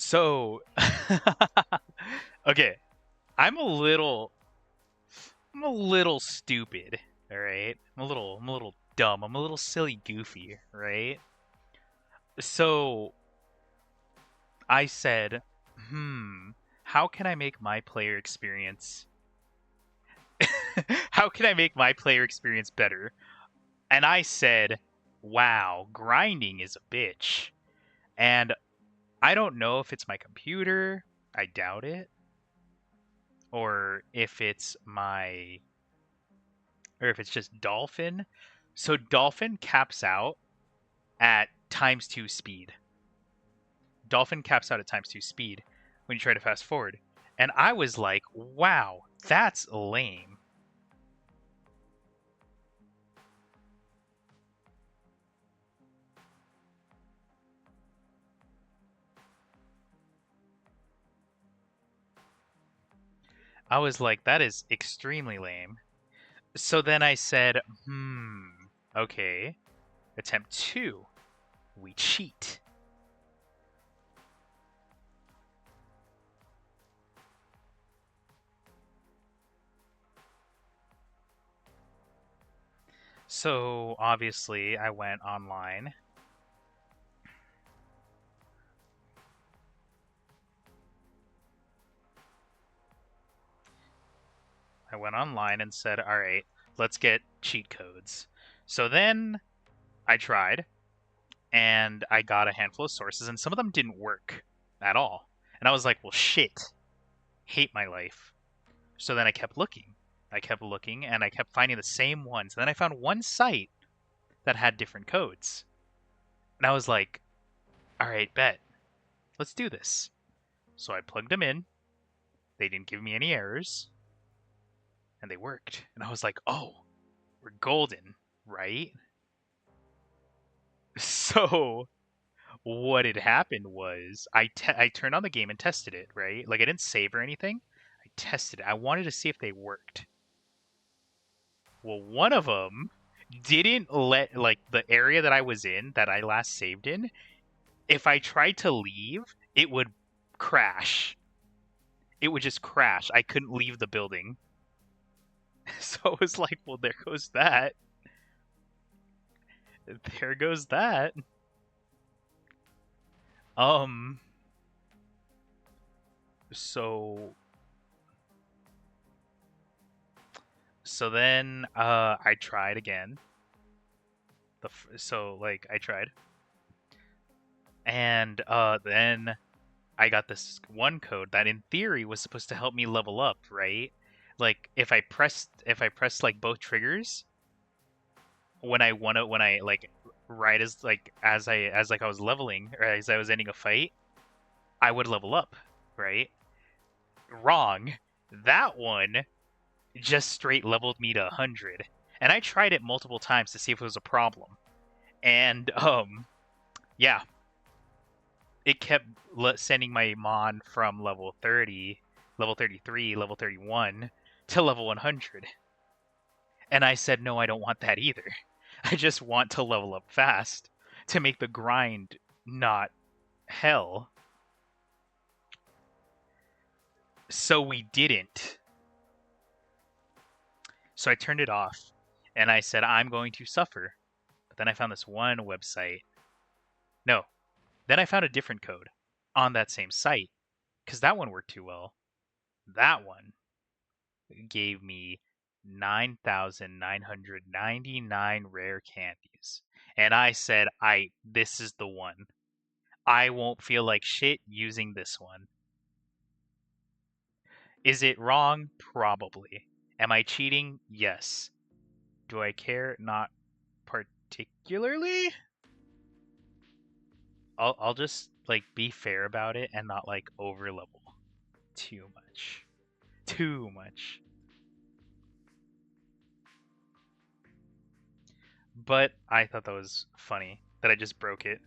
So, okay, I'm a little, I'm a little stupid, all right? I'm a little dumb. I'm a little silly goofy, right? So, I said, how can I make my player experience how can I make my player experience better? And I said, wow, grinding is a bitch. And I don't know if it's my computer, I doubt it, or if it's my or if it's just Dolphin. So Dolphin caps out at times two speed. Dolphin caps out at times two speed when you try to fast forward. And I was like, wow, that's lame. I was like, that is extremely lame. So then I said, okay, attempt two, we cheat. So obviously, I went online. I went online and said, all right, let's get cheat codes. So then I tried and I got a handful of sources, and some of them didn't work at all. And I was like, well, shit, hate my life. So then I kept looking. And I kept finding the same ones. And then I found one site that had different codes. And I was like, all right, bet. Let's do this. So I plugged them in. They didn't give me any errors. and they worked. And I was like, oh, we're golden, right? So what had happened was I turned on the game and tested it, right? Like I didn't save or anything. I tested it. I wanted to see if they worked. Well, one of them didn't let like the area that I was in that I last saved in. If I tried to leave, it would crash. It would just crash. I couldn't leave the building. So it was like, well, there goes that. There goes that. Um so then I tried again. So like I tried. And then I got this one code that in theory was supposed to help me level up, right? Like if I pressed like both triggers when I like right as like as I was leveling or as I was ending a fight, I would level up, right? Wrong. That one just straight leveled me to 100. And I tried it multiple times to see if it was a problem. And yeah, it kept sending my mon from level 30, level 33, level 31 to level 100. And I said, no, I don't want that either. I just want to level up fast to make the grind not hell. So we didn't. So I turned it off and I said, I'm going to suffer. But then I found this one website. No, then I found a different code on that same site because that one worked too well. That one gave me 9,999 rare candies. And I said, this is the one. I won't feel like shit using this one. Is it wrong? Probably. Am I cheating? Yes. Do I care? Not particularly. I'll just like be fair about it and not like over level too much. Too much. But I thought that was funny that I just broke it.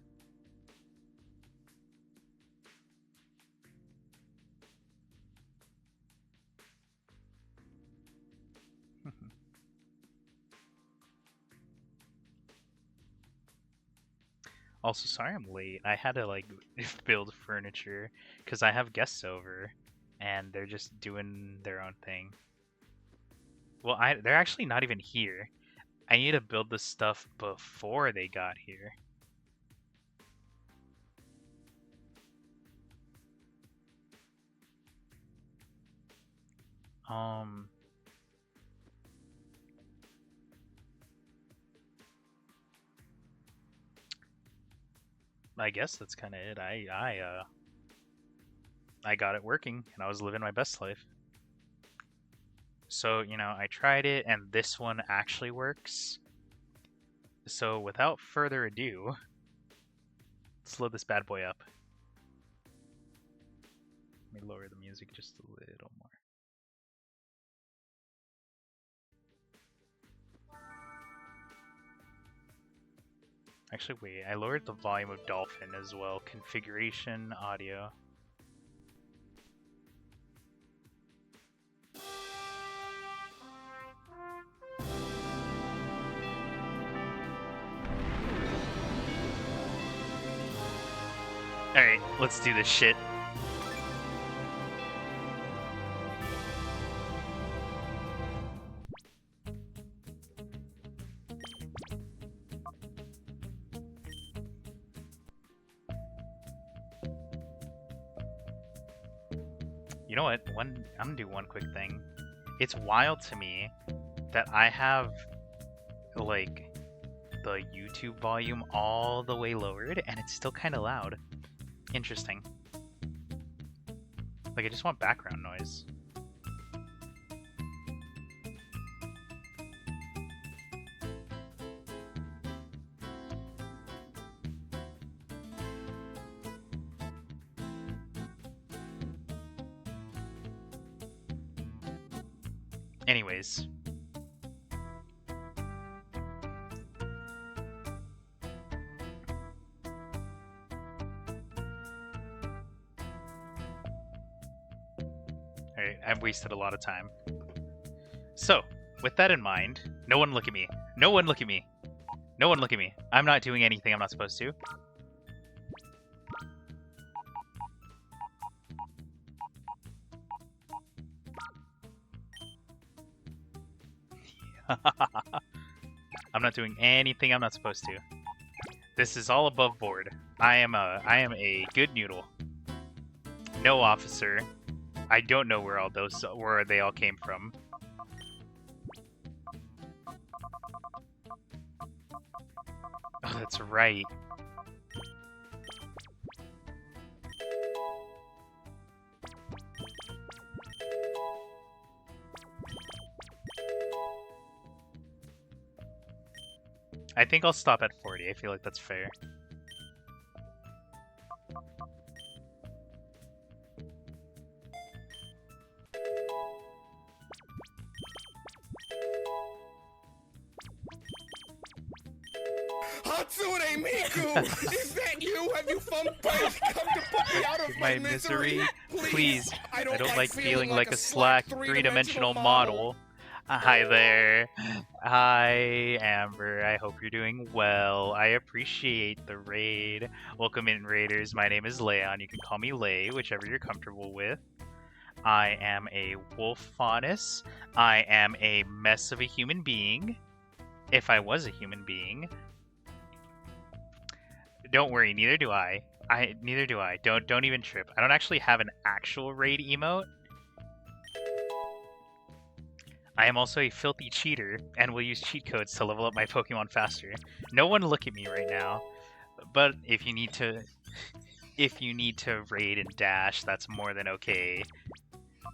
Also, sorry I'm late. I had to like build furniture because I have guests over and they're just doing their own thing. Well, they're actually not even here. I need to build this stuff before they got here. I guess that's kind of it. I got it working and I was living my best life. So, I tried it and this one actually works. So, without further ado, let's load this bad boy up. Let me lower the music just a little more. Actually, wait, I lowered the volume of Dolphin as well. Configuration, audio. Alright, let's do this shit. You know what? I'm gonna do one quick thing. It's wild to me that I have like the YouTube volume all the way lowered and it's still kind of loud. Interesting. Like I just want background noise. Anyways. Alright, I've wasted a lot of time. So, with that in mind, no one look at me. No one look at me. No one look at me. I'm not doing anything I'm not supposed to. I'm not doing anything I'm not supposed to. This is all above board. I am a good noodle. No officer. I don't know where they all came from. Oh, that's right. I think I'll stop at 40. I feel like that's fair. Hatsune Miku! Is that you? Have you found place? Come to put me out of my misery? Please. I don't like feeling like a slack three-dimensional model. Hi there. Hi, Amber. I hope you're doing well. I appreciate the raid. Welcome in, raiders. My name is Leon. You can call me Lay, whichever you're comfortable with. I am a wolf faunus. I am a mess of a human being. If I was a human being. Don't worry, neither do I. Neither do I. Don't even trip. I don't actually have an actual raid emote. I am also a filthy cheater and will use cheat codes to level up my Pokemon faster. No one look at me right now. But if you need to raid and dash, that's more than okay.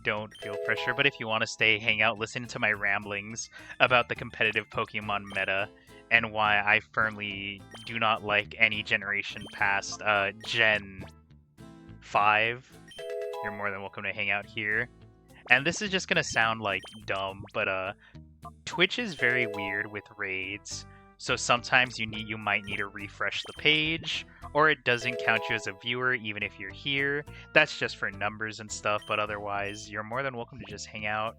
Don't feel pressure, but if you want to stay, hang out, listen to my ramblings about the competitive Pokemon meta and why I firmly do not like any generation past Gen 5, you're more than welcome to hang out here. And this is just gonna sound like dumb, but Twitch is very weird with raids. So sometimes you might need to refresh the page, or it doesn't count you as a viewer even if you're here. That's just for numbers and stuff, but otherwise you're more than welcome to just hang out,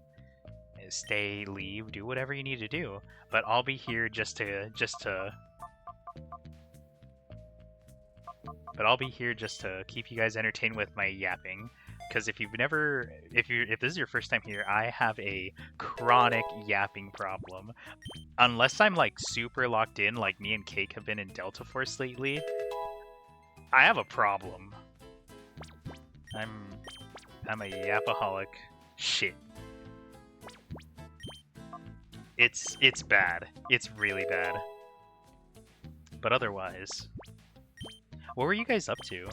stay, leave, do whatever you need to do. But I'll be here just to keep you guys entertained with my yapping. Because if this is your first time here, I have a chronic yapping problem. Unless I'm like super locked in, like me and Cake have been in Delta Force lately, I have a problem. I'm a yapaholic. Shit. It's bad. It's really bad. But otherwise, what were you guys up to?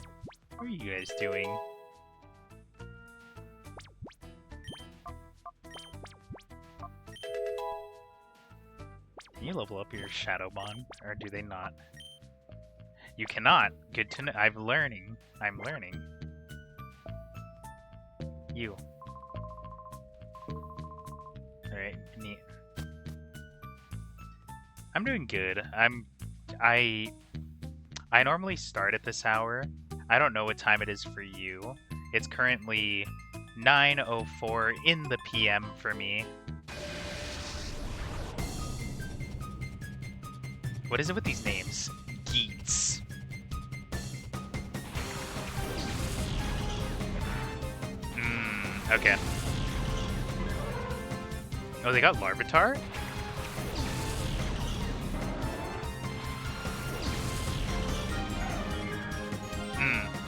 What were you guys doing? Can you level up your Shadowbond, or do they not? You cannot. Good to know. I'm learning. You. Alright, neat. I'm doing good. I normally start at this hour. I don't know what time it is for you. It's currently 9:04 in the PM for me. What is it with these names? Geets. Okay. Oh, they got Larvitar?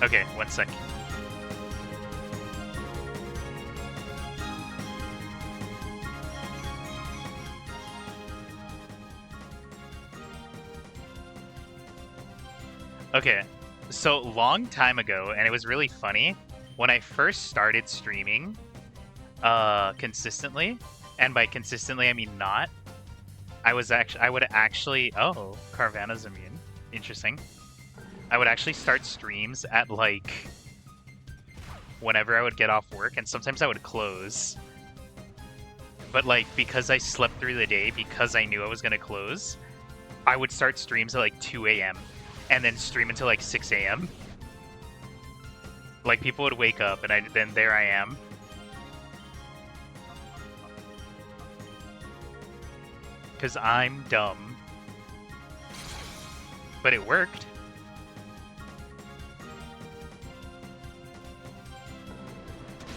Okay, 1 sec. Okay, so long time ago, and it was really funny, when I first started streaming consistently, and by consistently I mean not, I would actually, oh, Carvanha's immune. Interesting. I would actually start streams at like whenever I would get off work, and sometimes I would close. but like because I slept through the day because I knew I was gonna close, I would start streams at like 2 a.m. and then stream until like 6 a.m. Like people would wake up and then there I am. Because I'm dumb. But it worked.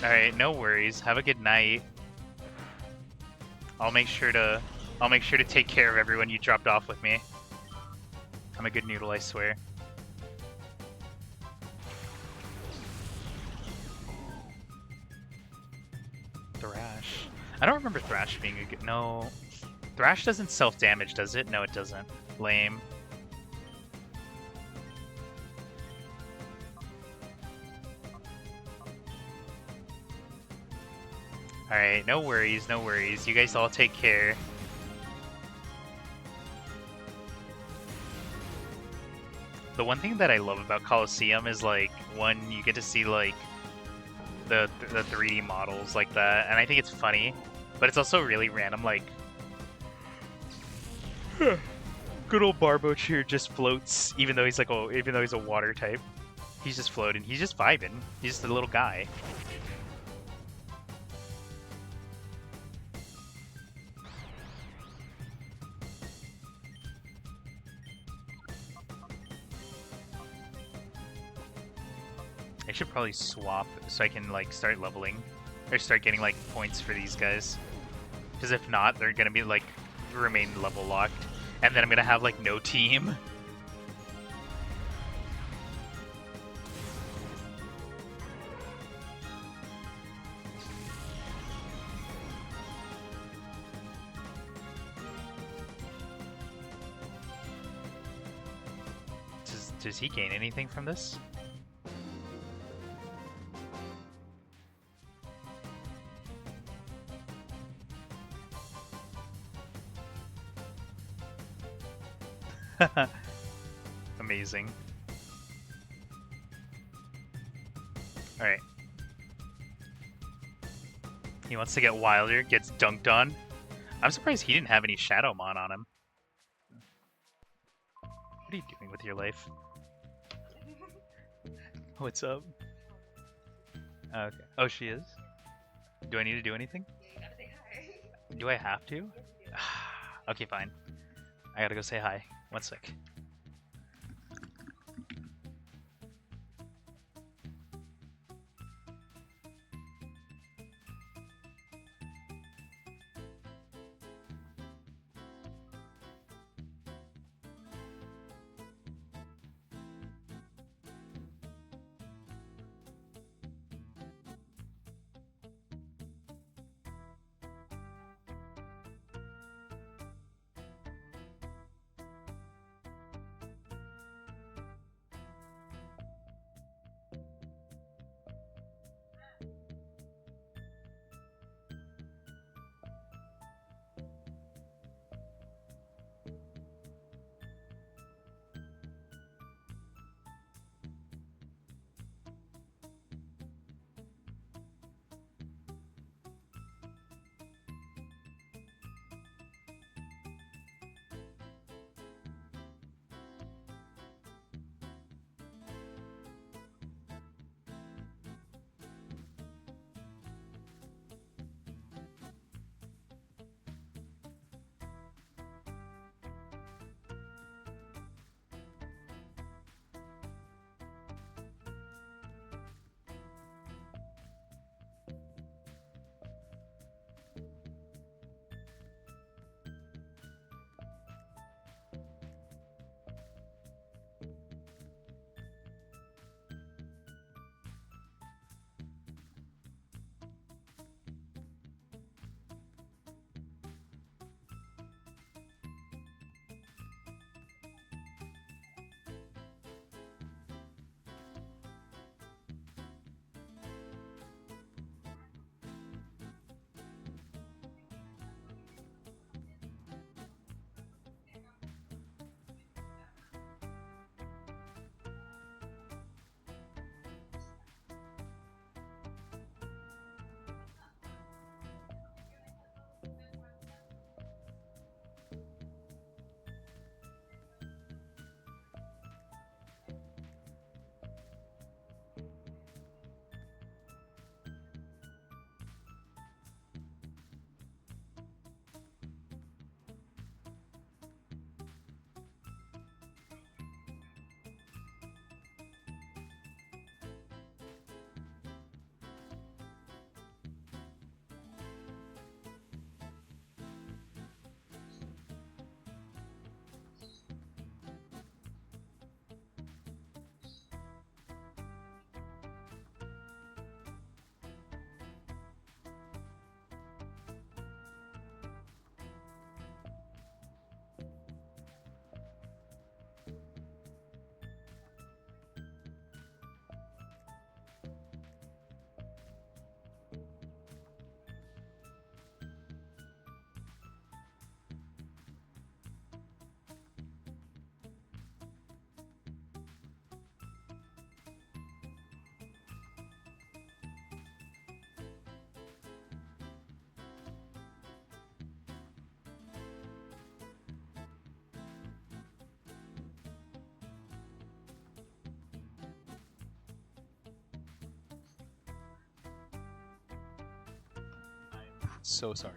Alright, no worries. Have a good night. I'll make sure to take care of everyone you dropped off with me. I'm a good noodle, I swear. Thrash. I don't remember Thrash being a good... No. Thrash doesn't self-damage, does it? No, it doesn't. Lame. Alright, no worries, no worries. You guys all take care. The one thing that I love about Colosseum is, like, when you get to see, like, the 3D models like that, and I think it's funny, but it's also really random, like... Good old Barboach here just floats, even though he's like even though he's a water type. He's just floating. He's just vibing. He's just a little guy. I should probably swap so I can like start leveling or start getting like points for these guys. Because if not, they're gonna be like remain level locked, and then I'm gonna have like no team. Does he gain anything from this? Amazing. Alright. He wants to get wilder, gets dunked on. I'm surprised he didn't have any Shadowmon on him. What are you doing with your life? What's up? Okay. Oh, she is? Do I need to do anything? Yeah, you gotta say hi. Do I have to? Okay, fine. I gotta go say hi. One sec. So sorry.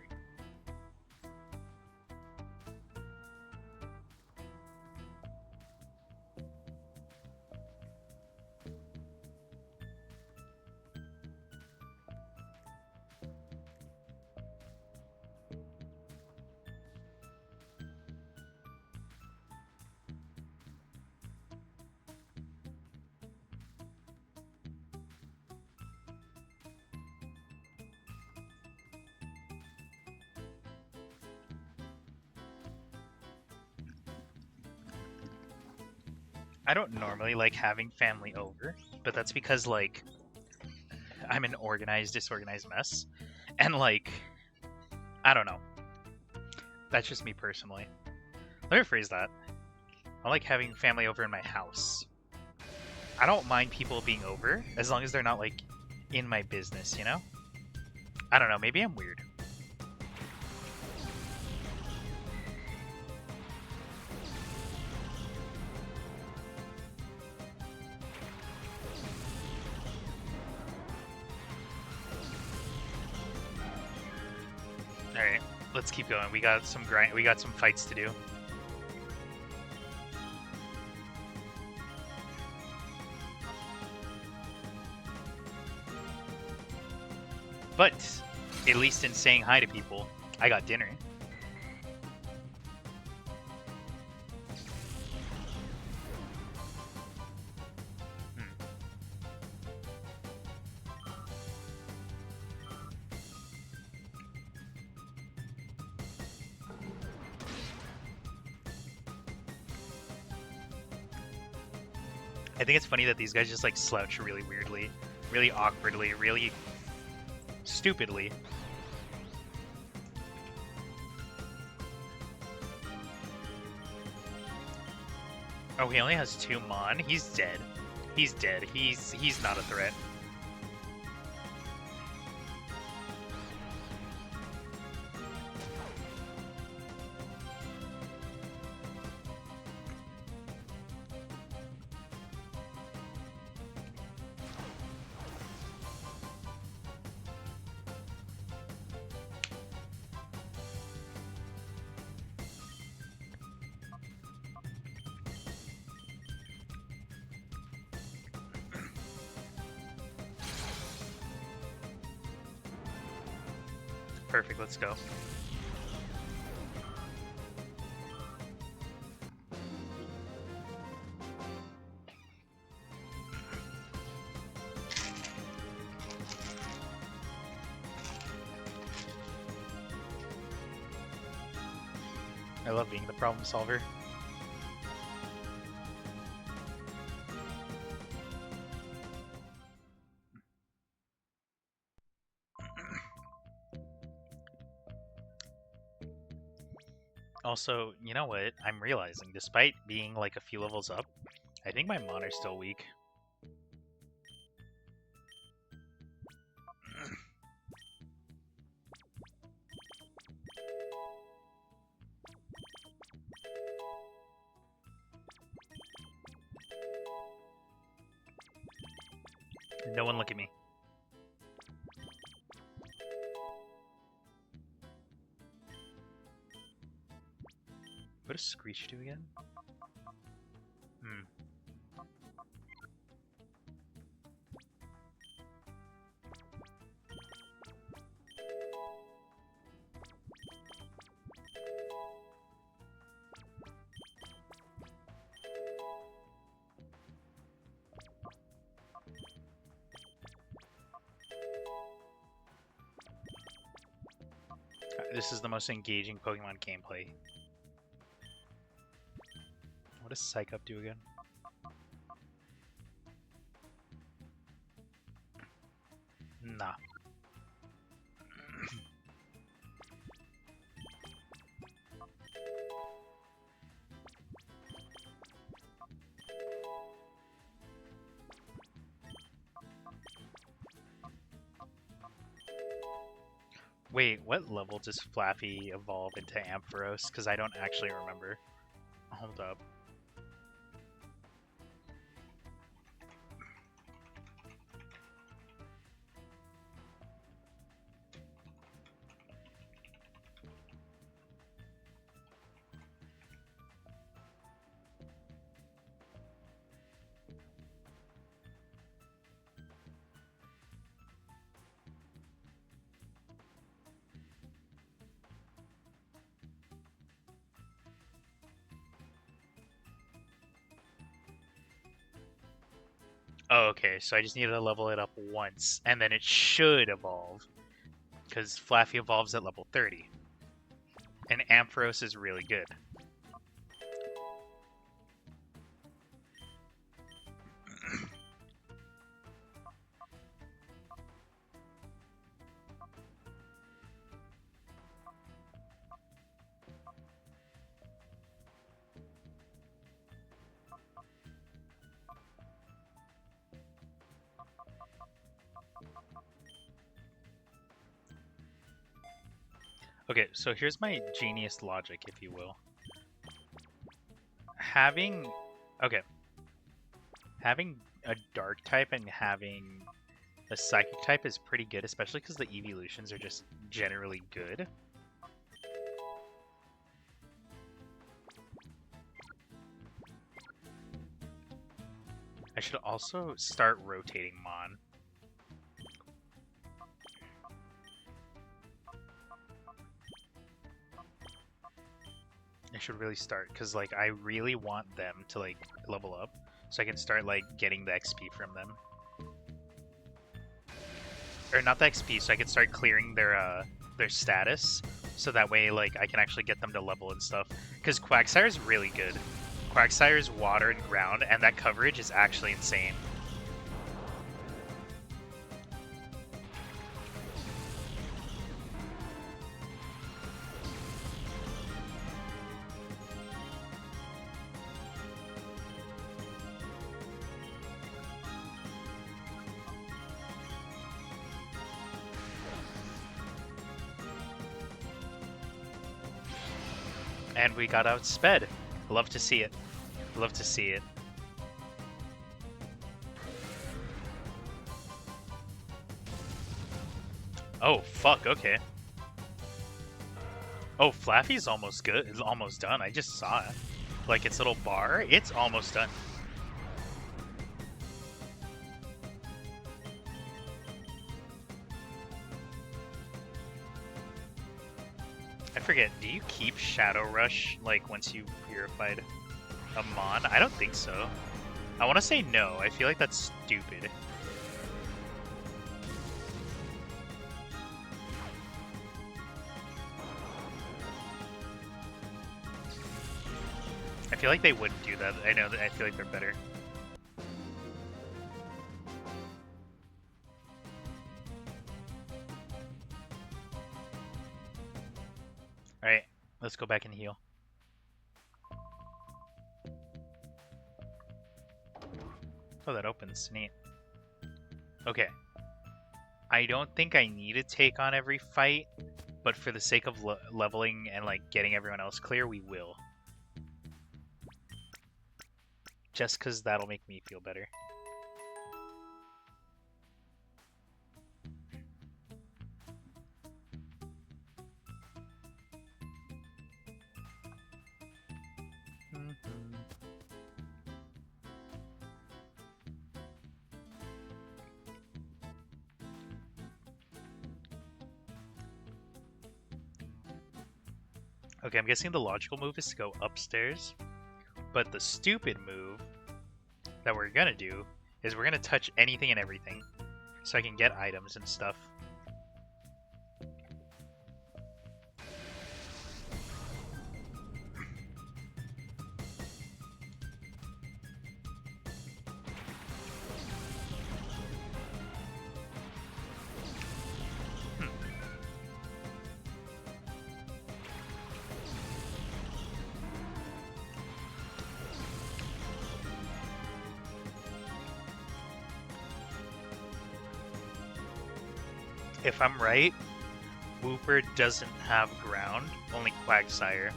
I don't normally like having family over, but that's because like I'm an organized, disorganized mess. And like I don't know. That's just me personally. Let me rephrase that. I like having family over in my house. I don't mind people being over as long as they're not like in my business, you know? I don't know, maybe I'm weird. Alright, let's keep going. We got some fights to do. But at least in saying hi to people, I got dinner. I think it's funny that these guys just like slouch really weirdly, really awkwardly, really stupidly. Oh, he only has 2 Mon. He's dead. He's dead. He's not a threat. Perfect, let's go. I love being the problem solver. Also, you know what? I'm realizing, despite being like a few levels up, I think my Mon are still weak. No one look at me. What does Screech do again? This is the most engaging Pokemon gameplay. What does Psych Up do again? Nah. Wait, what level does Flaffy evolve into Ampharos? Because I don't actually remember. Hold up. Oh, okay, so I just need to level it up once, and then it should evolve. Because Flaffy evolves at level 30. And Ampharos is really good. Okay, so here's my genius logic, if you will. Having a dark type and having a psychic type is pretty good, especially because the evolutions are just generally good. I should also start rotating Mon. I should really start, because like I really want them to like level up so I can start like getting the XP from them. Or not the XP, so I can start clearing their status, so that way like I can actually get them to level and stuff. Because Quagsire's really good. Quagsire's water and ground, and that coverage is actually insane. And we got outsped. Love to see it. Love to see it. Oh, fuck, okay. Oh, Flaffy's almost good. It's almost done. I just saw it. Like its little bar, it's almost done. I forget, do you keep Shadow Rush, like, once you purified a Mon? I don't think so. I want to say no. I feel like that's stupid. I feel like they wouldn't do that. I know that I feel like they're better. Alright, let's go back and heal. Oh, that opens. Neat. Okay. I don't think I need to take on every fight, but for the sake of leveling and like getting everyone else clear, we will. Just because that'll make me feel better. Okay, I'm guessing the logical move is to go upstairs, but the stupid move that we're gonna do is we're gonna touch anything and everything so I can get items and stuff. If I'm right, Wooper doesn't have ground, only Quagsire.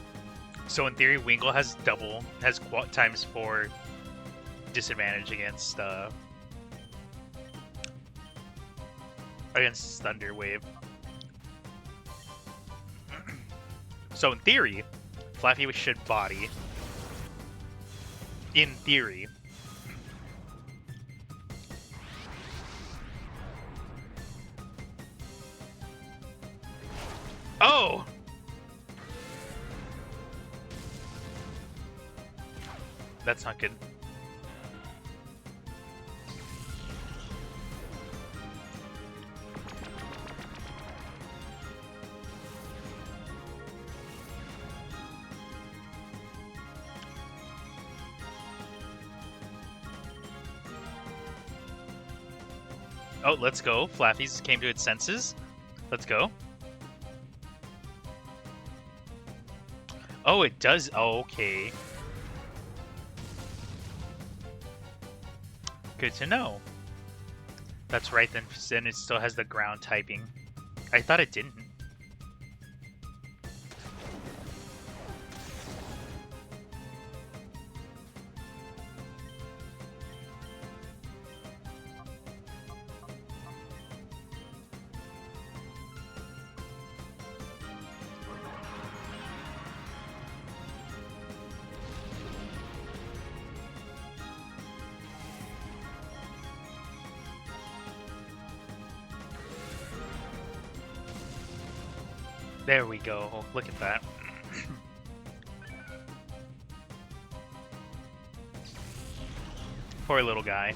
So in theory, Wingull has times 4 disadvantage against Thunder Wave. So in theory, Flaffy should body. In theory. Oh! That's not good. Oh, let's go. Flaffy's came to its senses. Let's go. Oh, it does. Oh, okay. Good to know. That's right, then it still has the ground typing. I thought it didn't. There we go. Look at that. Poor little guy.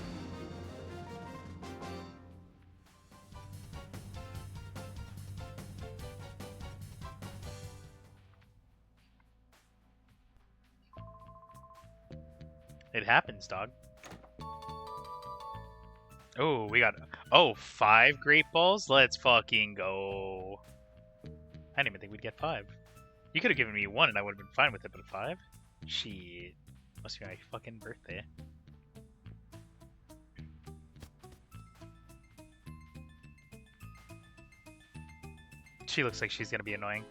It happens, dog. Oh, we got... Oh, 5 great balls? Let's fucking go. I didn't even think we'd get 5. You could have given me 1 and I would have been fine with it, but 5? Shit. Must be my fucking birthday. She looks like she's gonna be annoying.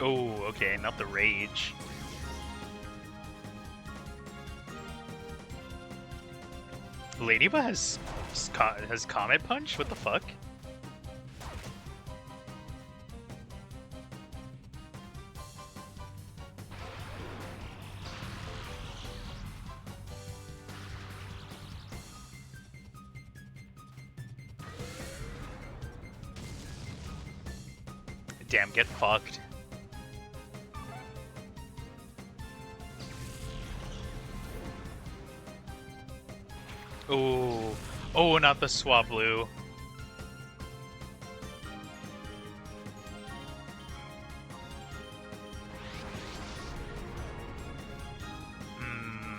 Oh, okay, not the rage. Ladybug has Comet Punch? What the fuck? Damn, get fucked. Oh, oh, not the Swablu.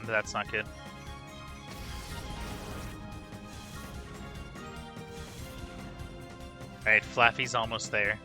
That's not good. Alright, Flaffy's almost there.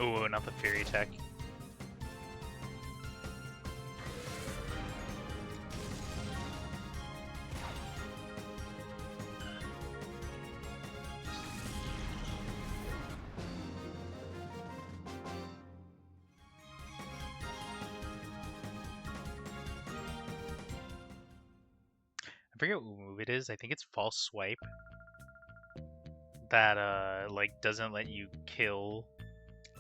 Oh, not the Fairy Tech. I forget what move it is. I think it's False Swipe. That, like, doesn't let you kill.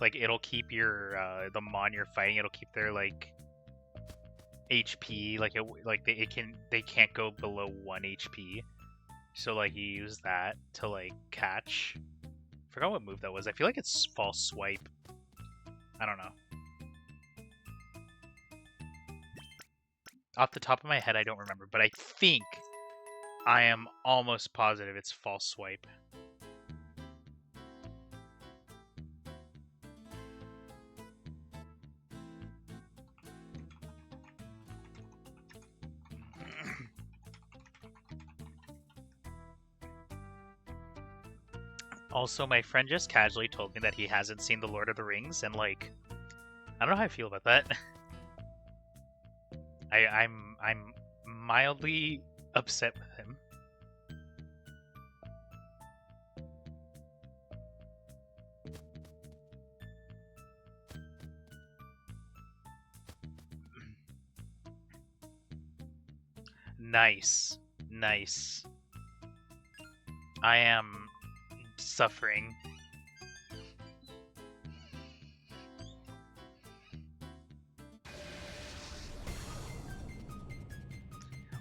Like, it'll keep your, the mon you're fighting, it'll keep their, like, HP. Like, they can't go below 1 HP. So, like, you use that to, like, catch. Forgot what move that was. I feel like it's False Swipe. I don't know. Off the top of my head, I don't remember, but I think I am almost positive it's False Swipe. Also, my friend just casually told me that he hasn't seen The Lord of the Rings, and, like, I don't know how I feel about that. I'm mildly upset with him. Nice. Nice. I am suffering.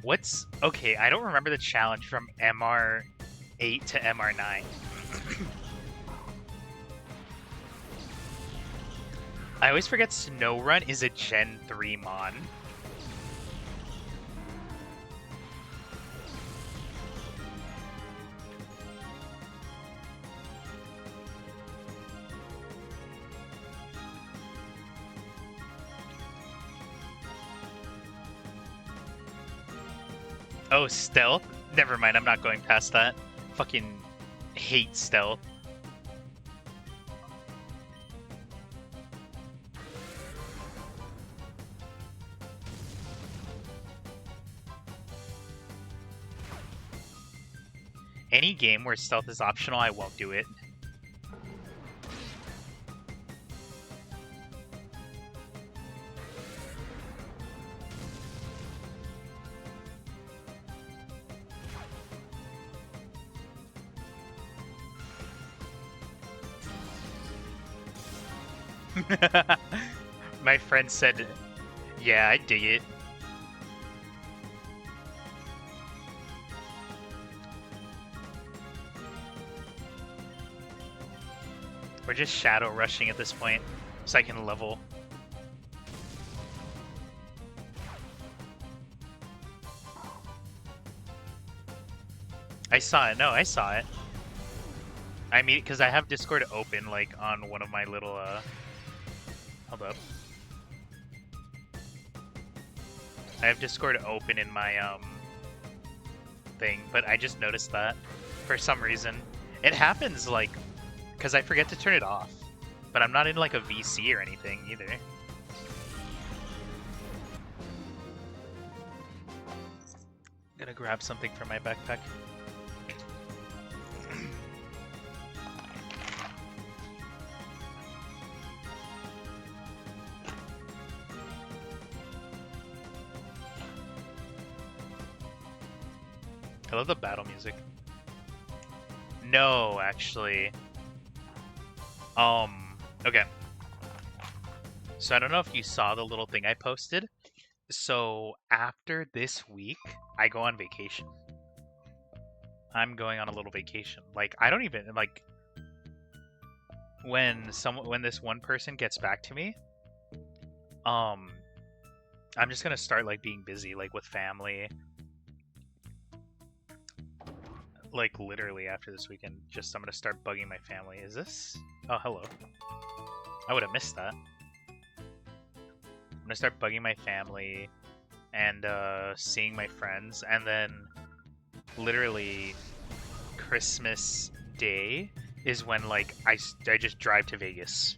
What's... Okay, I don't remember the challenge from MR8 to MR9. I always forget Snow Run is a Gen 3 mod. Oh, stealth? Never mind, I'm not going past that. Fucking hate stealth. Any game where stealth is optional, I won't do it. My friend said, yeah, I dig it. We're just shadow rushing at this point, so I can level. I saw it. No, I saw it. I mean, because I have Discord open, like, on one of my little, Hold up. I have Discord open in my, thing, but I just noticed that for some reason. It happens, like, because I forget to turn it off. But I'm not in, like, a VC or anything, either. Gonna grab something from my backpack. I love the battle music. No, actually. Okay. So I don't know if you saw the little thing I posted. So after this week, I go on vacation. I'm going on a little vacation. Like, I don't even, like, when this one person gets back to me, I'm just gonna start, like, being busy, like, with family. Like, literally after this weekend, I'm gonna start bugging my family. Is this? Oh, hello. I would have missed that. I'm gonna start bugging my family and seeing my friends, and then literally Christmas Day is when, like, I just drive to Vegas.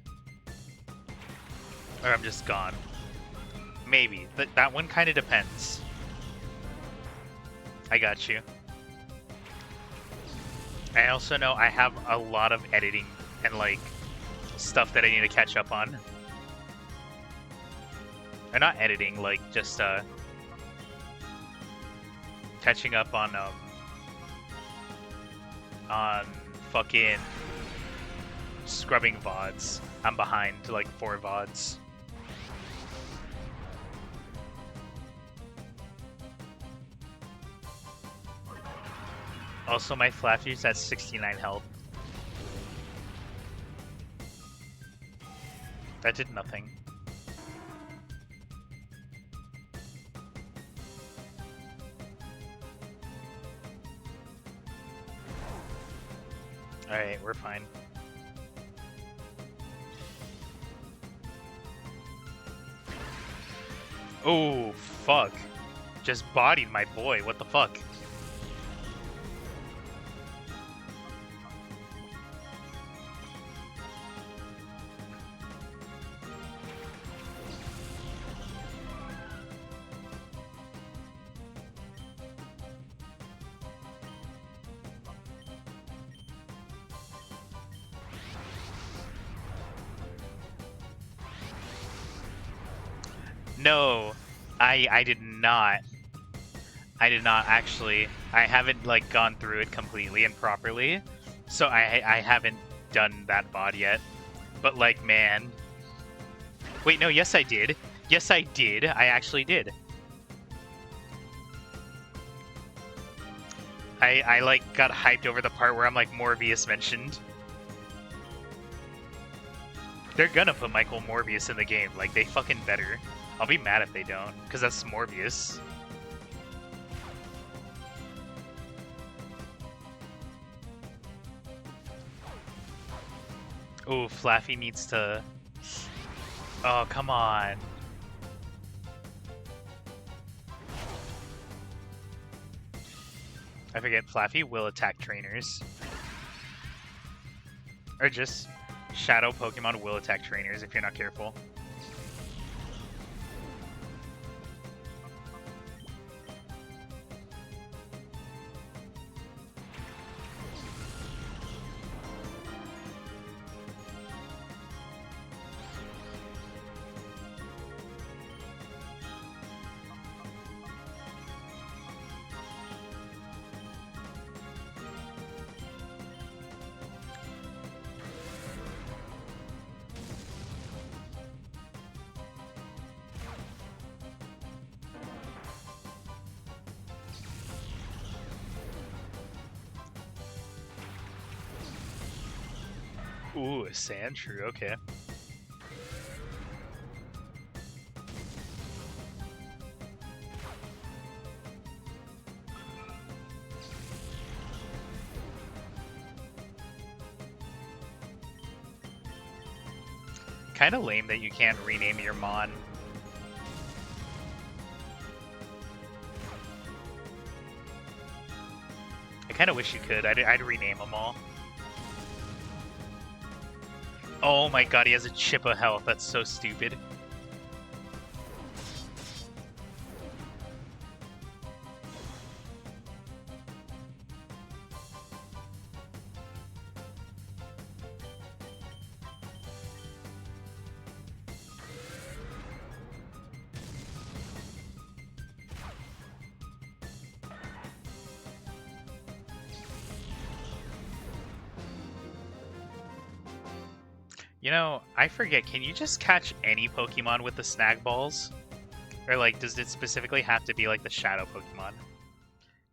Or I'm just gone. Maybe. That one kind of depends. I got you. I also know I have a lot of editing and, like, stuff that I need to catch up on. Or not editing, like, just, catching up on fucking scrubbing VODs. I'm behind, like, 4 VODs. Also, my Flaffy's at 69 health. That did nothing. Alright, we're fine. Oh, fuck. Just bodied my boy, what the fuck? No, I did not. I did not actually. I haven't like gone through it completely and properly, so I haven't done that VOD yet. But like, man, wait, no, yes I did. Yes I did. I actually did. I like got hyped over the part where I'm like Morbius mentioned. They're gonna put Michael Morbius in the game. Like, they fucking better. I'll be mad if they don't, because that's Morbius. Oh, Flaffy needs to... Oh, come on. I forget, Flaffy will attack trainers. Or just Shadow Pokemon will attack trainers if you're not careful. Ooh, a Sandshrew, okay. Kinda lame that you can't rename your Mon. I kinda wish you could. I'd rename them all. Oh my god, he has a chip of health. That's so stupid. You know, I forget, can you just catch any Pokemon with the snag balls? Or like, does it specifically have to be like the Shadow Pokemon?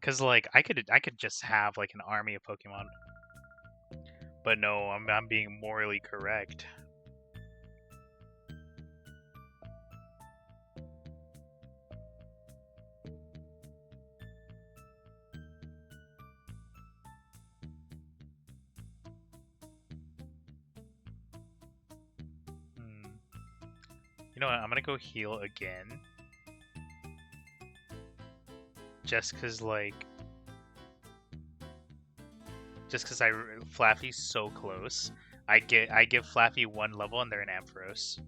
Cause like, I could just have like an army of Pokemon. But no, I'm being morally correct. You know what, I'm gonna go heal again. Just cause like... Just cause Flaffy's so close. I give Flaffy 1 level and they're an Ampharos.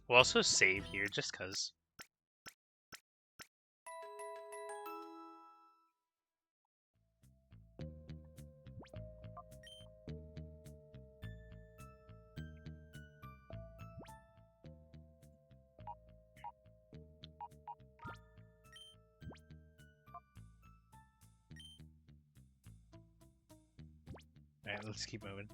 We'll also save here, just cause. Alright, let's keep moving.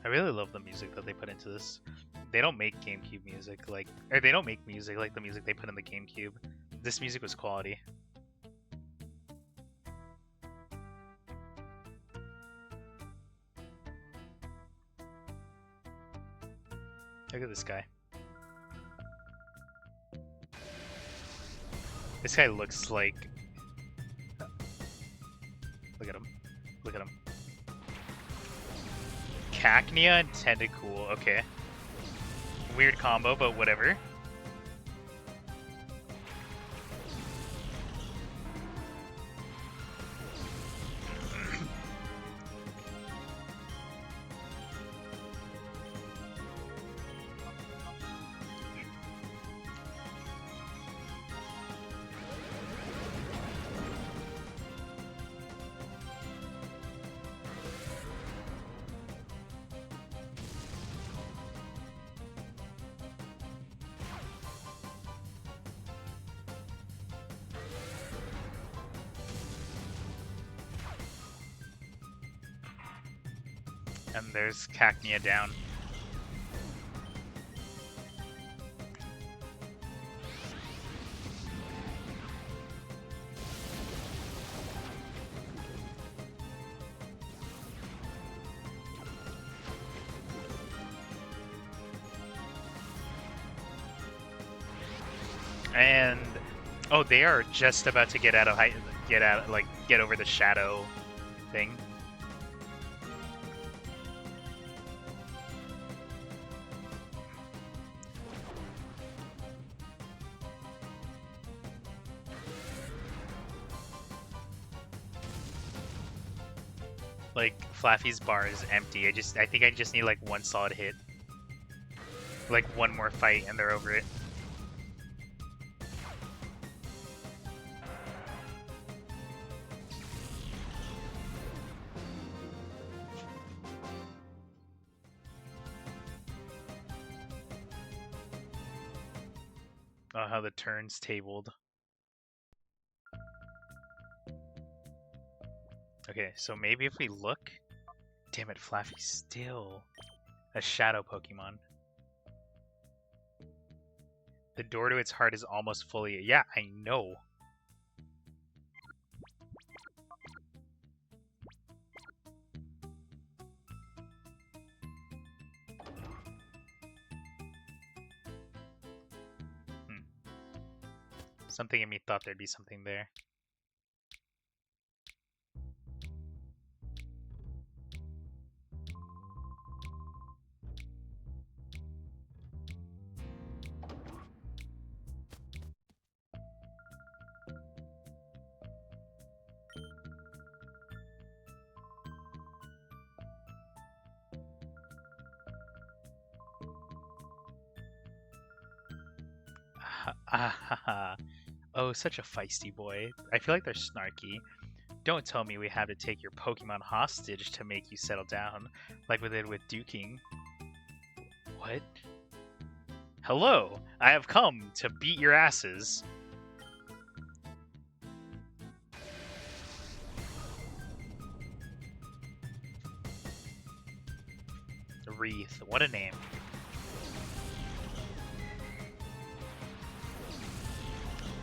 I really love the music that they put into this. They don't make GameCube music like... Or they don't make music like the music they put in the GameCube. This music was quality. Look at this guy. This guy looks like... Look at him. Look at him. Cacnea and Tentacool, okay. Weird combo, but whatever. And there's Cacnea down. And oh, they are just about to get out of height, get over the shadow thing. Like Flaffy's bar is empty. I think I just need like one solid hit. Like one more fight and they're over it. Oh, how the turn's tabled. Okay, so maybe if we look... Damn it, Flaffy's still a shadow Pokemon. The door to its heart is almost fully... Yeah, I know. Something in me thought there'd be something there. Oh, such a feisty boy. I feel like they're snarky. Don't tell me we have to take your Pokemon hostage to make you settle down, like we did with Duking. What? Hello! I have come to beat your asses. Wreath. What a name.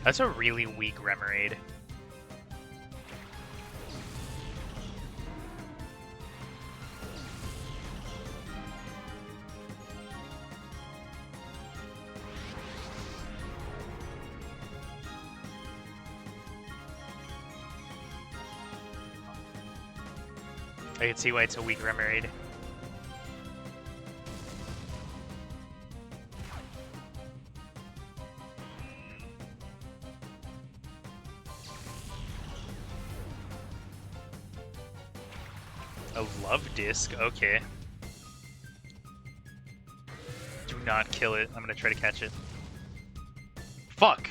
That's a really weak Remoraid. I can see why it's a weak Remoraid. A love disc? Okay. Do not kill it. I'm gonna try to catch it. Fuck!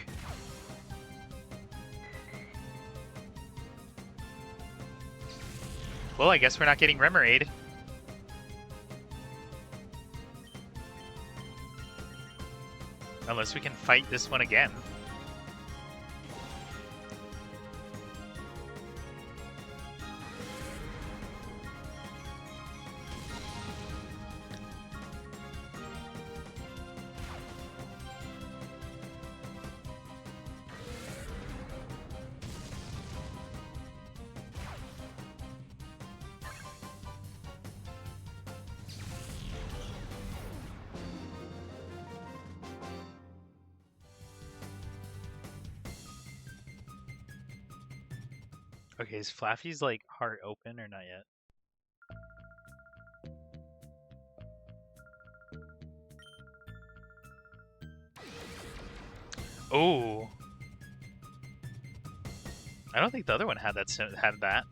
Well, I guess we're not getting Remoraid. Unless we can fight this one again. Okay, is Flaffy's like heart open or not yet? Oh, I don't think the other one had that.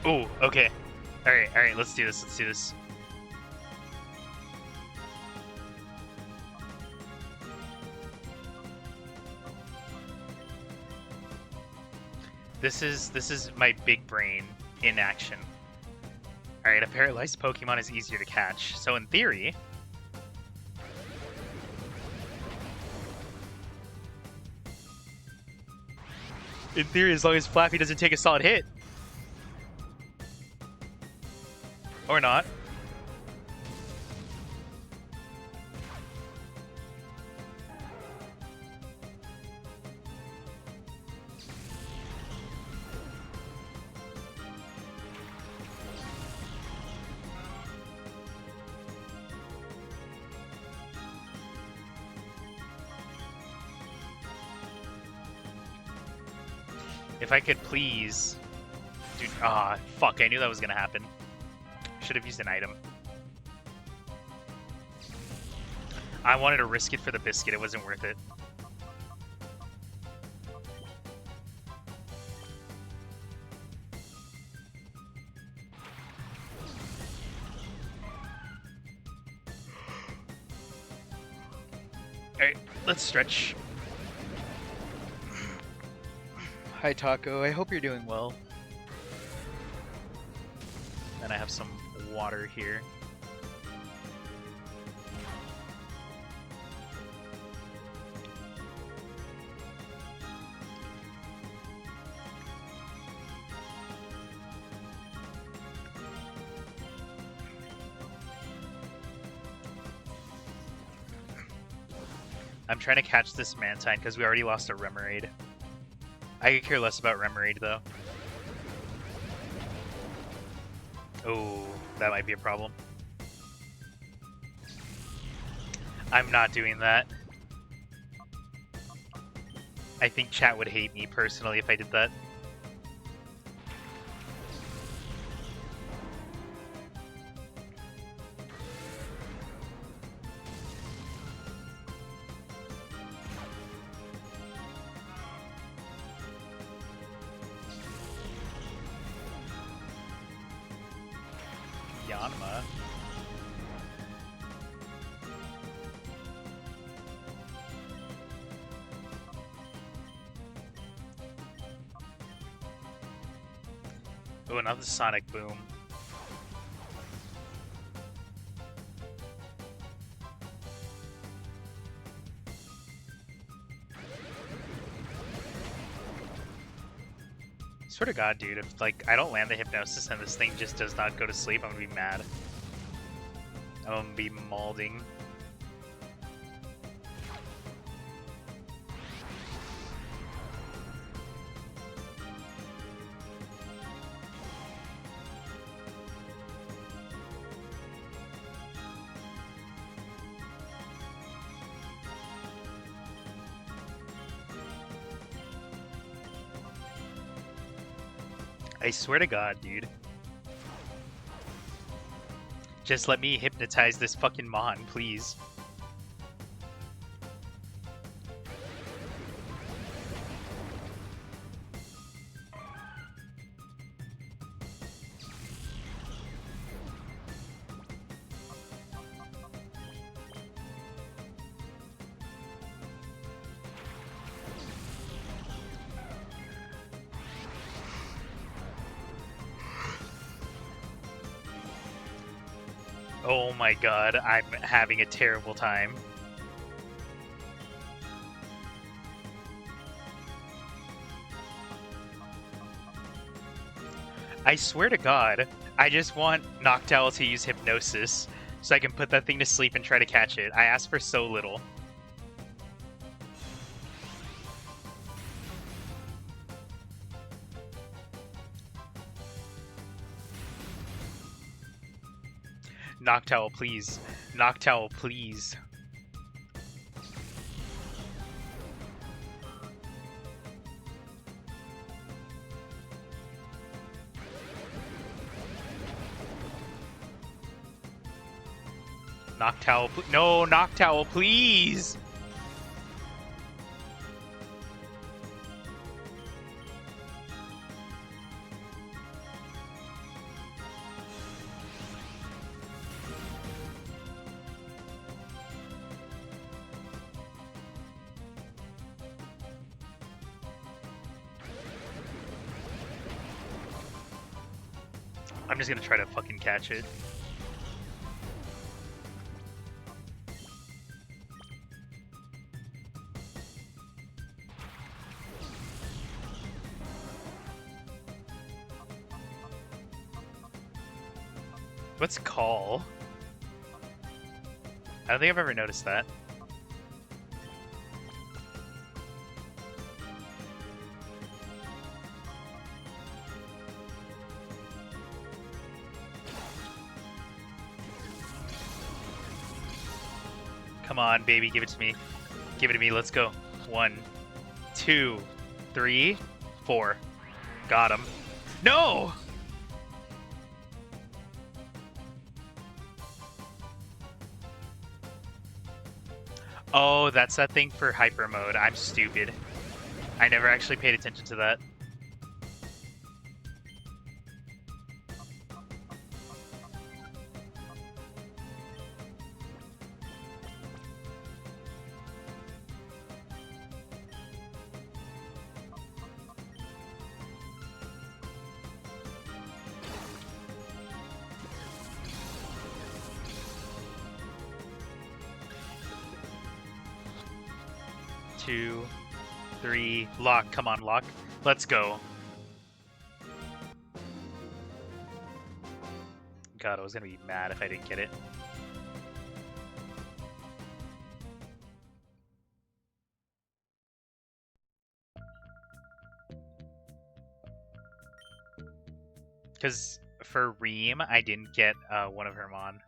Oh, okay. Alright, let's do this. This is my big brain in action. Alright, a paralyzed Pokemon is easier to catch. So in theory... as long as Flappy doesn't take a solid hit. Or not. If I could please... Dude, fuck, I knew that was gonna happen. Should have used an item. I wanted to risk it for the biscuit, it wasn't worth it. Alright, let's stretch. Hi Taco, I hope you're doing well. And I have some water here. I'm trying to catch this Mantine because we already lost a Remoraid. I could care less about Remoraid though. Oh, that might be a problem. I'm not doing that. I think chat would hate me personally if I did that. Yanma. Oh, another Sonic Boom. Swear to God, dude, if like I don't land the Hypnosis and this thing just does not go to sleep, I'm gonna be mad. I'm gonna be malding. I swear to God, dude. Just let me hypnotize this fucking Mon, please. Oh my God, I'm having a terrible time. I swear to God, I just want Noctowl to use Hypnosis so I can put that thing to sleep and try to catch it. I asked for so little. Noctowl, please. Noctowl, please. Noctowl, no, Noctowl, please! I'm just gonna try to fucking catch it. What's call? I don't think I've ever noticed that. Come on, baby, give it to me. Give it to me, let's go. 1, 2, 3, 4. Got him. No! Oh, that's that thing for hyper mode. I'm stupid. I never actually paid attention to that. Two, 3, lock. Come on, lock. Let's go. God, I was gonna be mad if I didn't get it. Because for Reem, I didn't get one of her mon.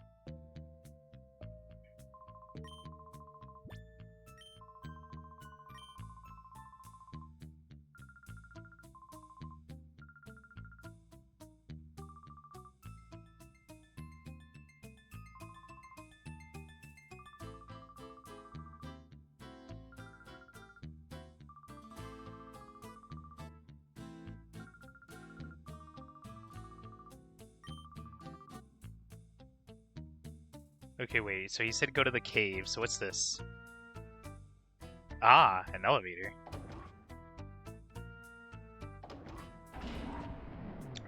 Okay, wait, so he said go to the cave, so what's this? Ah, an elevator.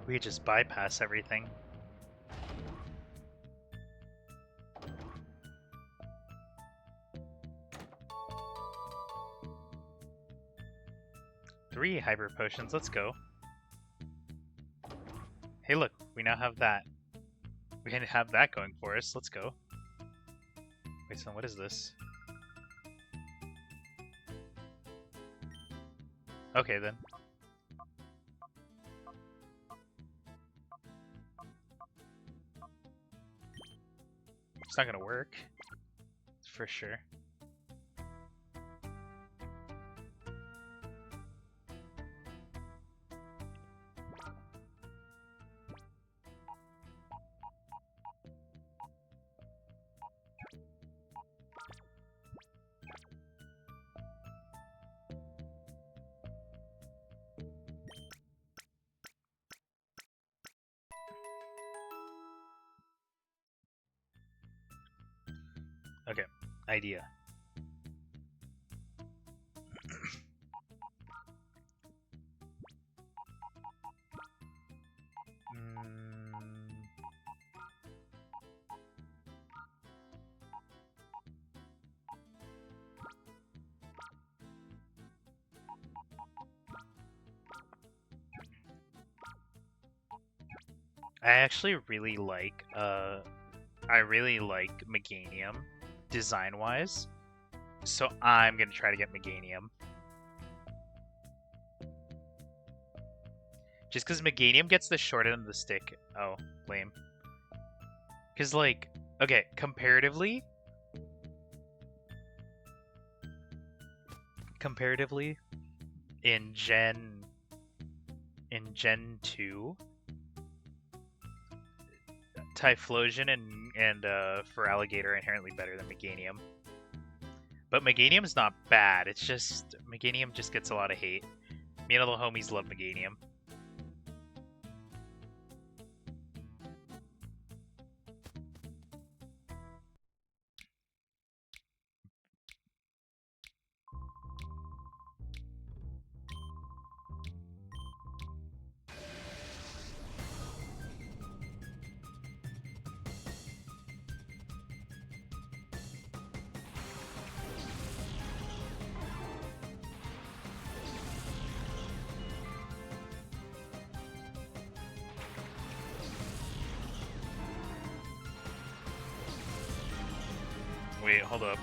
We could just bypass everything. Three hyper potions, let's go. Hey look, we now have that. We can have that going for us, let's go. Wait, so what is this? Okay then. It's not gonna work. For sure. Okay, idea. I actually really like Meganium design-wise, so I'm gonna try to get Meganium. Just because Meganium gets the short end of the stick. Oh, lame. Because, like, okay, comparatively, in Gen 2, Typhlosion and Feraligatr are inherently better than Meganium. But Meganium's not bad, it's just, Meganium just gets a lot of hate. Me and all the homies love Meganium. wait, hold up.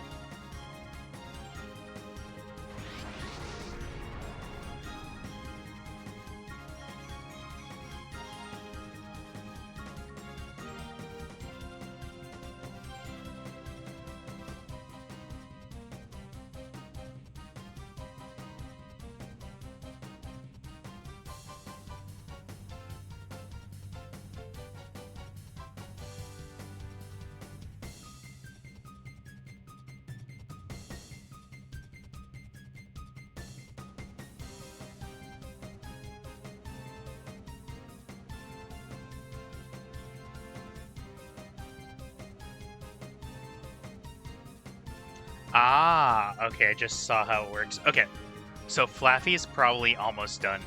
Ah, okay, I just saw how it works. Okay, so Flaffy is probably almost done.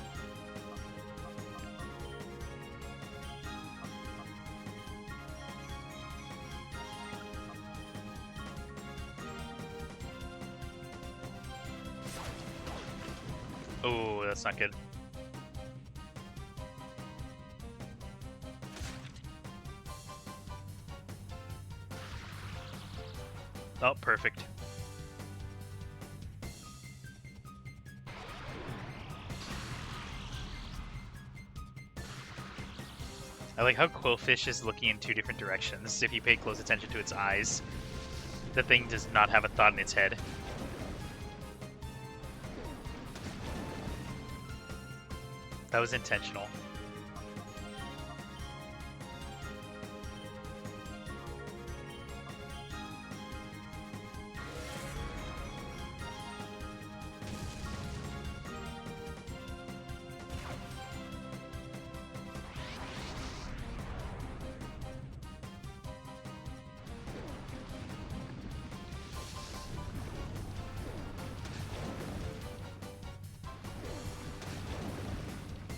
Oh, that's not good. Oh, perfect. I like how Quillfish is looking in two different directions. If you pay close attention to its eyes, the thing does not have a thought in its head. That was intentional.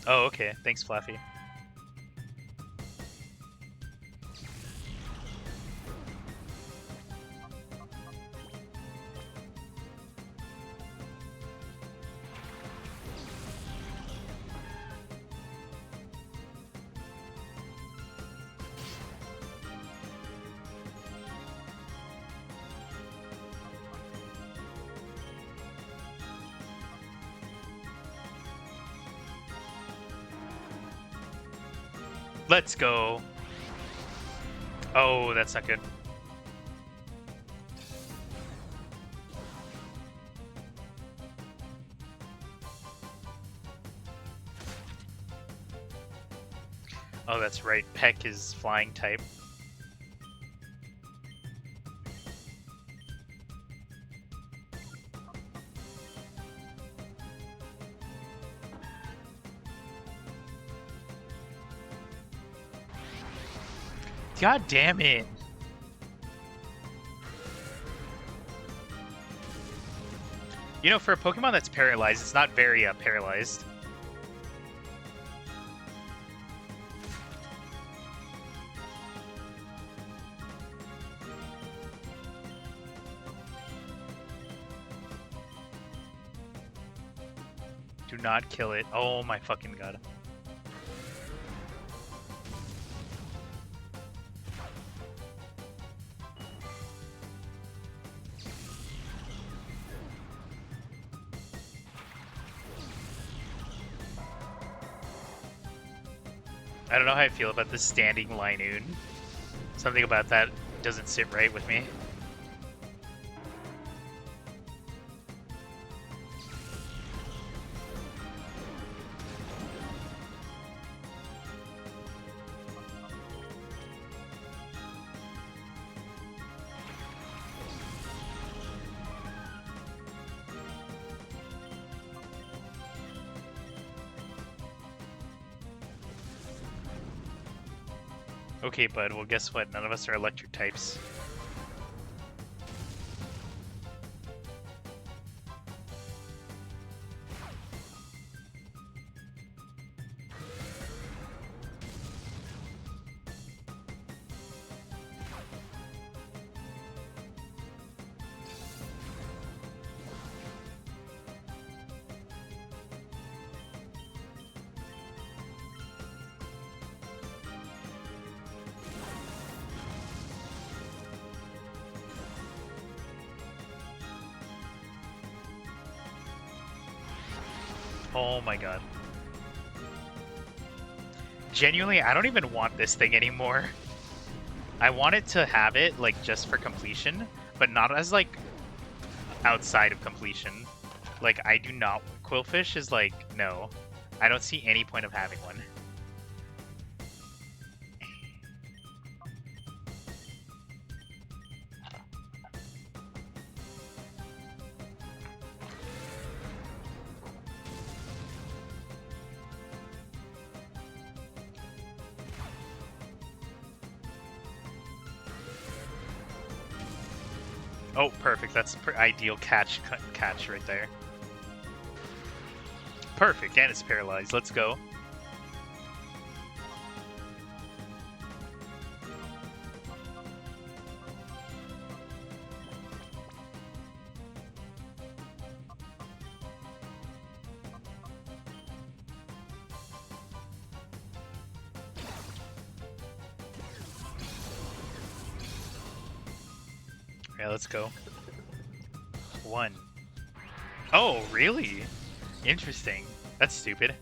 Oh, okay. Thanks, Flaffy. Let's go. Oh, that's not good. Oh, that's right. Peck is flying type. God damn it. You know, for a Pokemon that's paralyzed, it's not very paralyzed. Do not kill it. Oh my fucking god. I don't know how I feel about this standing Linoon. Something about that doesn't sit right with me. Okay, bud, well guess what? None of us are electric types. Oh my god. Genuinely, I don't even want this thing anymore. I want it to have it, like, just for completion, but not as, like, outside of completion. Like, I do not... Quillfish is like, no. I don't see any point of having one. Oh, perfect. That's ideal catch right there. Perfect, and it's paralyzed. Let's go. Yeah, let's go. 1. Oh, really? Interesting. That's stupid.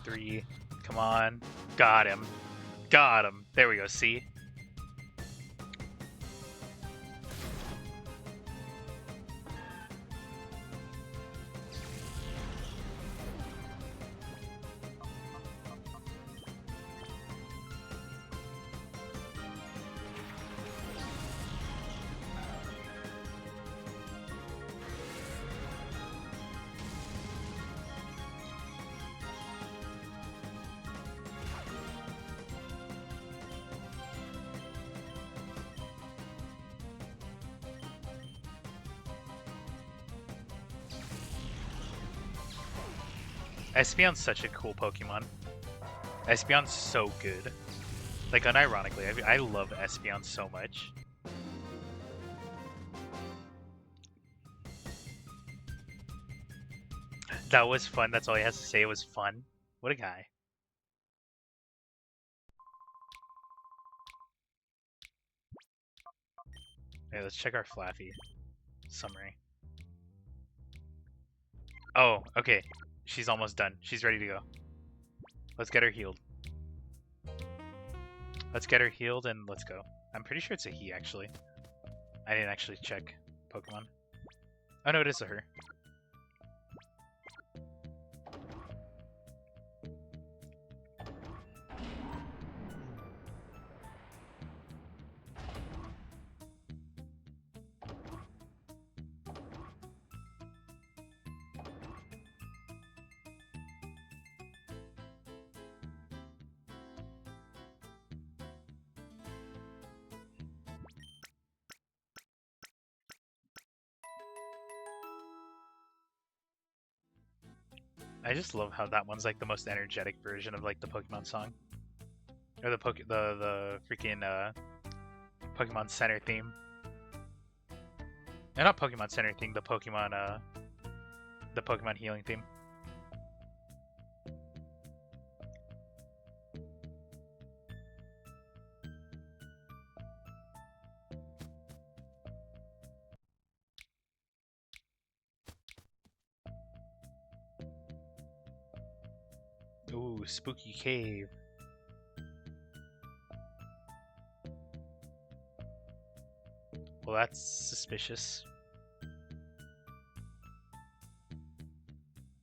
Three. Come on. Got him. Got him. There we go. See? Espeon's such a cool Pokemon. Espeon's so good. Like, unironically, I love Espeon so much. That was fun. That's all he has to say. It was fun. What a guy. Okay, let's check our Flaffy summary. Oh, okay. She's almost done. She's ready to go. Let's get her healed. Let's get her healed and let's go. I'm pretty sure it's a he, actually. I didn't actually check Pokemon. Oh, no, it is a her. I just love how that one's like the most energetic version of like the Pokemon song, or the freaking Pokemon Center theme. And not Pokemon Center theme, the Pokemon healing theme. Ooh, spooky cave. Well, that's suspicious.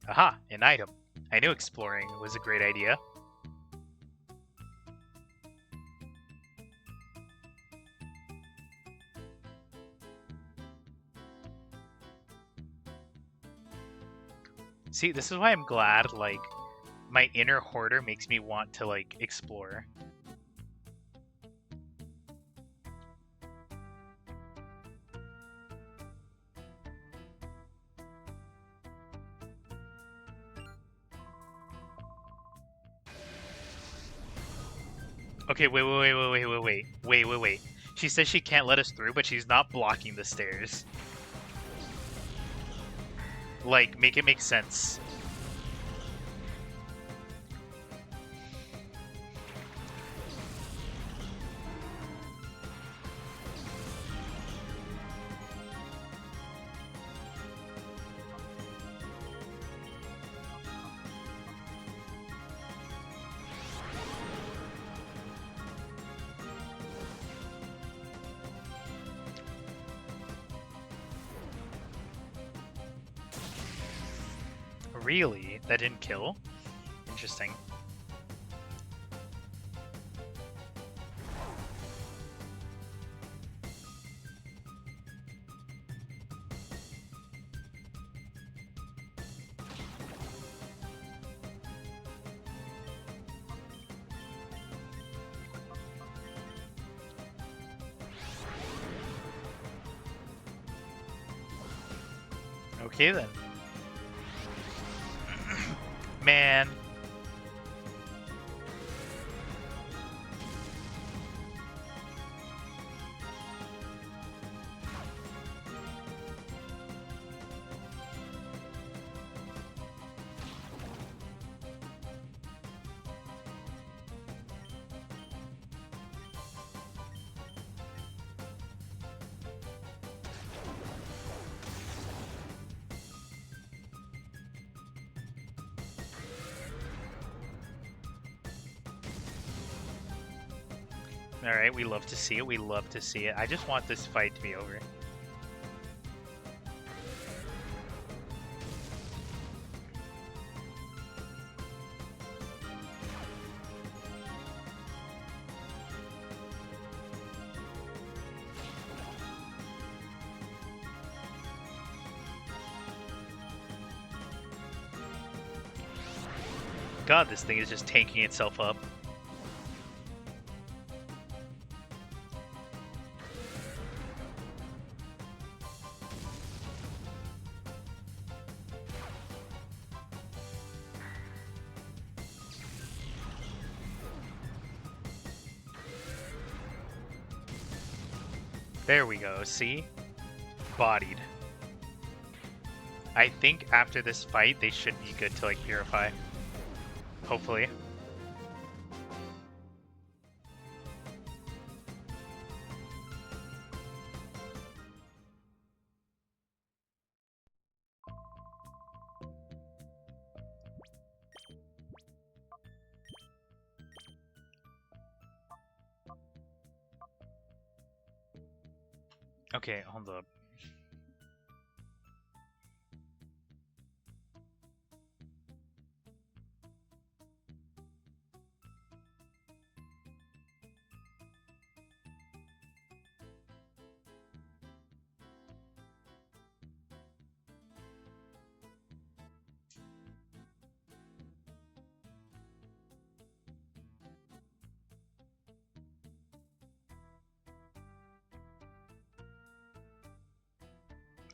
Aha, an item. I knew exploring was a great idea. See, this is why I'm glad, like, My inner hoarder makes me want to, like, explore. Okay, wait. She says she can't let us through, but she's not blocking the stairs. Like, make it make sense. Really? That didn't kill? Interesting. Okay then. Man. Alright, we love to see it. We love to see it. I just want this fight to be over. God, this thing is just tanking itself up. There we go, see? Bodied. I think after this fight, they should be good to, like, purify. Hopefully. Okay, hold up.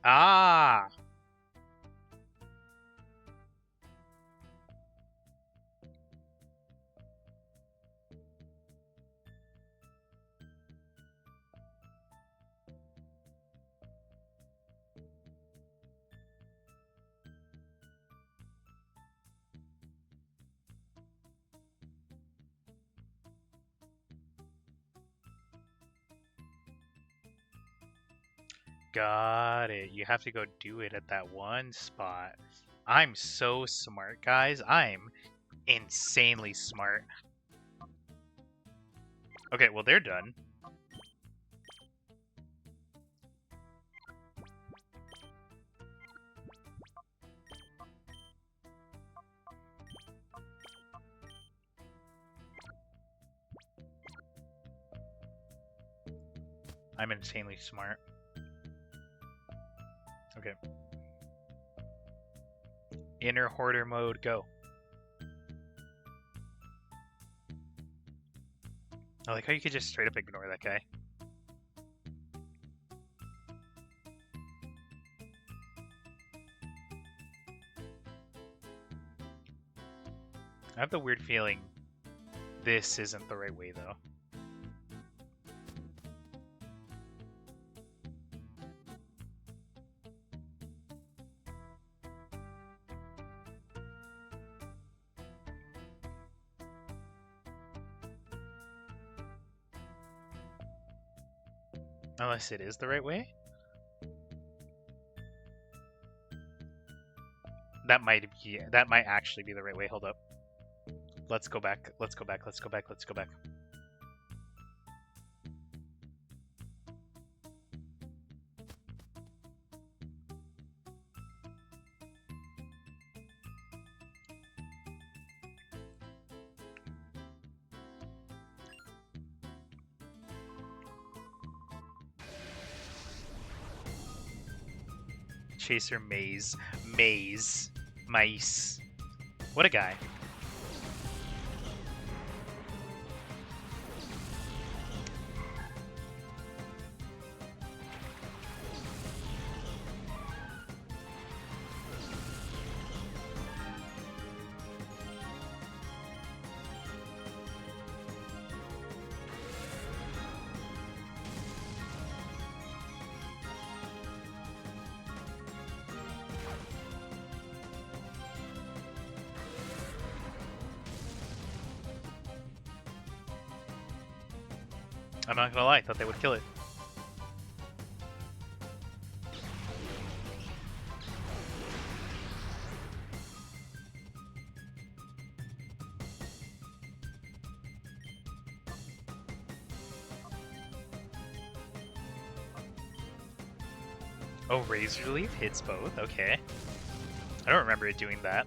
Ah! Got it. You have to go do it at that one spot. I'm so smart, guys. I'm insanely smart. Okay, well, they're done. I'm insanely smart. Okay. Inner hoarder mode, go. I like how you could just straight up ignore that guy. I have the weird feeling this isn't the right way, though. Unless it is the right way? That might actually be the right way. Hold up. Let's go back. Let's go back. Let's go back. Let's go back. Chaser Maze. Maze. Mice. What a guy. I'm not gonna lie, I thought they would kill it. Oh, Razor Leaf hits both? Okay. I don't remember it doing that.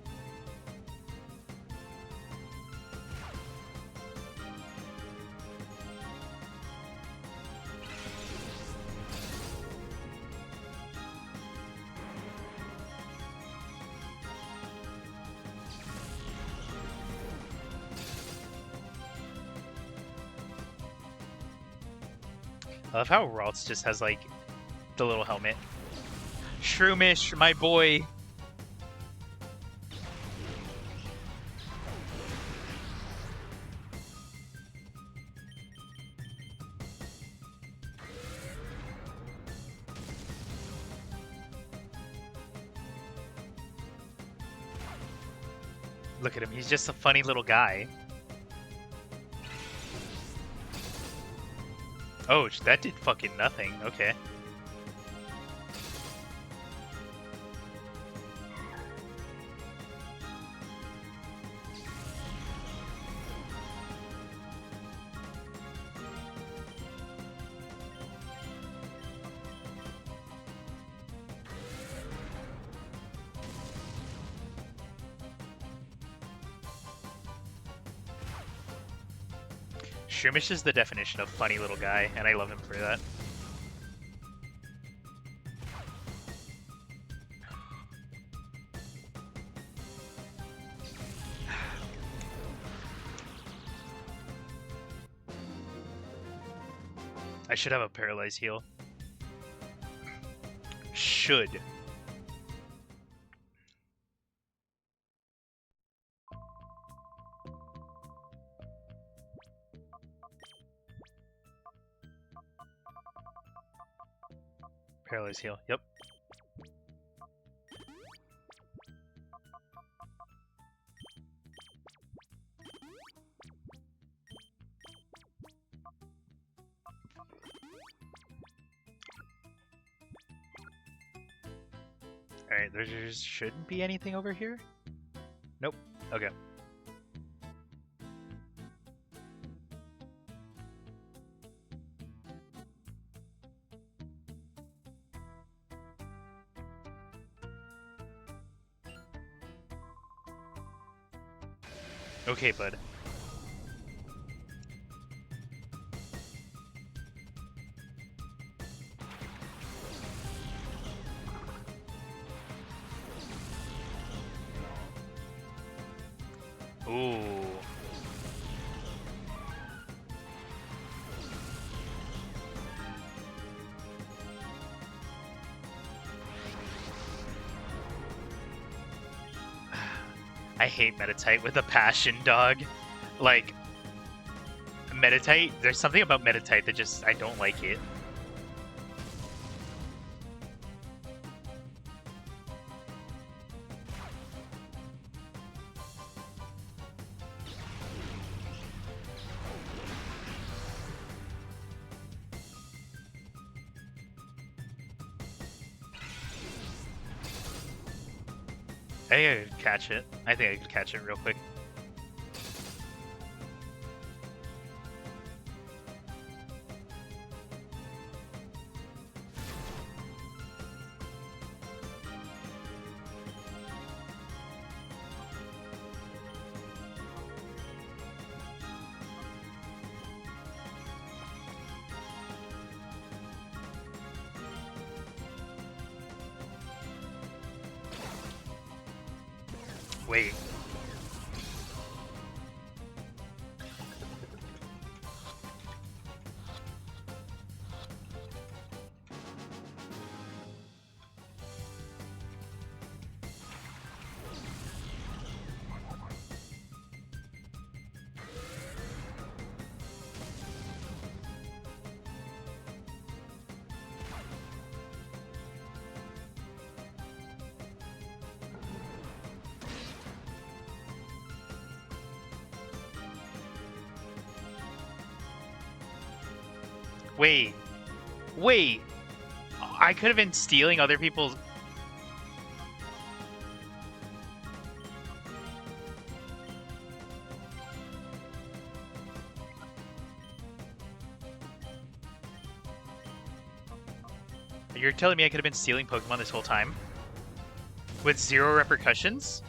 I love how Ralts just has, like, the little helmet. Shroomish, my boy! Look at him, he's just a funny little guy. Oh, that did fucking nothing. Okay. Shroomish is the definition of funny little guy, and I love him for that. I should have a paralyze heal. Should. Paralyze heal. Yep. Alright, there just shouldn't be anything over here? Nope. Okay. Okay, bud. Ooh. I hate Meditite with a passion, dog. Like, Meditite, there's something about Meditite that just, I don't like it. I think I could catch it. I think I could catch it real quick. Wait. Wait. Wait. I could have been stealing other people's... You're telling me I could have been stealing Pokemon this whole time? With 0 repercussions?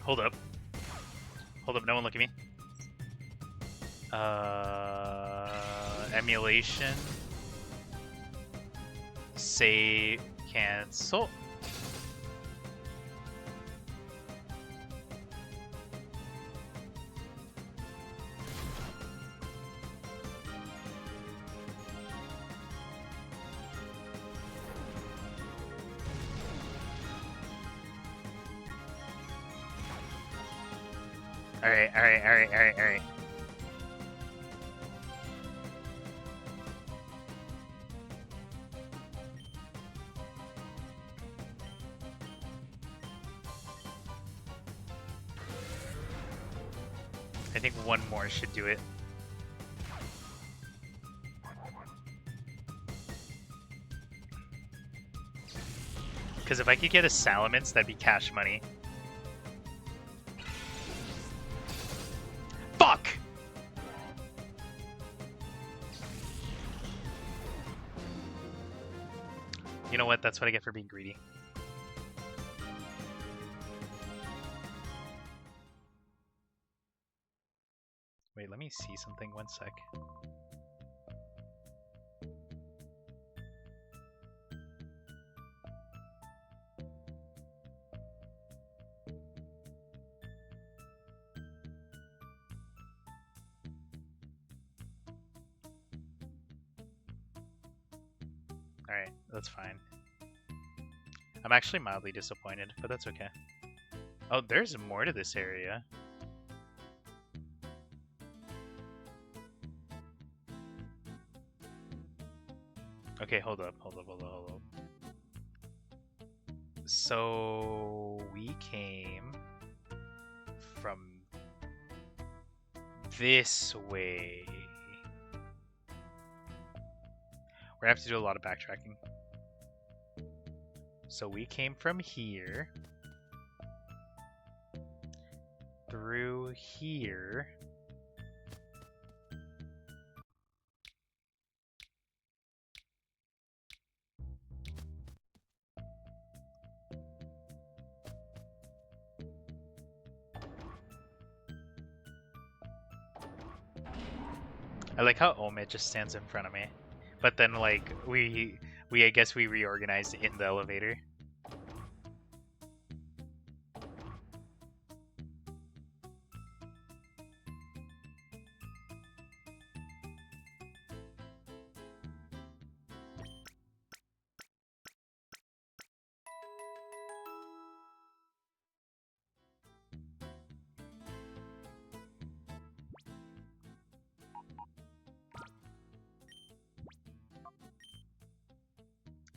Hold up. Hold up, no one look at me. Emulation. Save. Cancel. Alright. I think one more should do it. Because if I could get a Salamence, that'd be cash money. Fuck! You know what? That's what I get for being greedy. Wait, let me see something. 1 sec. Alright, that's fine. I'm actually mildly disappointed, but that's okay. Oh, there's more to this area. Okay, hold up. So we came from this way. We're gonna have to do a lot of backtracking. So we came from here through here. I like how Omid just stands in front of me. But then like I guess we reorganized in the elevator.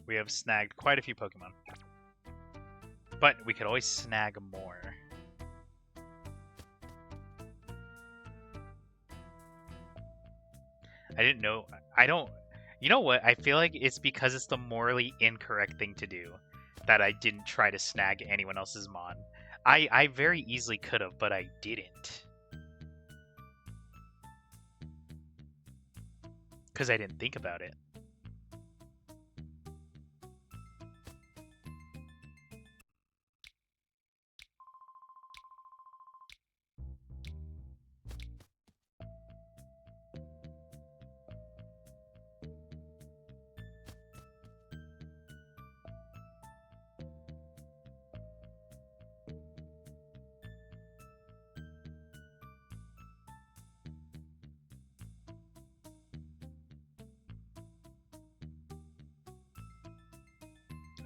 We have snagged quite a few Pokemon. But we could always snag more. I didn't know. I don't. You know what? I feel like it's because it's the morally incorrect thing to do that I didn't try to snag anyone else's Mon. I very easily could have, but I didn't. Because I didn't think about it.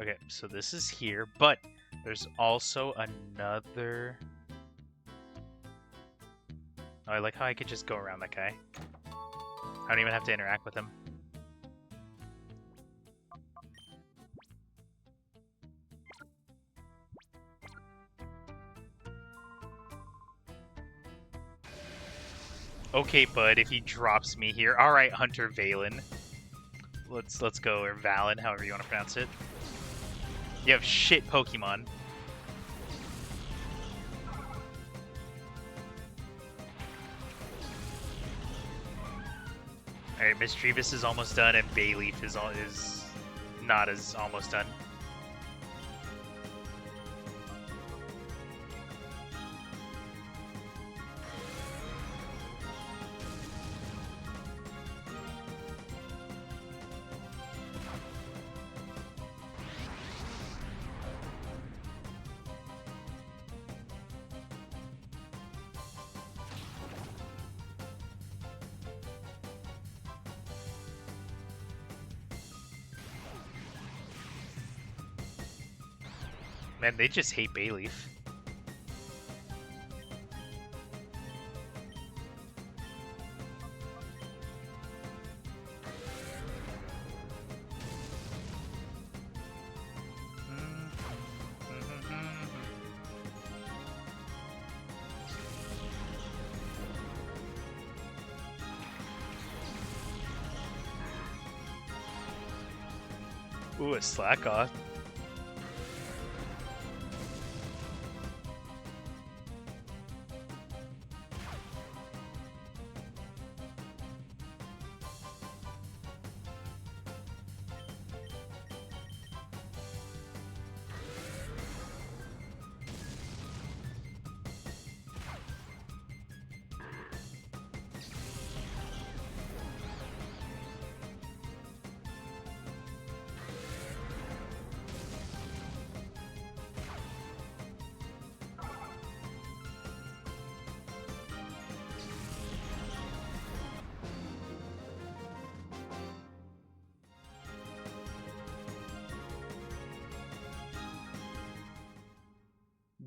Okay, so this is here, but there's also another... Oh, I like how I could just go around that guy. I don't even have to interact with him. Okay, bud, if he drops me here. Alright, Hunter Valen. Let's go, or Valen, however you want to pronounce it. You have shit Pokemon. Alright, Misdreavus is almost done, and Bayleaf is not as almost done. Man, they just hate Bayleaf. Ooh, a slack off.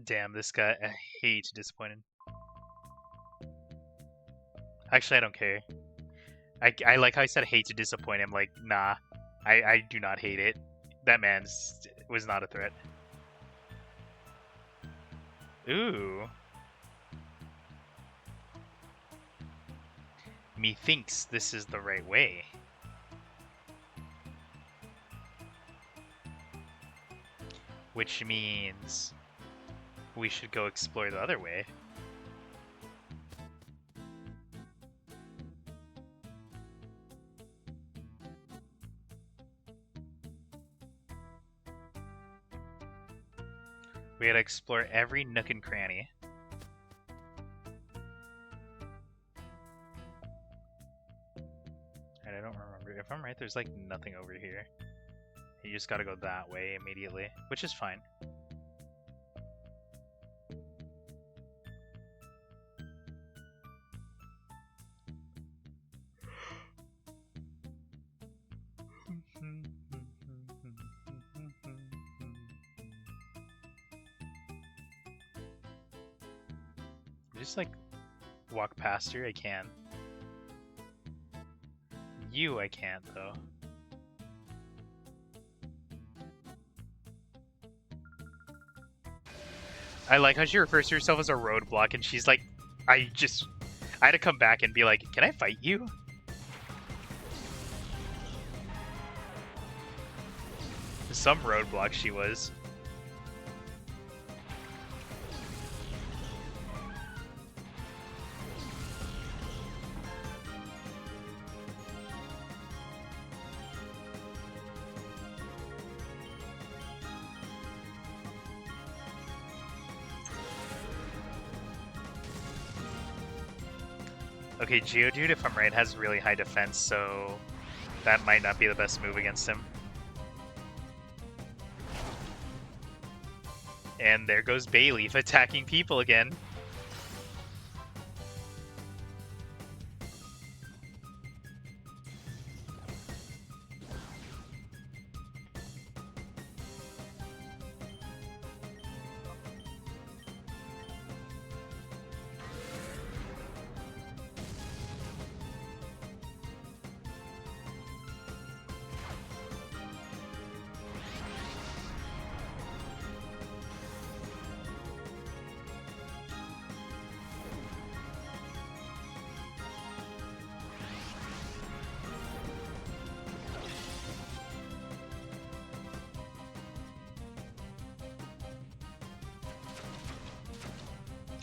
Damn, this guy, I hate disappointed. Actually, I don't care. I like how I said hate to disappoint him. Like, nah, I do not hate it. That man was not a threat. Ooh. Methinks this is the right way. Which means we should go explore the other way. We gotta explore every nook and cranny. And I don't remember. If I'm right, there's like nothing over here. You just gotta go that way immediately, which is fine. Just like walk past her, I can. You, I can't though. I like how she refers to herself as a roadblock, and she's like, I had to come back and be like, can I fight you? Some roadblock she was. Okay, Geodude, if I'm right, has really high defense, so that might not be the best move against him. And there goes Bayleaf attacking people again.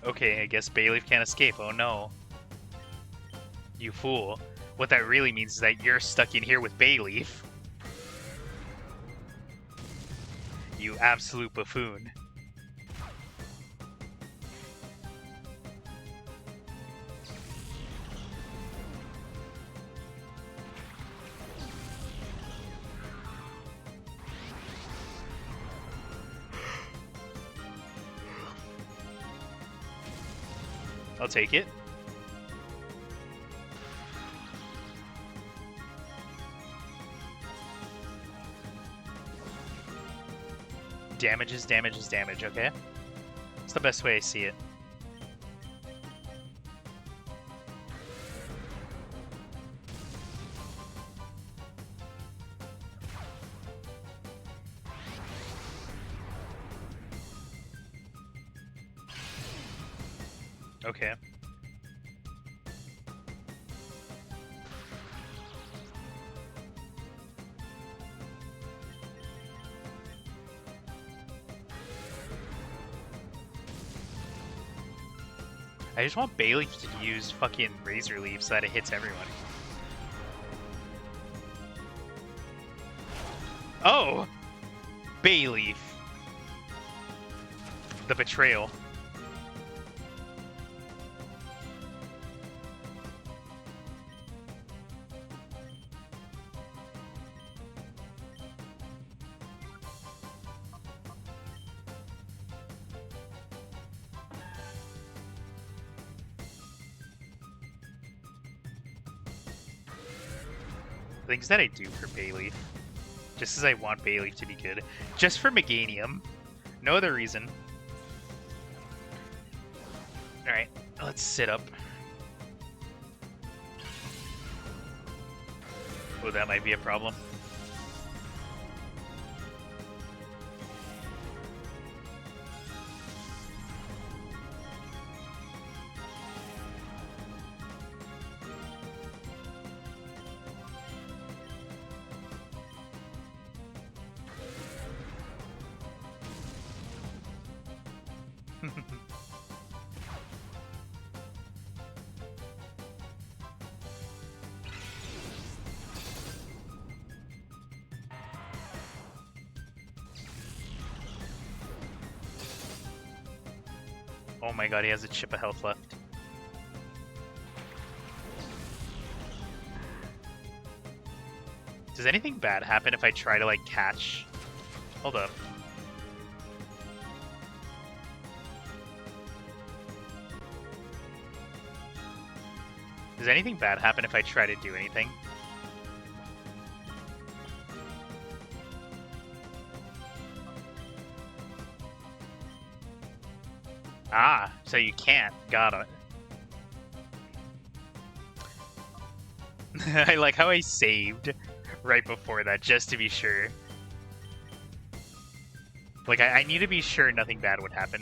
Okay, I guess Bayleaf can't escape. Oh no. You fool. What that really means is that you're stuck in here with Bayleaf. You absolute buffoon. I'll take it. Damage is damage is damage, okay? It's the best way I see it. Okay. I just want Bayleaf to use fucking Razor Leaf so that it hits everyone. Oh! Bayleaf. The betrayal. Things that I do for Bayleaf. Just as I want Bayleaf to be good. Just for Meganium. No other reason. Alright, let's sit up. Oh, that might be a problem. Oh my god, he has a chip of health left. Does anything bad happen if I try to, like, catch? Hold up. Does anything bad happen if I try to do anything? Ah, so you can't. Got it. I like how I saved right before that, just to be sure. Like, I need to be sure nothing bad would happen.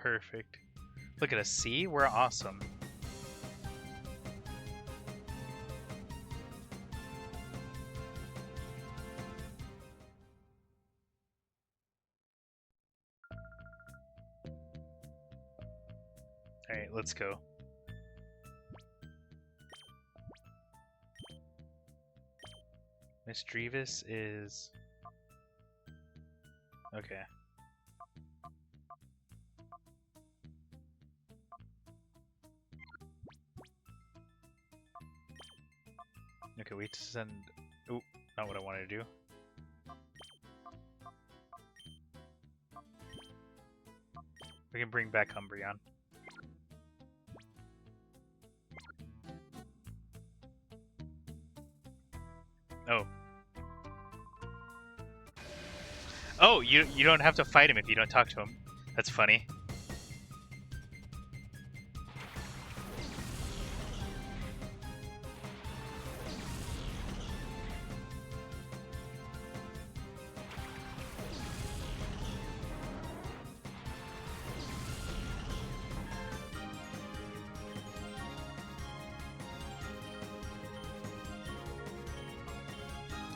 Perfect. Look at us, see? We're awesome. Alright, let's go. Miss Drevis is... Okay. Okay, we send... Oop, not what I wanted to do. We can bring back Umbreon. Oh. Oh, you don't have to fight him if you don't talk to him. That's funny.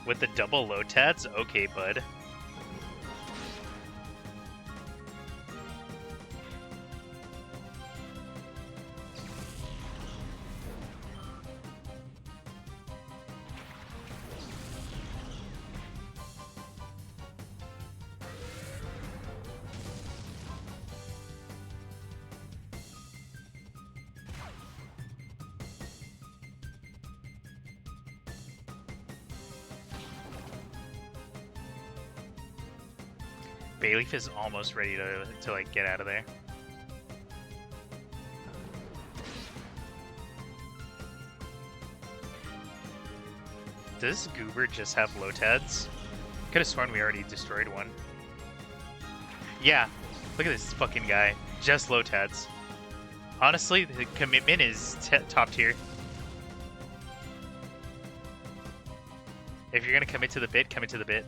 With the double Lotats? Okay, bud. Bayleaf is almost ready to like get out of there. Does Goober just have Lotads? Could have sworn we already destroyed one. Yeah, look at this fucking guy. Just Lotads. Honestly, the commitment is top tier. If you're gonna commit to the bit, commit to the bit.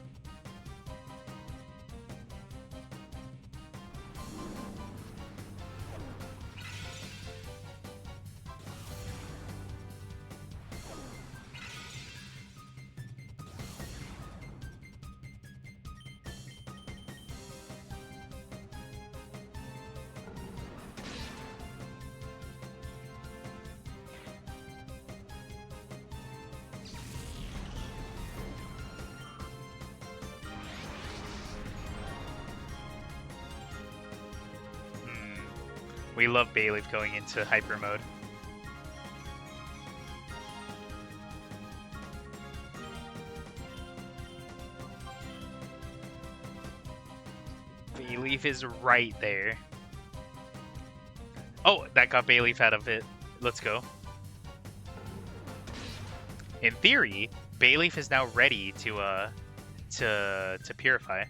We love Bayleaf going into hyper mode. Bayleaf is right there. Oh, that got Bayleaf out of it. Let's go. In theory, Bayleaf is now ready to purify.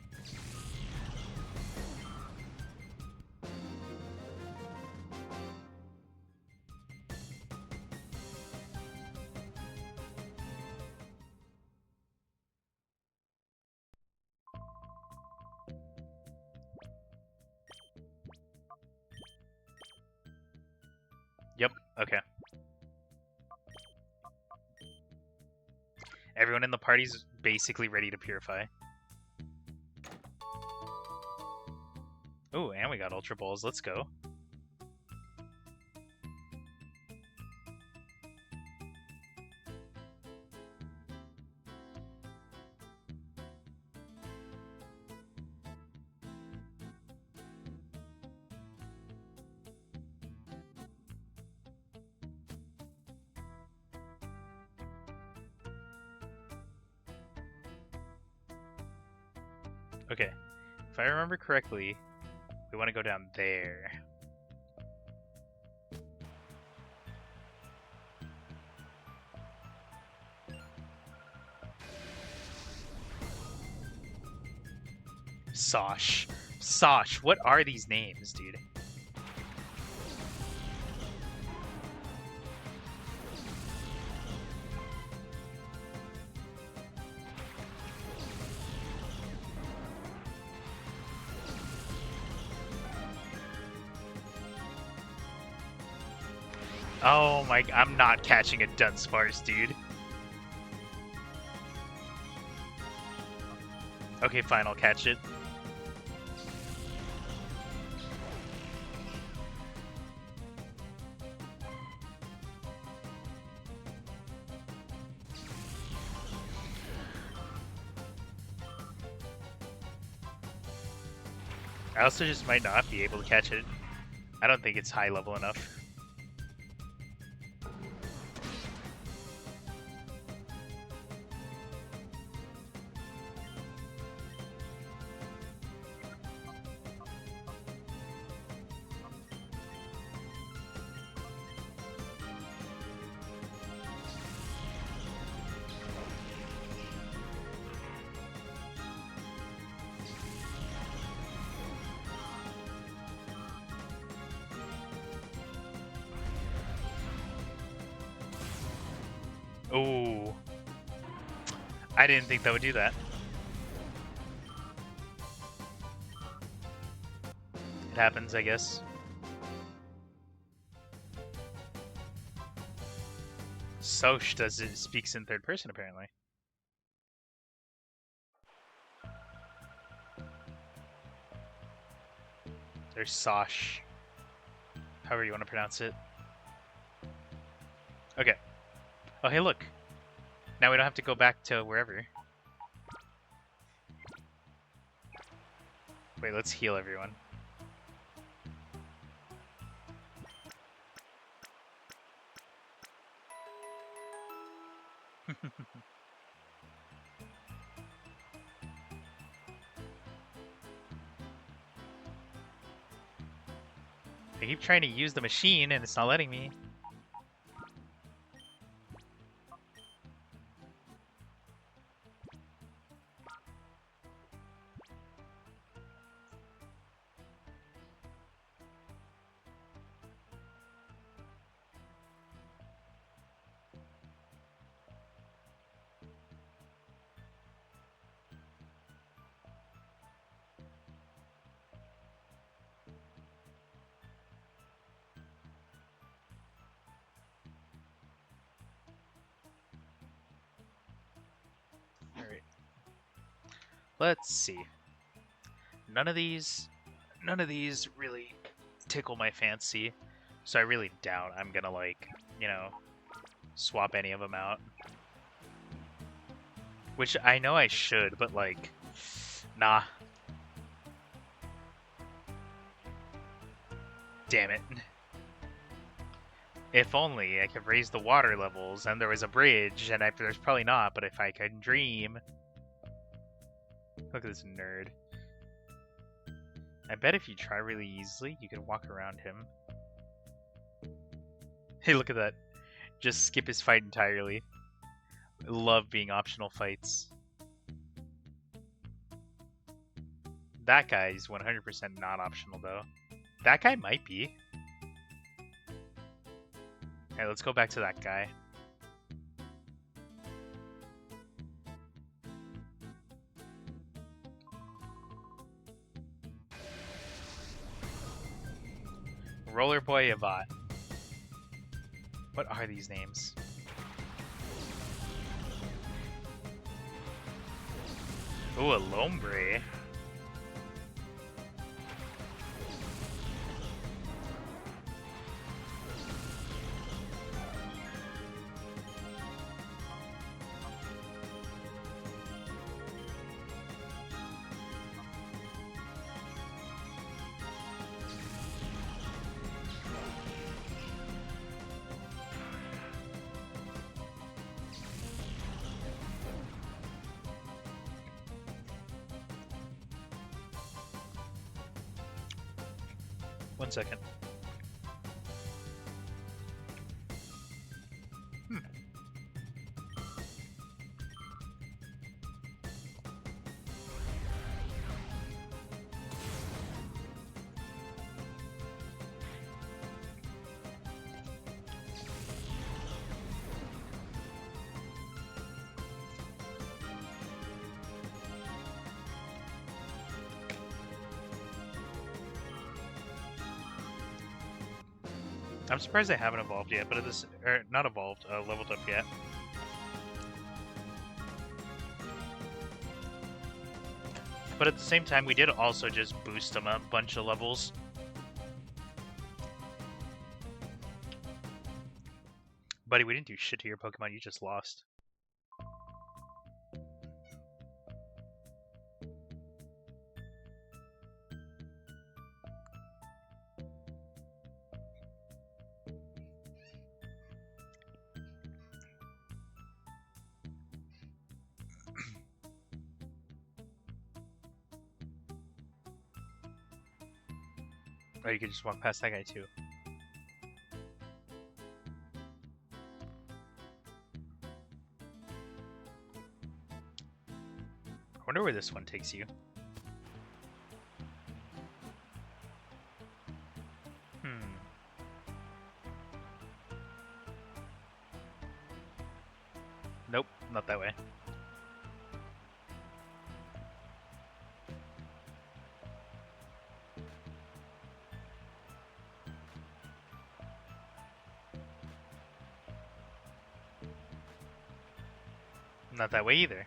Yep, okay. Everyone in the party's basically ready to purify. Oh, and we got Ultra Balls. Let's go. Okay, if I remember correctly, we want to go down there. Sosh. Sosh, what are these names, dude? Oh my, I'm not catching a Dunsparce, dude. Okay, fine, I'll catch it. I also just might not be able to catch it. I don't think it's high level enough. Oh, I didn't think that would do that. It happens, I guess. Soch does it, speaks in third person, apparently. There's Soch. However you want to pronounce it. Okay. Oh, hey, look. Now we don't have to go back to wherever. Wait, let's heal everyone. I keep trying to use the machine and it's not letting me. Alright. Let's see. None of these really tickle my fancy. So I really doubt I'm gonna, like, you know, swap any of them out. Which I know I should, but, like, nah. Damn it. If only I could raise the water levels and there was a bridge, and there's probably not, but if I could dream. Look at this nerd. I bet if you try really easily, you can walk around him. Hey, look at that. Just skip his fight entirely. I love being optional fights. That guy's 100% not optional, though. That guy might be. Alright, let's go back to that guy. Roller Boy Avat. What are these names? Ooh, a Lombre. One second. I'm surprised I haven't evolved yet, but this or not evolved, leveled up yet. But at the same time, we did also just boost them a bunch of levels. Buddy, we didn't do shit to your Pokemon, you just lost. Oh, you could just walk past that guy too. I wonder where this one takes you. Nope, not that way. Not that way either.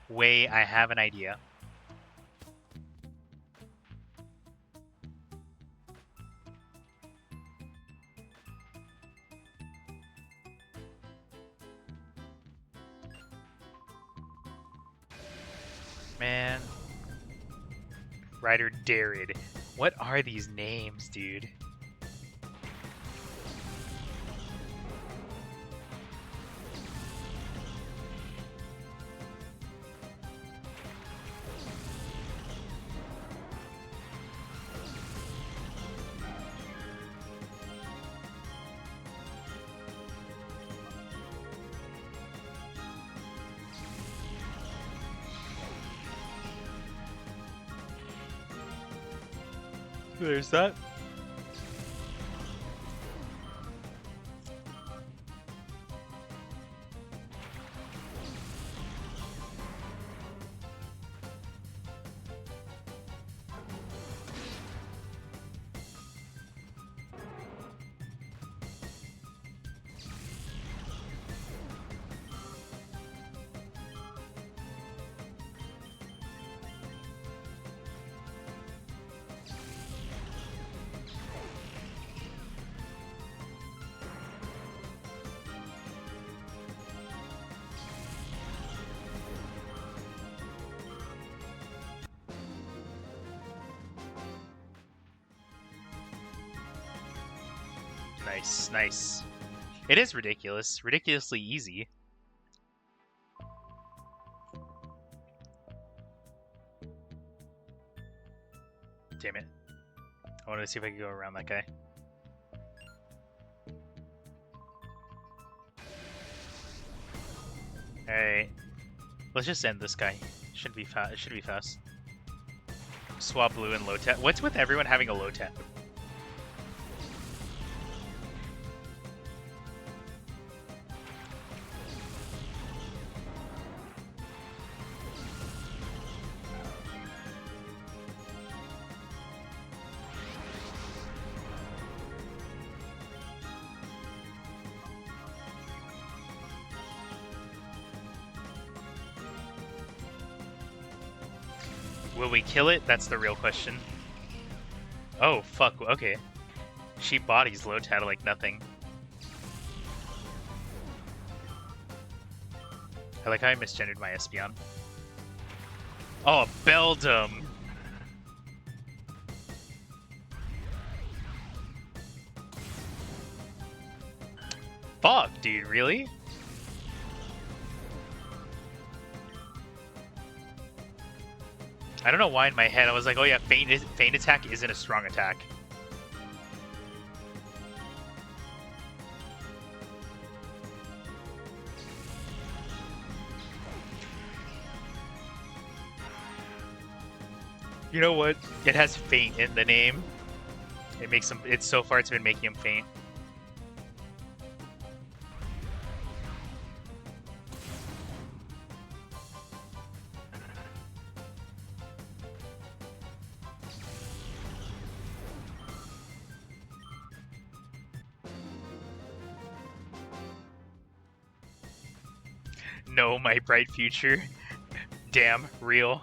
Way, I have an idea. Man. Ryder Darid. What are these names, dude? There's that. Nice, nice. It is ridiculous. Ridiculously easy. Damn it. I wanted to see if I could go around that guy. Alright. Let's just end this guy. Shouldn't be fast. It should be fast. Swap blue and low tap. What's with everyone having a low tap? Will we kill it? That's the real question. Oh, fuck. Okay. She bodies low tat like nothing. I like how I misgendered my Espeon. Oh, Beldum! Fuck, dude, really? I don't know why in my head I was like, oh yeah, feint attack isn't a strong attack. You know what? It has feint in the name. It makes him. It's so far it's been making him faint. No, my bright future. Damn, real.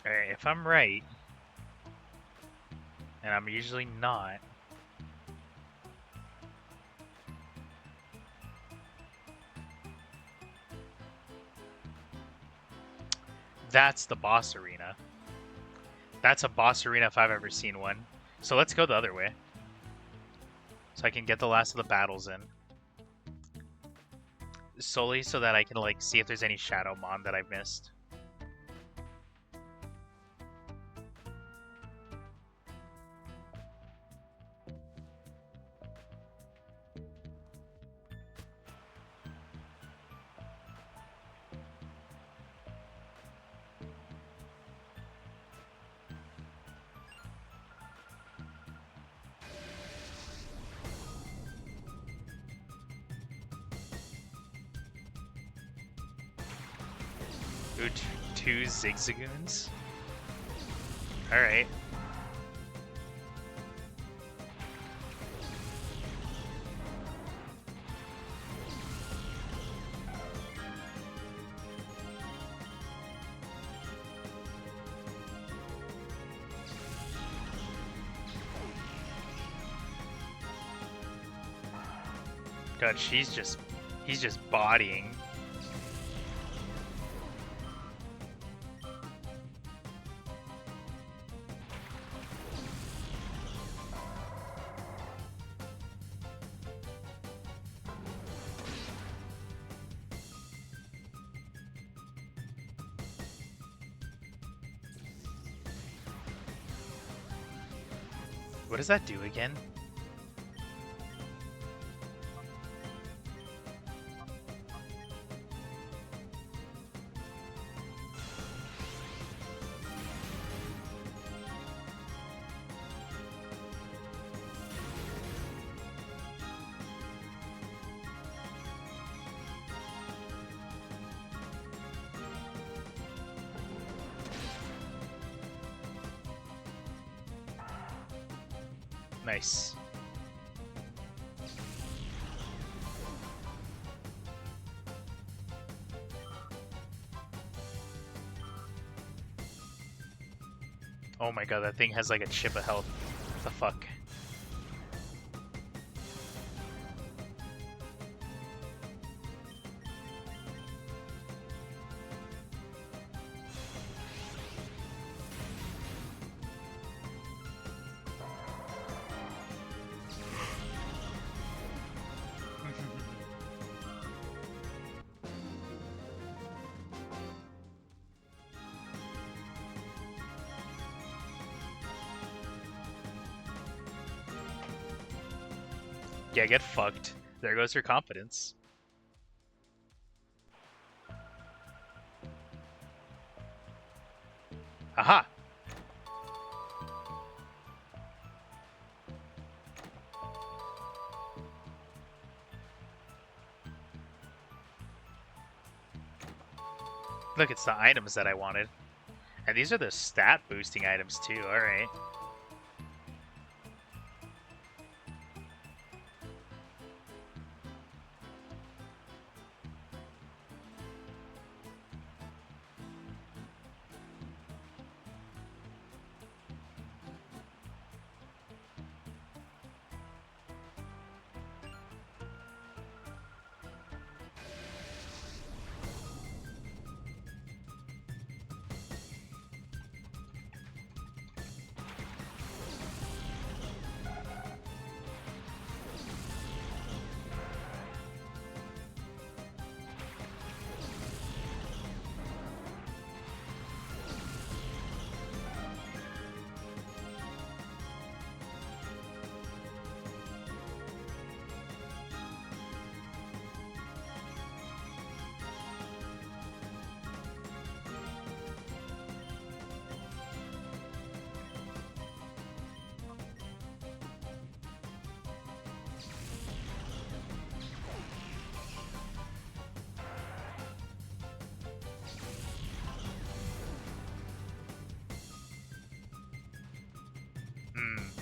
Alright, if I'm right, and I'm usually not, that's the boss arena. That's a boss arena if I've ever seen one. So let's go the other way. So I can get the last of the battles in. Solely so that I can like see if there's any Shadow Mon that I've missed. Ooh, two Zigzagoons? Alright. God, he's just bodying. What does that do again? Nice. Oh my god, that thing has like a chip of health. What the fuck? Yeah, get fucked. There goes your confidence. Aha! Look, it's the items that I wanted. And these are the stat boosting items too, alright.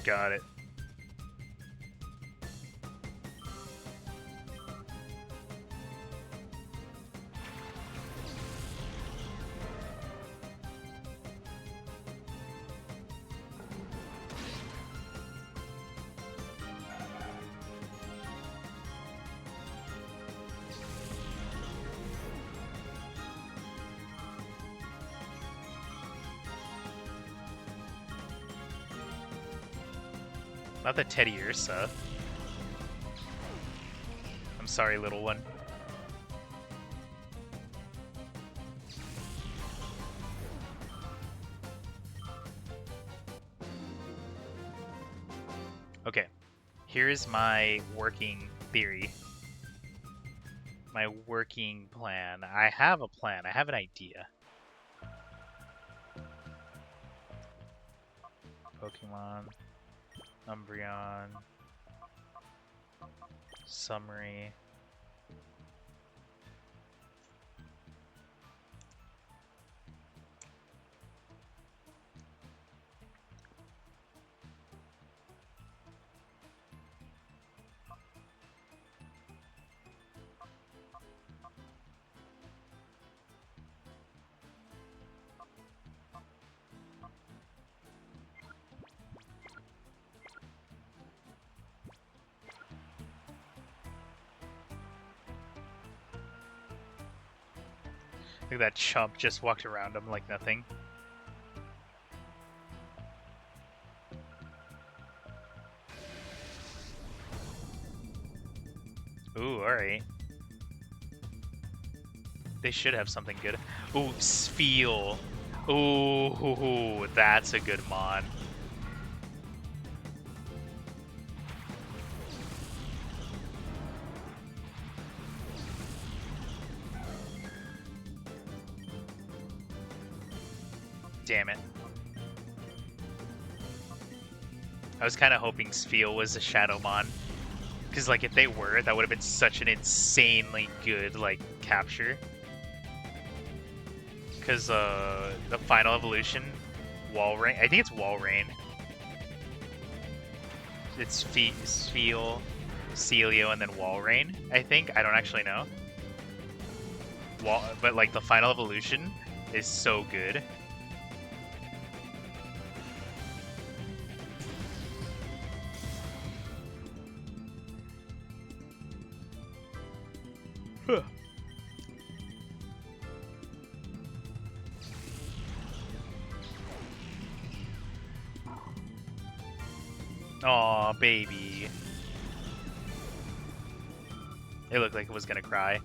Got it. Not the Teddy Ursa. I'm sorry, little one. Okay, here's my working theory. My working plan. I have a plan. I have an idea. Pokemon, Umbreon, summary. Look at that chump just walked around him like nothing. Ooh, alright. They should have something good. Ooh, Spheal. Ooh, that's a good mon. Damn it. I was kind of hoping Spheal was a Shadowmon. Because, like, if they were, that would have been such an insanely good, like, capture. Because, the final evolution, Walrein, I think it's Walrein. It's Spheal, Celio, and then Walrein, I think. I don't actually know. But, like, the final evolution is so good. Huh. Aw, baby. It looked like it was gonna cry.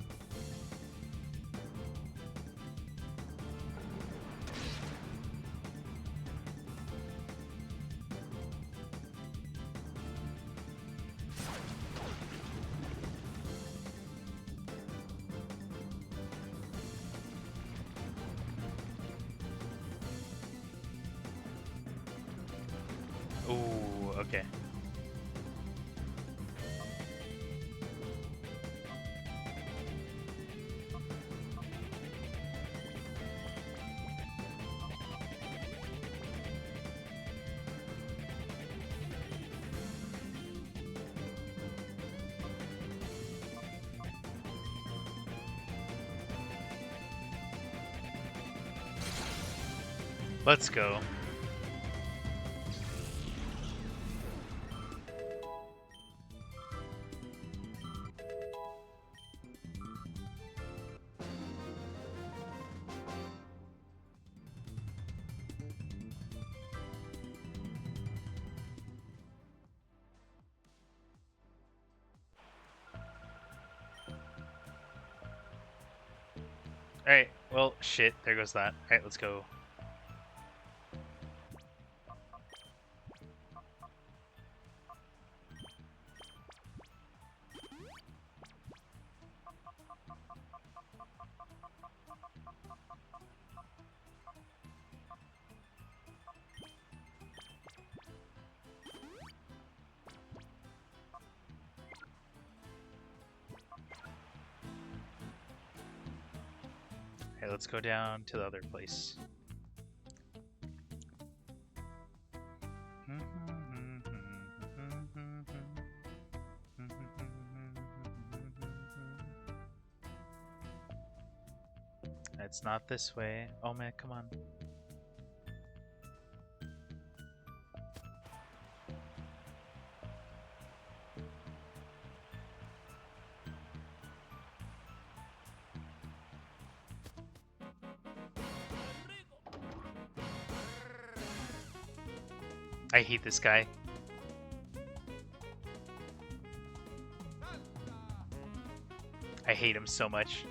Ooh, okay. Let's go. Alright, well, shit, there goes that. Alright, let's go. Okay, let's go down to the other place. It's not this way. Oh man, come on. I hate this guy. I hate him so much.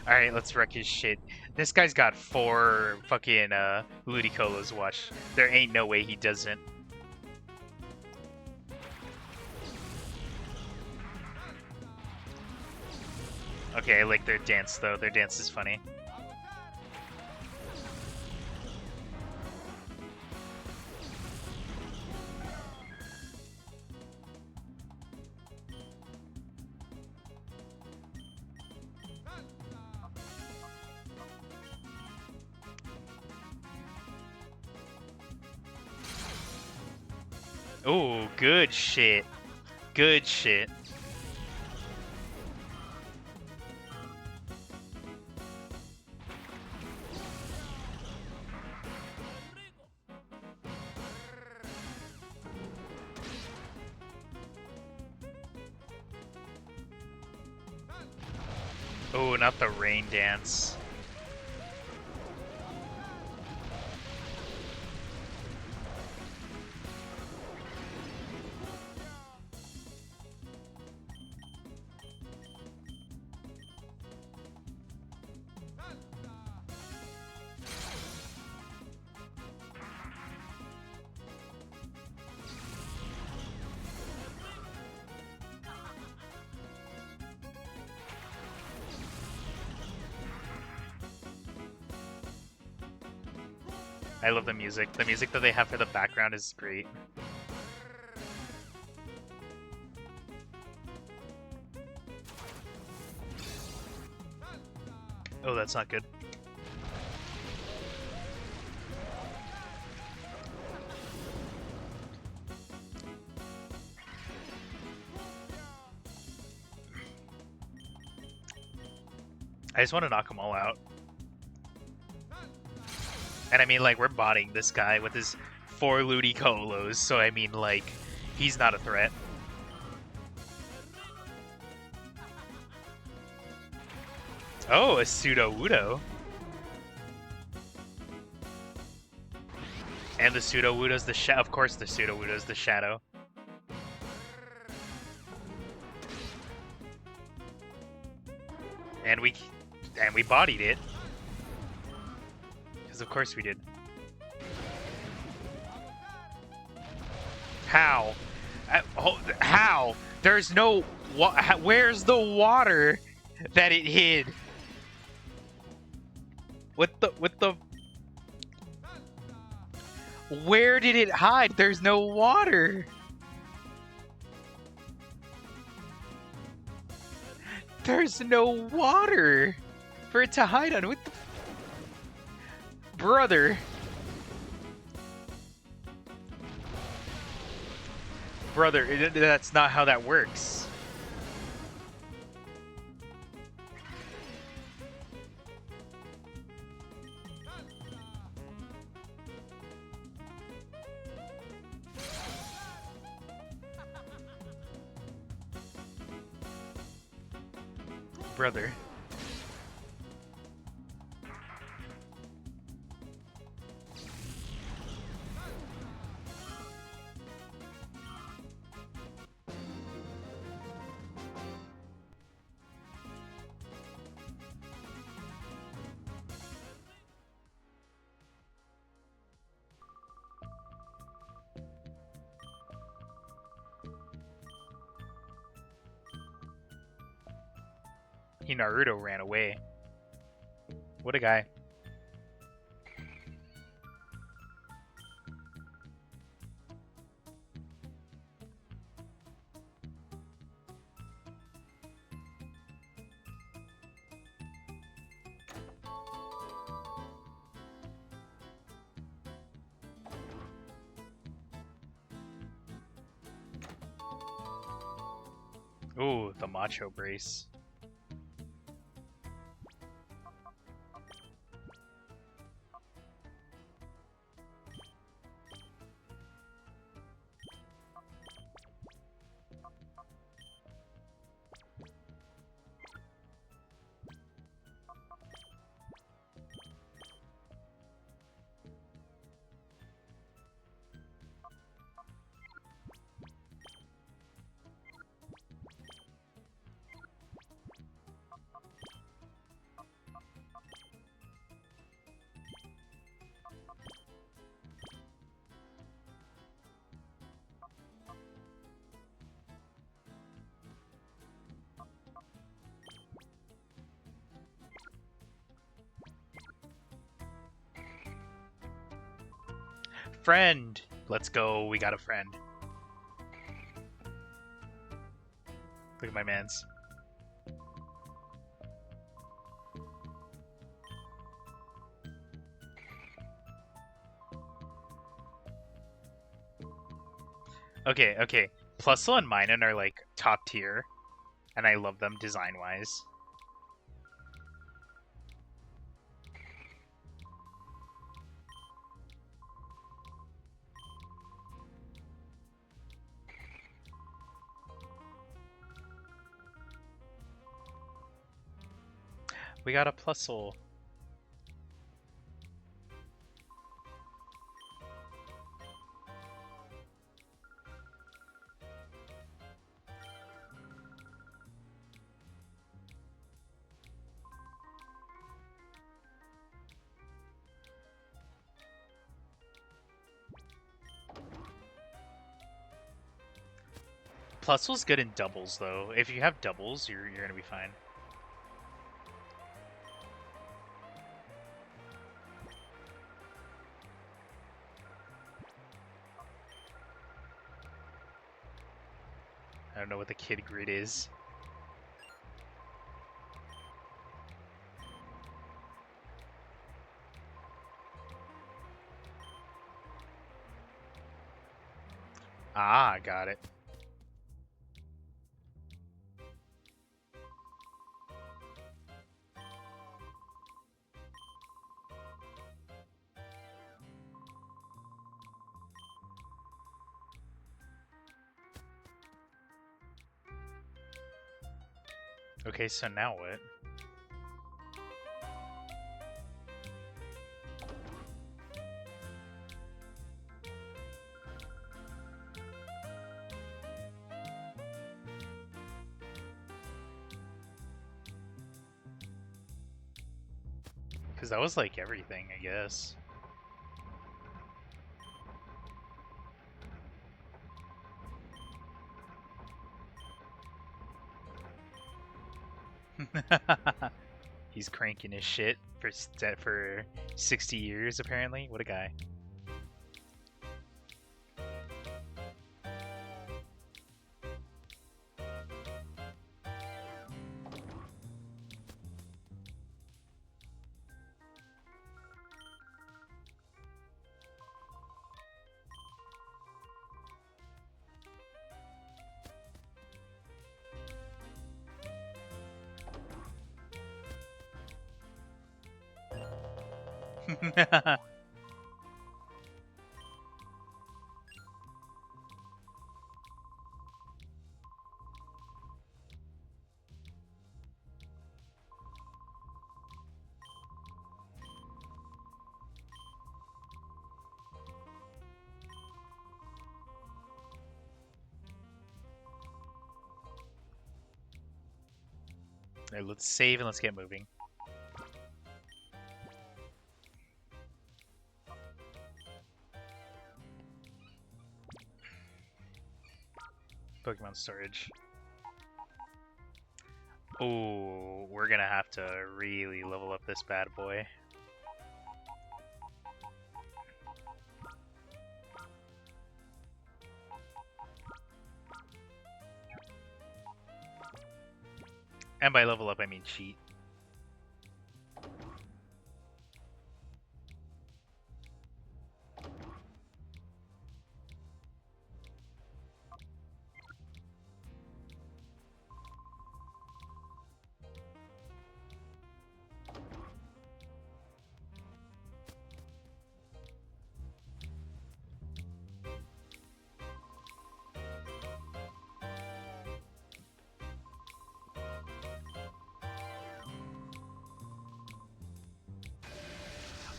Alright, let's wreck his shit. This guy's got 4 fucking Ludicolo's, watch. There ain't no way he doesn't. Okay, I like their dance though. Their dance is funny. Ooh, good shit. Good shit. Oh, not the rain dance. I love the music. The music that they have for the background is great. Oh, that's not good. I just want to knock them all out. And I mean, like, we're botting this guy with his 4 Ludicolo's, so I mean, like, he's not a threat. Oh, a Pseudo-Wudo. And the Pseudo-Wudo's the shadow. Of course the Pseudo-Wudo's the shadow. And we bodied it. Because of course we did. How? How? There's no... Where's the water that it hid? What the... Where did it hide? There's no water. There's no water for it to hide on. What the... Brother. Brother, that's not how that works. Brother. Naruto ran away. What a guy. Ooh, the macho brace. Friend! Let's go, we got a friend. Look at my mans. Okay, okay. Plusle and Minun are like top tier, and I love them design-wise. We got a Plusle. Plusle's good in doubles, though. If you have doubles, you're gonna be fine. I don't know what the kid grid is. Ah, got it. Okay, so now what? Because that was like everything, I guess. He's cranking his shit for 60 years, apparently. What a guy. Alright, let's save and let's get moving. Pokemon storage. Oh, we're gonna have to really level up this bad boy. And by level up, I mean cheat.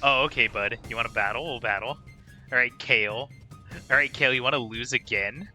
Oh, okay, bud. You want to battle? We'll battle. All right, Kale. All right, Kale. You want to lose again?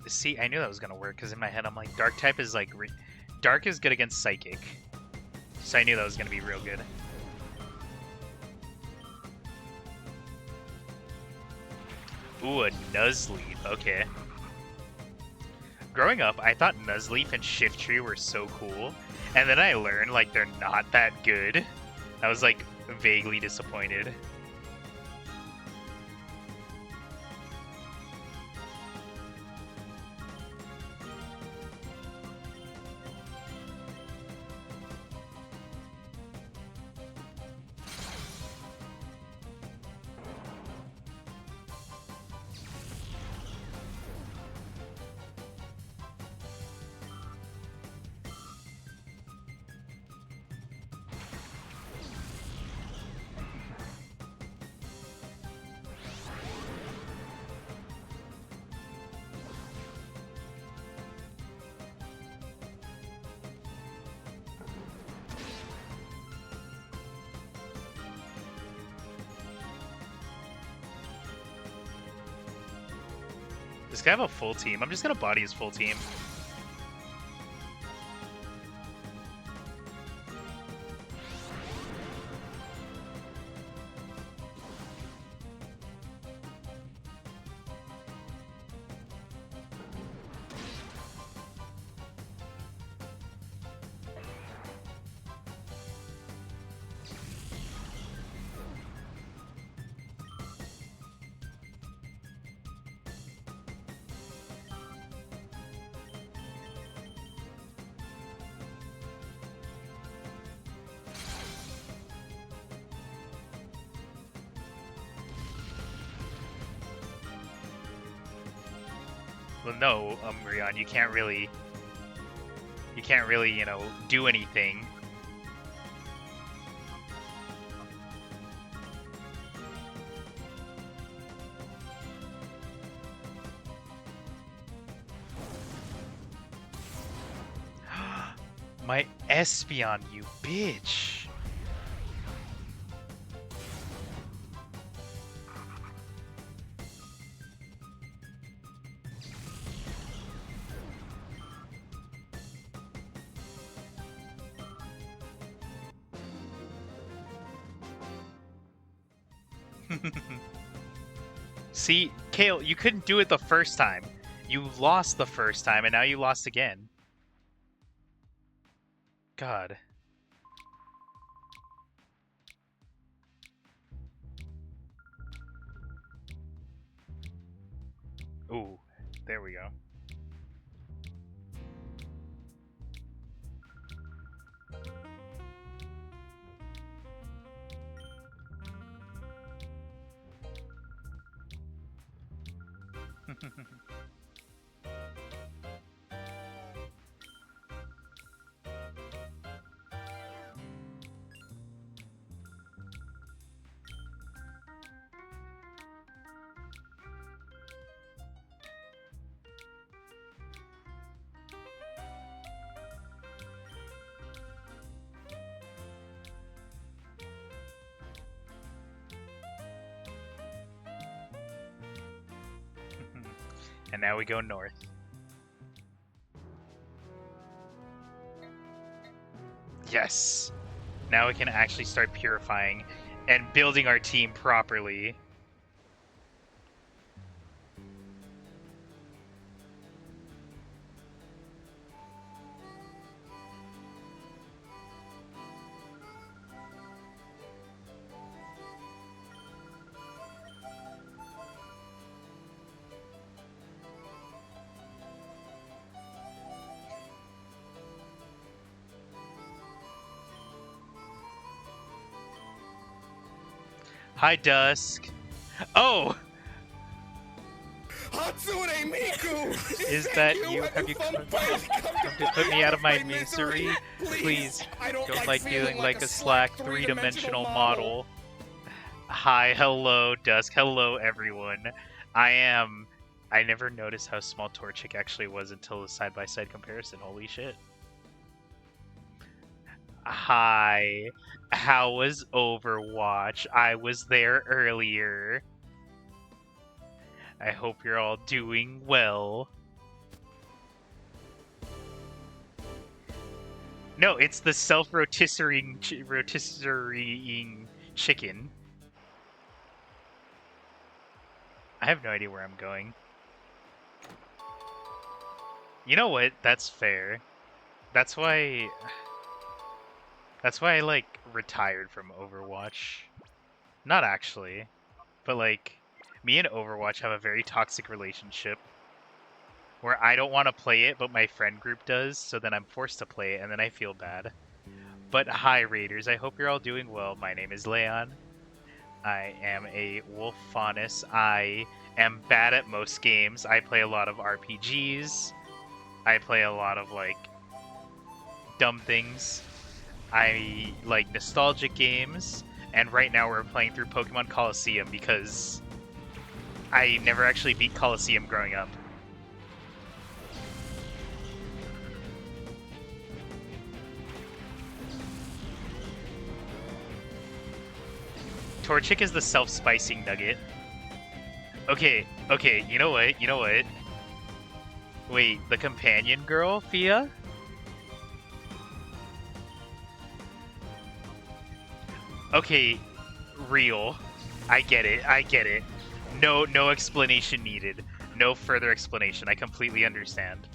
See, I knew that was gonna work because in my head I'm like, Dark type is like, Dark is good against Psychic, so I knew that was gonna be real good. Ooh, a Nuzleaf. Okay. Growing up, I thought Nuzleaf and Shiftry were so cool, and then I learned like they're not that good. I was like vaguely disappointed. Does this guy have a full team? I'm just gonna body his full team. Well, no, Rion, you can't really, you know, do anything. My Espeon, you bitch. See, Kale, you couldn't do it the first time. You lost the first time, and now you lost again. God. Ooh, there we go. And now we go north. Yes! Now we can actually start purifying and building our team properly. Hi, Dusk. Oh! Hatsune Miku! Is that you? you? Have you come finally to put me out of my misery? Please, I don't like feeling like a slack three-dimensional model. Hi, hello, Dusk. Hello, everyone. I never noticed how small Torchic actually was until the side-by-side comparison. Holy shit. Hi. How was Overwatch? I was there earlier. I hope you're all doing well. No, it's the self-rotisserie rotisserie chicken. I have no idea where I'm going. You know what? That's fair. That's why I like retired from Overwatch. Not actually, but like me and Overwatch have a very toxic relationship where I don't want to play it, but my friend group does, so then I'm forced to play it and then I feel bad. But hi Raiders, I hope you're all doing well. My name is Leon. I am a wolf faunus. I am bad at most games. I play a lot of RPGs. I play a lot of like dumb things. I like nostalgic games, and right now we're playing through Pokémon Colosseum because I never actually beat Colosseum growing up. Torchic is the self-spicing nugget. Okay, you know what? Wait, the companion girl, Fia? Okay, real. I get it. No explanation needed. No further explanation. I completely understand.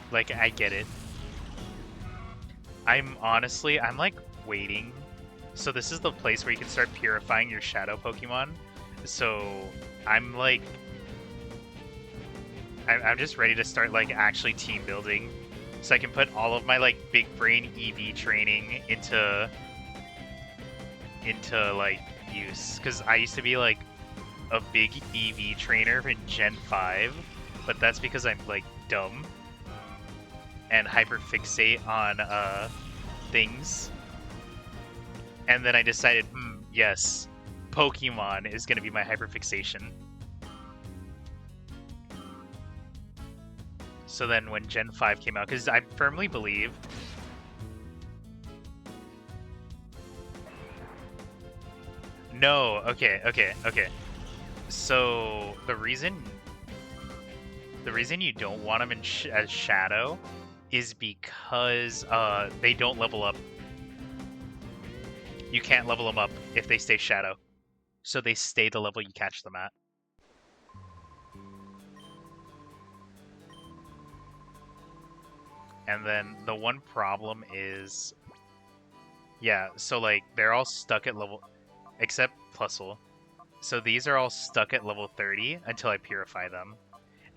Like, I get it. I'm like waiting. So this is the place where you can start purifying your shadow Pokemon. So I'm like, I'm just ready to start like actually team building, so I can put all of my like big brain EV training into like use. Because I used to be like a big EV trainer in Gen 5, but that's because I'm like dumb and hyperfixate on things. And then I decided, yes, Pokemon is gonna be my hyperfixation. So then when Gen 5 came out, because I firmly believe no, okay. So the reason you don't want them as Shadow is because they don't level up. You can't level them up if they stay Shadow. So they stay the level you catch them at. And then the one problem is, yeah, so like they're all stuck at level, except Plusle. So these are all stuck at level 30 until I purify them.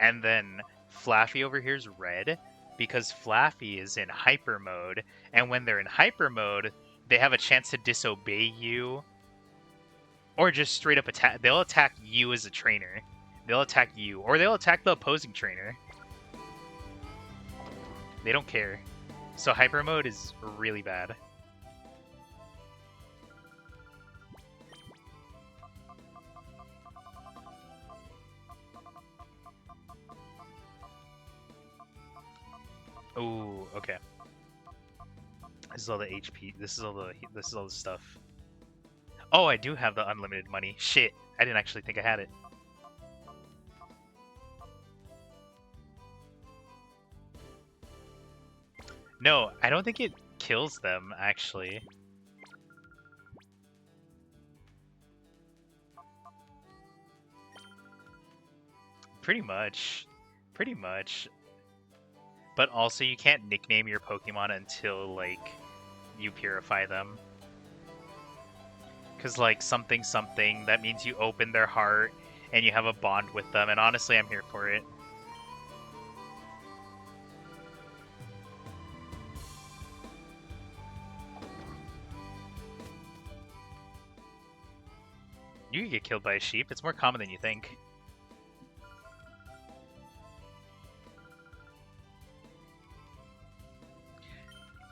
And then Flaffy over here is red because Flaffy is in hyper mode. And when they're in hyper mode, they have a chance to disobey you or just straight up attack. They'll attack you as a trainer. They'll attack you, or they'll attack the opposing trainer. They don't care. So hyper mode is really bad. Ooh, okay. This is all the HP. This is all the stuff. Oh, I do have the unlimited money. Shit, I didn't actually think I had it. No, I don't think it kills them, actually. Pretty much. But also, you can't nickname your Pokemon until, like, you purify them. Because, like, something, that means you open their heart and you have a bond with them. And honestly, I'm here for it. You can get killed by a sheep. It's more common than you think.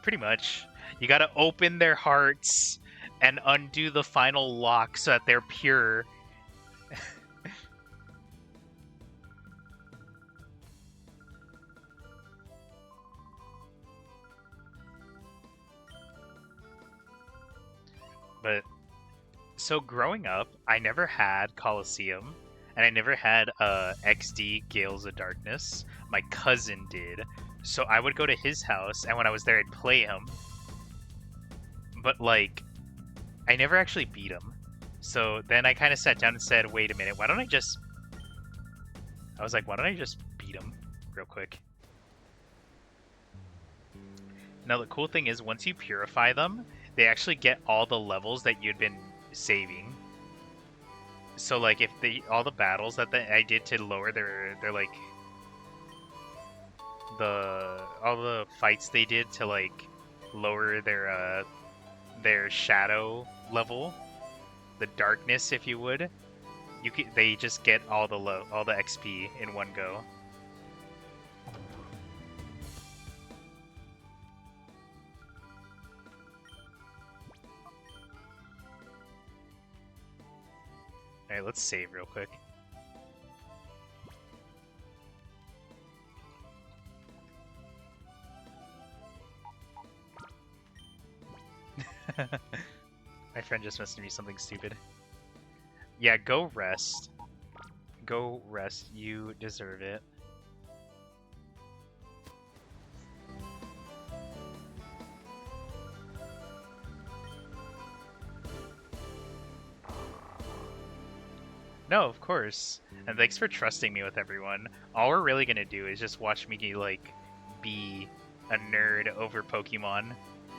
Pretty much. You gotta open their hearts and undo the final lock so that they're pure. But so growing up, I never had Colosseum, and I never had XD Gales of Darkness. My cousin did, so I would go to his house, and when I was there, I'd play him. But like, I never actually beat him. So then I kind of sat down and said, "Wait a minute, why don't I just?" I was like, "Why don't I just beat him real quick?" Now the cool thing is, once you purify them, they actually get all the levels that you'd been saving. So like, if all the battles that I did to lower their like all the fights they did to like lower their shadow level, the darkness, if you would, they just get all the XP in one go. Alright, let's save real quick. My friend just messaged me something stupid. Yeah, go rest. Go rest. You deserve it. No, of course. And thanks for trusting me with everyone. All we're really gonna do is just watch me like be a nerd over Pokemon,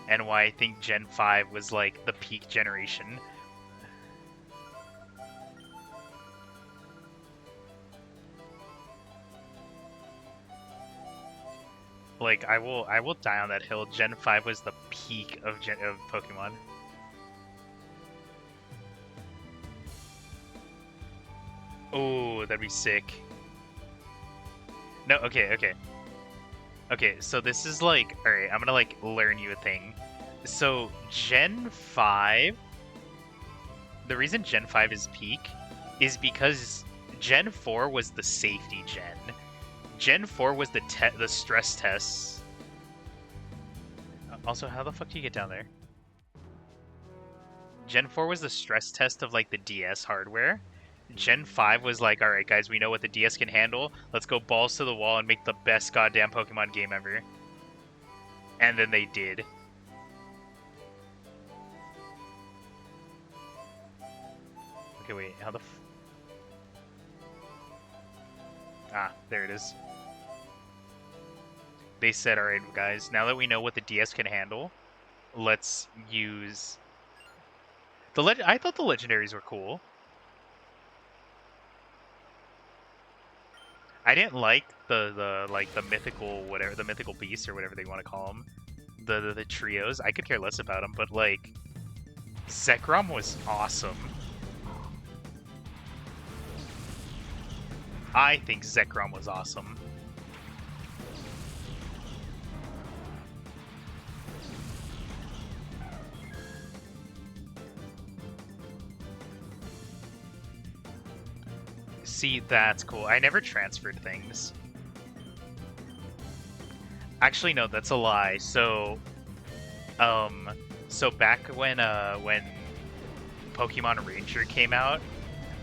and why I think Gen 5 was like the peak generation. Like I will die on that hill. Gen 5 was the peak of Pokemon. Oh, that'd be sick. No, okay. Okay, so this is like, alright, I'm gonna like learn you a thing. So Gen 5, the reason Gen 5 is peak is because Gen 4 was the safety gen. Gen 4 was the stress tests. Also, how the fuck do you get down there? Gen 4 was the stress test of like the DS hardware. Gen 5 was like, alright guys, we know what the DS can handle. Let's go balls to the wall and make the best goddamn Pokemon game ever. And then they did. Okay, wait, how the Ah, there it is. They said, alright guys, now that we know what the DS can handle, let's use... I thought the legendaries were cool. I didn't like the mythical whatever, the mythical beasts or whatever they want to call them, the trios. I could care less about them, but like Zekrom was awesome. I think Zekrom was awesome. See, that's cool. I never transferred things. Actually, no, that's a lie. So back when Pokemon Ranger came out,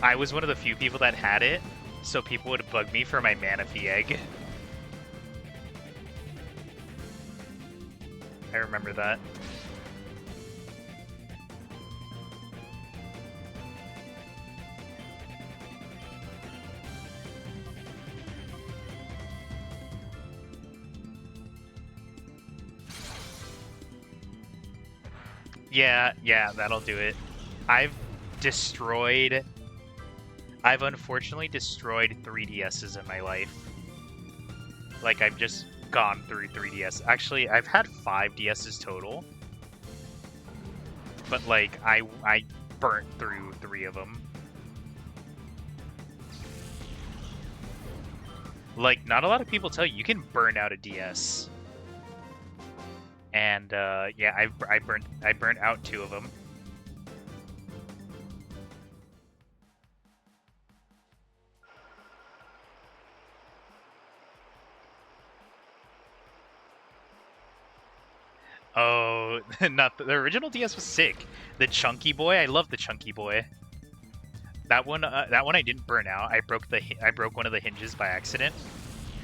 I was one of the few people that had it, so people would bug me for my Manaphy egg. I remember that. Yeah, that'll do it. I've unfortunately destroyed 3DSs in my life. Like, I've just gone through 3DS. Actually, I've had 5 DSs total. But, like, I burnt through 3 of them. Like, not a lot of people tell you can burn out a DS. And yeah, I burnt out 2 of them. Oh, not the original DS was sick. The Chunky Boy, I love the Chunky Boy. That one I didn't burn out. I broke one of the hinges by accident.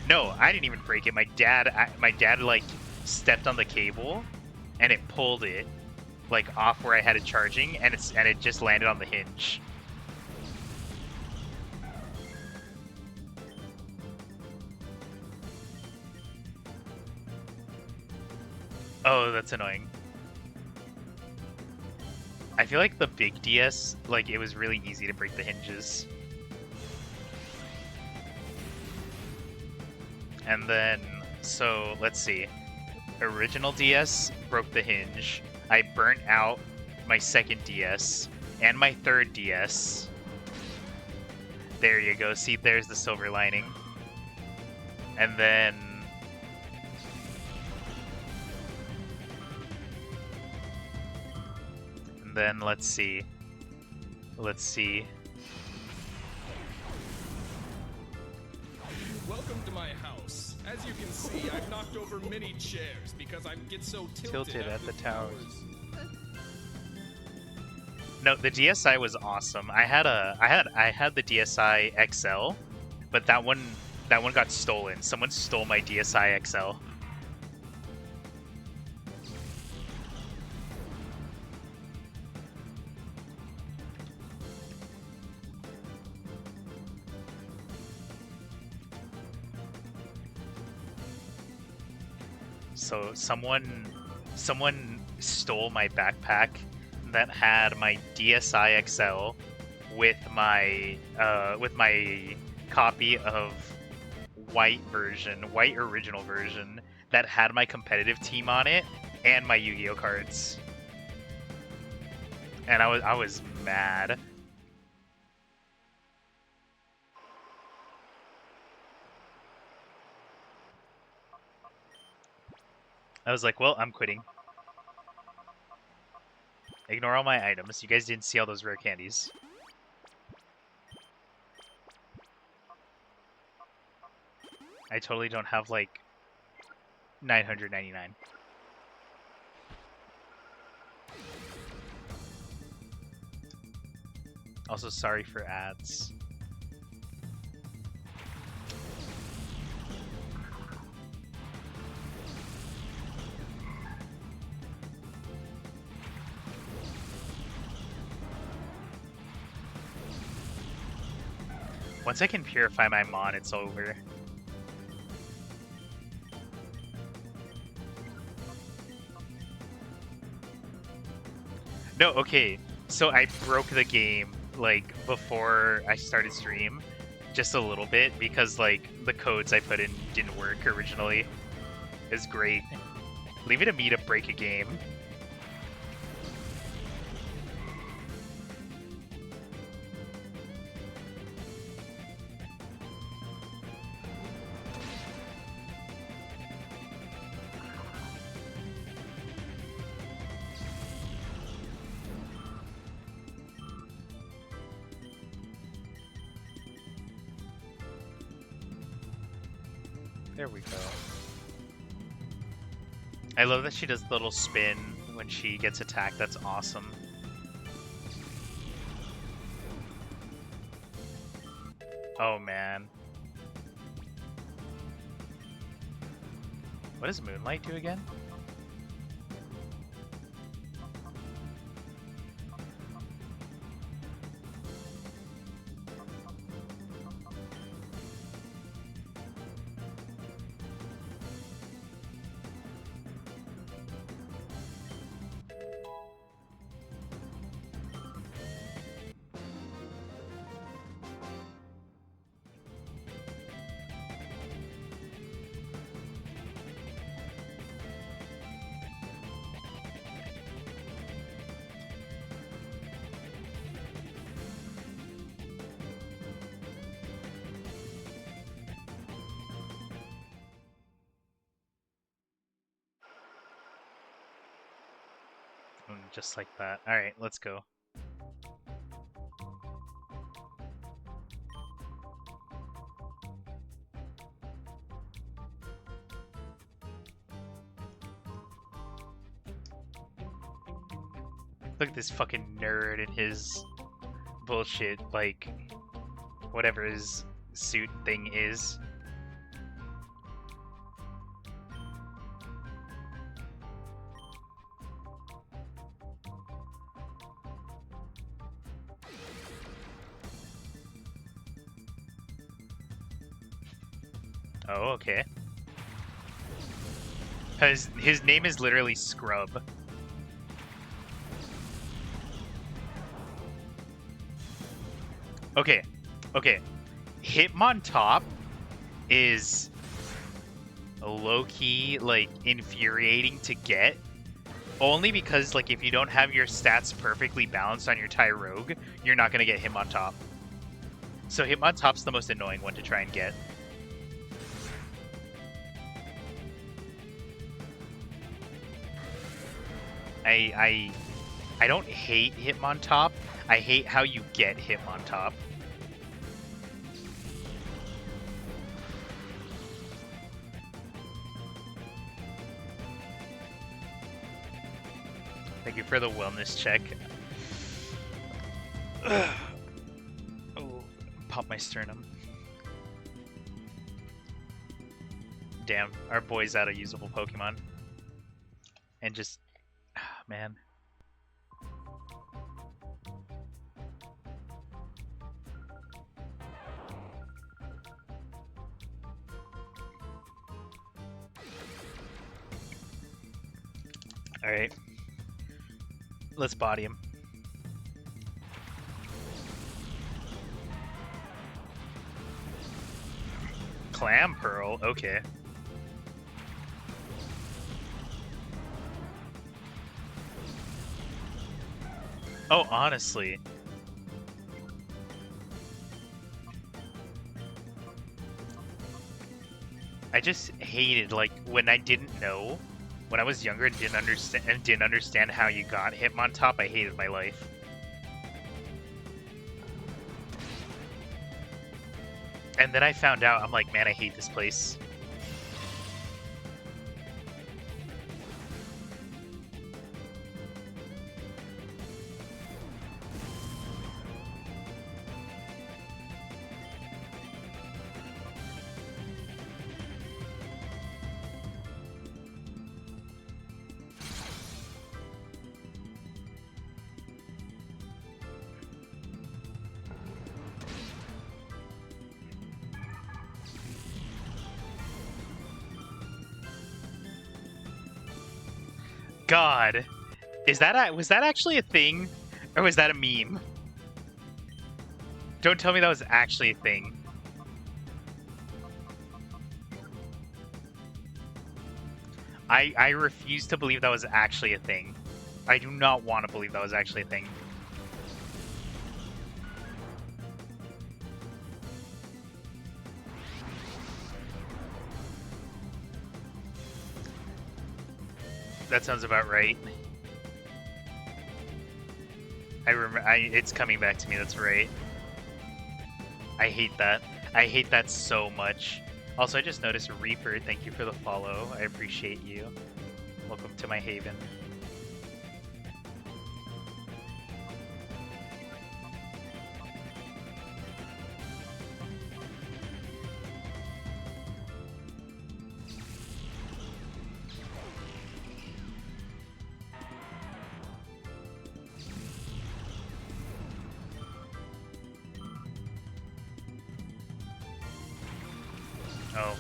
No, I didn't even break it. My dad like stepped on the cable, and it pulled it like off where I had it charging, and it just landed on the hinge. Oh, that's annoying. I feel like the big DS, like, it was really easy to break the hinges. And then, so, let's see. Original DS broke the hinge. I burnt out my second DS and my third DS. There you go. See, there's the silver lining. And then... then let's see. Welcome to my house. As you can see, I've knocked over many chairs because I get so tilted at the towers. No, the DSi was awesome. I had the DSi XL, but that one got stolen. Someone stole my DSi XL. So someone stole my backpack that had my DSi XL with my copy of white original version that had my competitive team on it and my Yu-Gi-Oh cards. And I was mad. I was like, well, I'm quitting. Ignore all my items. You guys didn't see all those rare candies. I totally don't have, like, 999. Also, sorry for ads. Once I can purify my mon, it's over. No, okay. So I broke the game, like, before I started stream. Just a little bit, because, like, the codes I put in didn't work originally. It's great. Leave it to me to break a game. There we go. I love that she does the little spin when she gets attacked. That's awesome. Oh man. What does Moonlight do again? Just like that. Alright, let's go. Look at this fucking nerd and his bullshit, like, whatever his suit thing is. Oh, okay. His name is literally Scrub. Okay, okay. Hitmontop is low-key, like, infuriating to get. Only because, like, if you don't have your stats perfectly balanced on your Tyrogue, you're not going to get Hitmontop. So Hitmontop's the most annoying one to try and get. I don't hate Hitmontop. I hate how you get Hitmontop. Thank you for the wellness check. Oh, pop my sternum. Damn, our boy's out of usable Pokemon. And just, man. Alright. Let's body him. Clam Pearl? Okay. Oh, honestly. I just hated, like, when I didn't know. When I was younger and didn't understand how you got Hitmontop, I hated my life. And then I found out, I'm like, man, I hate this place. God, was that actually a thing, or was that a meme? Don't tell me that was actually a thing. I refuse to believe that was actually a thing. I do not want to believe that was actually a thing. That sounds about right. I remember. It's coming back to me. That's right. I hate that. I hate that so much. Also, I just noticed Reaper. Thank you for the follow. I appreciate you. Welcome to my haven.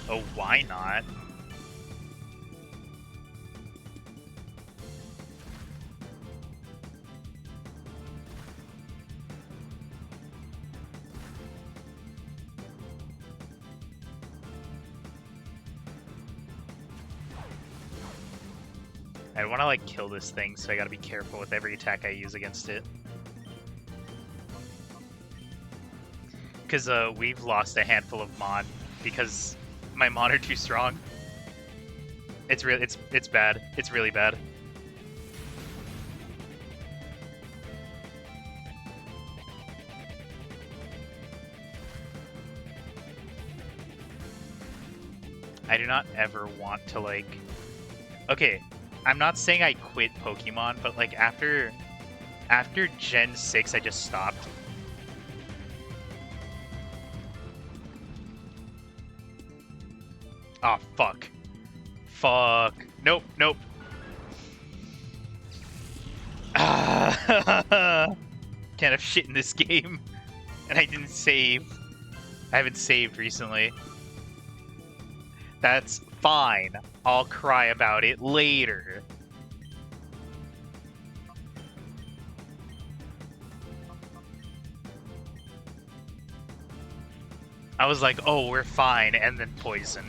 Oh, why not? I want to, like, kill this thing, so I gotta be careful with every attack I use against it. Because, we've lost a handful of Mon because my Mon are too strong. It's bad. It's really bad. I do not ever want to, like... Okay, I'm not saying I quit Pokemon, but, like, after Gen 6, I just stopped. Oh, fuck. Fuck. Nope, nope. Can't have shit in this game. And I didn't save. I haven't saved recently. That's fine. I'll cry about it later. I was like, oh, we're fine, and then poison.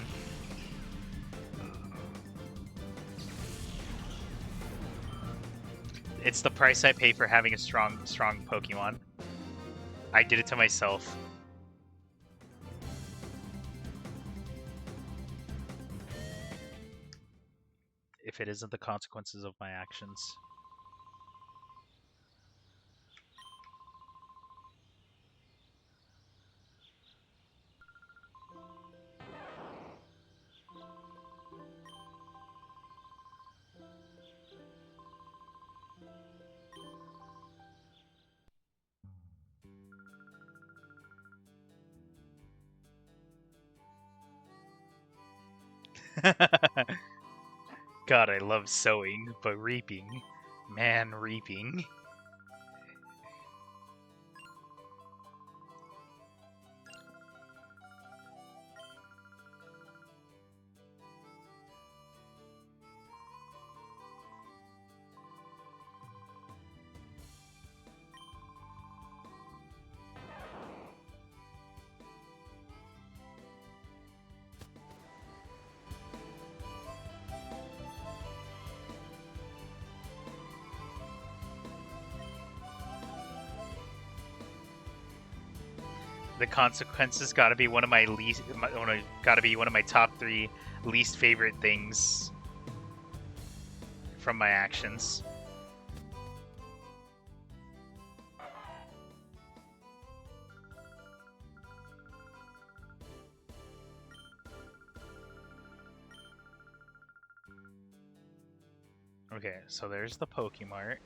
It's the price I pay for having a strong Pokemon. I did it to myself. If it isn't the consequences of my actions. God, I love sowing, but reaping. Man, reaping. The consequences gotta be one of my gotta be one of my top 3 least favorite things from my actions. Okay, so there's the Pokemart.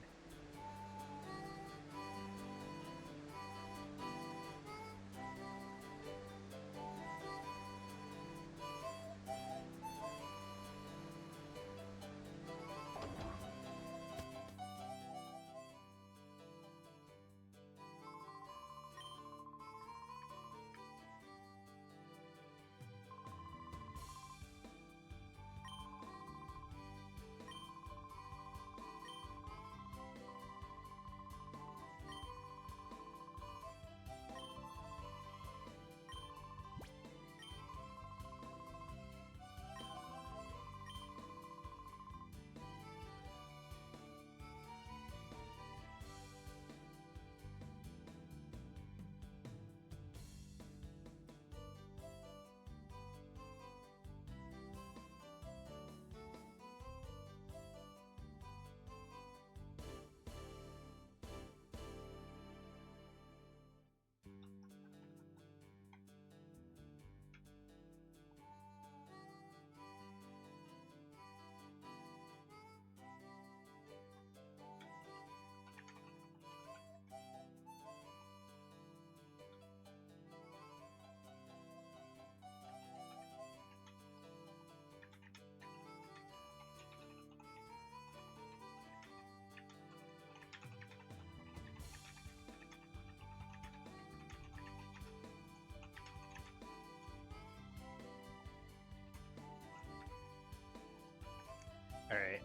Alright.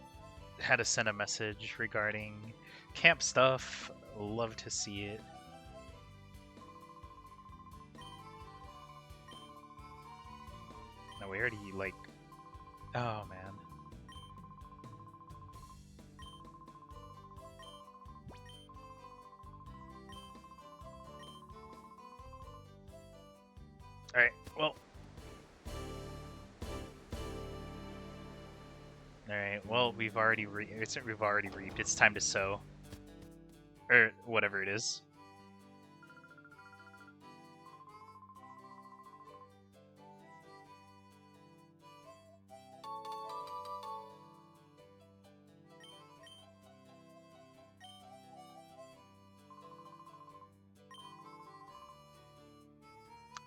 Had to send a message regarding camp stuff. Love to see it. No, we already, like... Oh, man. Alright, well... Alright, well, we've already reaped. It's time to sow. Or whatever it is.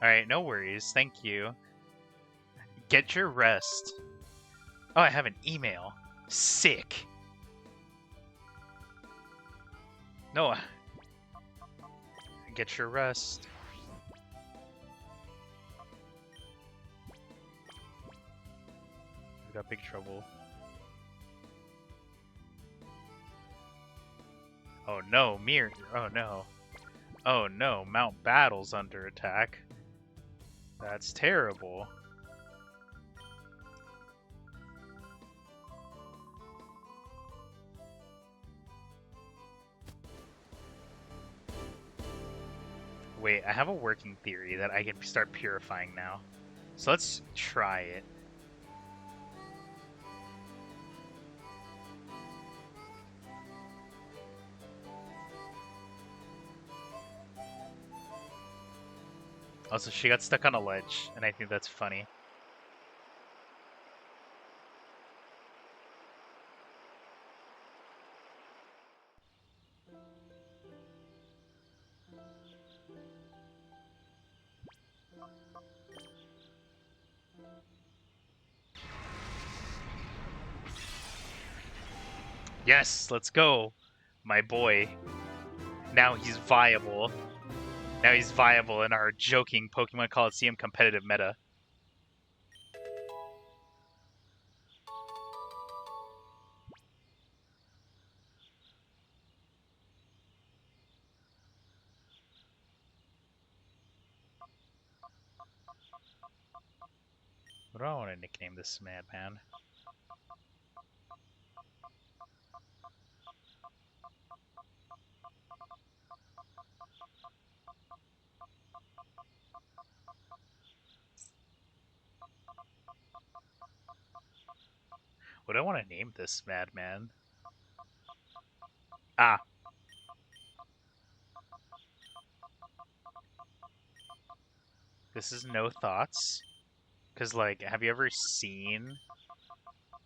Alright, no worries. Thank you. Get your rest. Oh, I have an email. Sick. No. Get your rest. We've got big trouble. Oh no, Mir. Oh no. Oh no, Mount Battle's under attack. That's terrible. Wait, I have a working theory that I can start purifying now. So let's try it. Also, she got stuck on a ledge, and I think that's funny. Yes, let's go, my boy. Now he's viable. Now he's viable in our joking Pokemon Colosseum competitive meta. What do I want to nickname this madman? What do I want to name this madman? Ah. This is no thoughts. Because, like, have you ever seen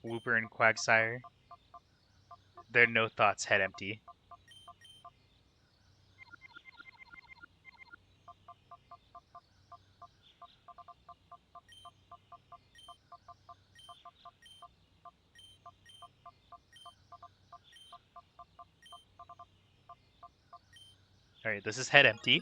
Wooper and Quagsire? They're no thoughts, head empty. Alright, this is head empty.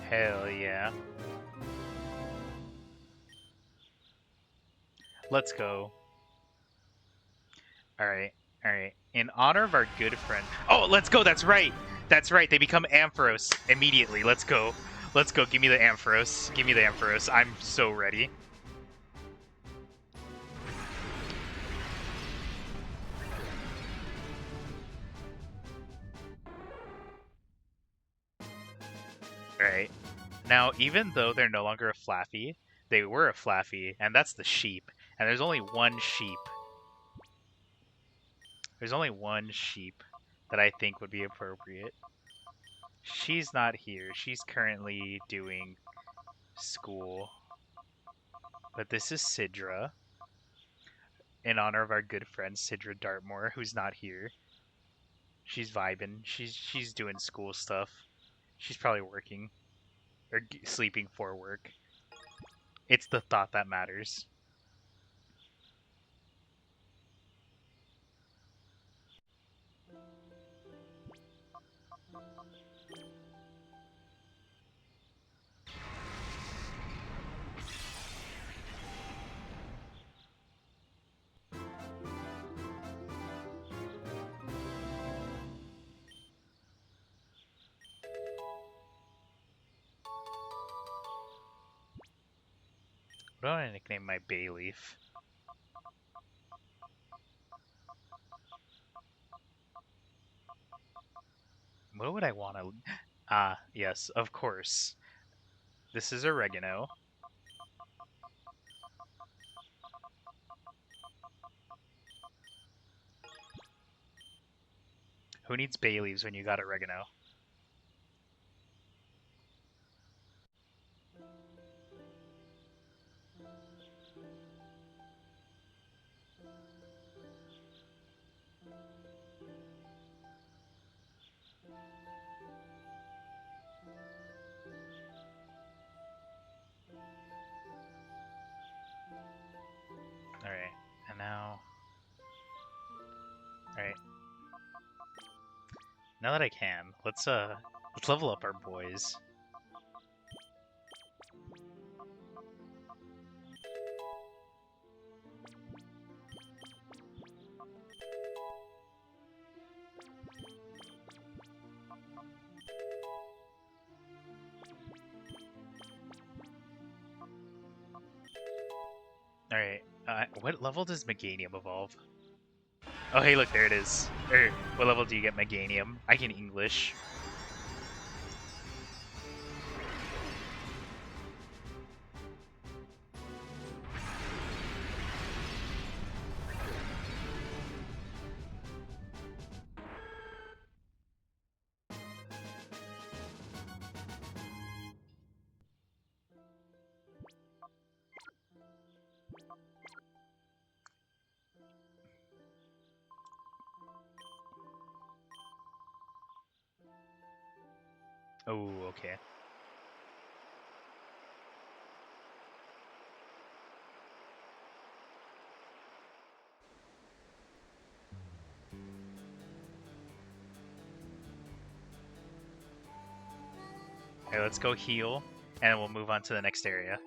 Hell yeah. Let's go. Alright, alright. In honor of our good friend... Oh, let's go! That's right! That's right, they become Ampharos immediately. Let's go. Let's go. Give me the Ampharos. Give me the Ampharos. I'm so ready. Alright. Now, even though they're no longer a Flaffy, they were a Flaffy, and that's the sheep. And there's only one sheep. There's only one sheep that I think would be appropriate. She's not here. She's currently doing school. But this is Sidra, in honor of our good friend Sidra Dartmoor, who's not here. She's vibing. She's doing school stuff. She's probably working or sleeping for work. It's the thought that matters. What do I nickname my Bayleaf? What would I want to? Ah, yes, of course. This is oregano. Who needs bay leaves when you got oregano? Alright, and now... Alright. Now that I can, let's level up our boys. Alright, what level does Meganium evolve? Oh hey look, there it is. What level do you get Meganium? I can English. Oh, okay. Okay, let's go heal, and we'll move on to the next area.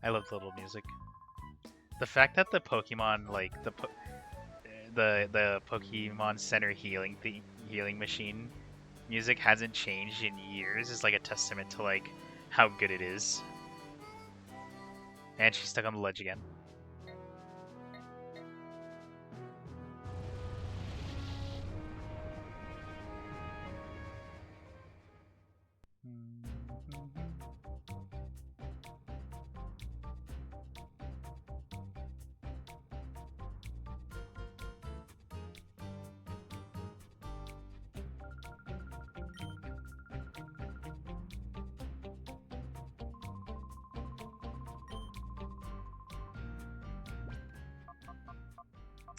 I love the little music. The fact that the Pokemon, like the Pokemon Center healing machine music hasn't changed in years is like a testament to like how good it is. And she's stuck on the ledge again.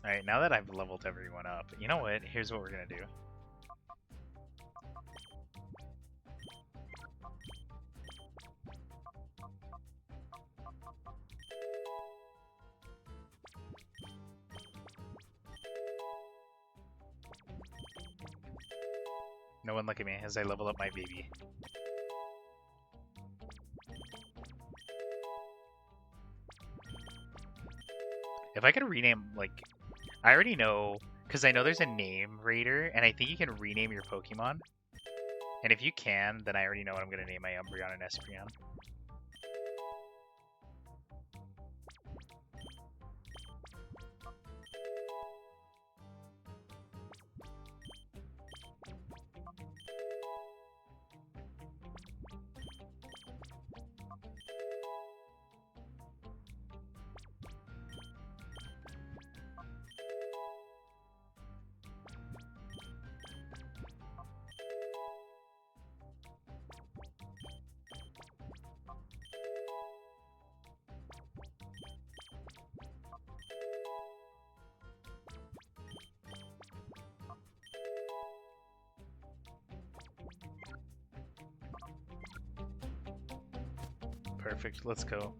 Alright, now that I've leveled everyone up, you know what? Here's what we're gonna do. No one look at me as I level up my baby. If I could rename, like, I already know, because I know there's a name raider, and I think you can rename your Pokemon. And if you can, then I already know what I'm going to name my Umbreon and Espeon. Perfect, let's go.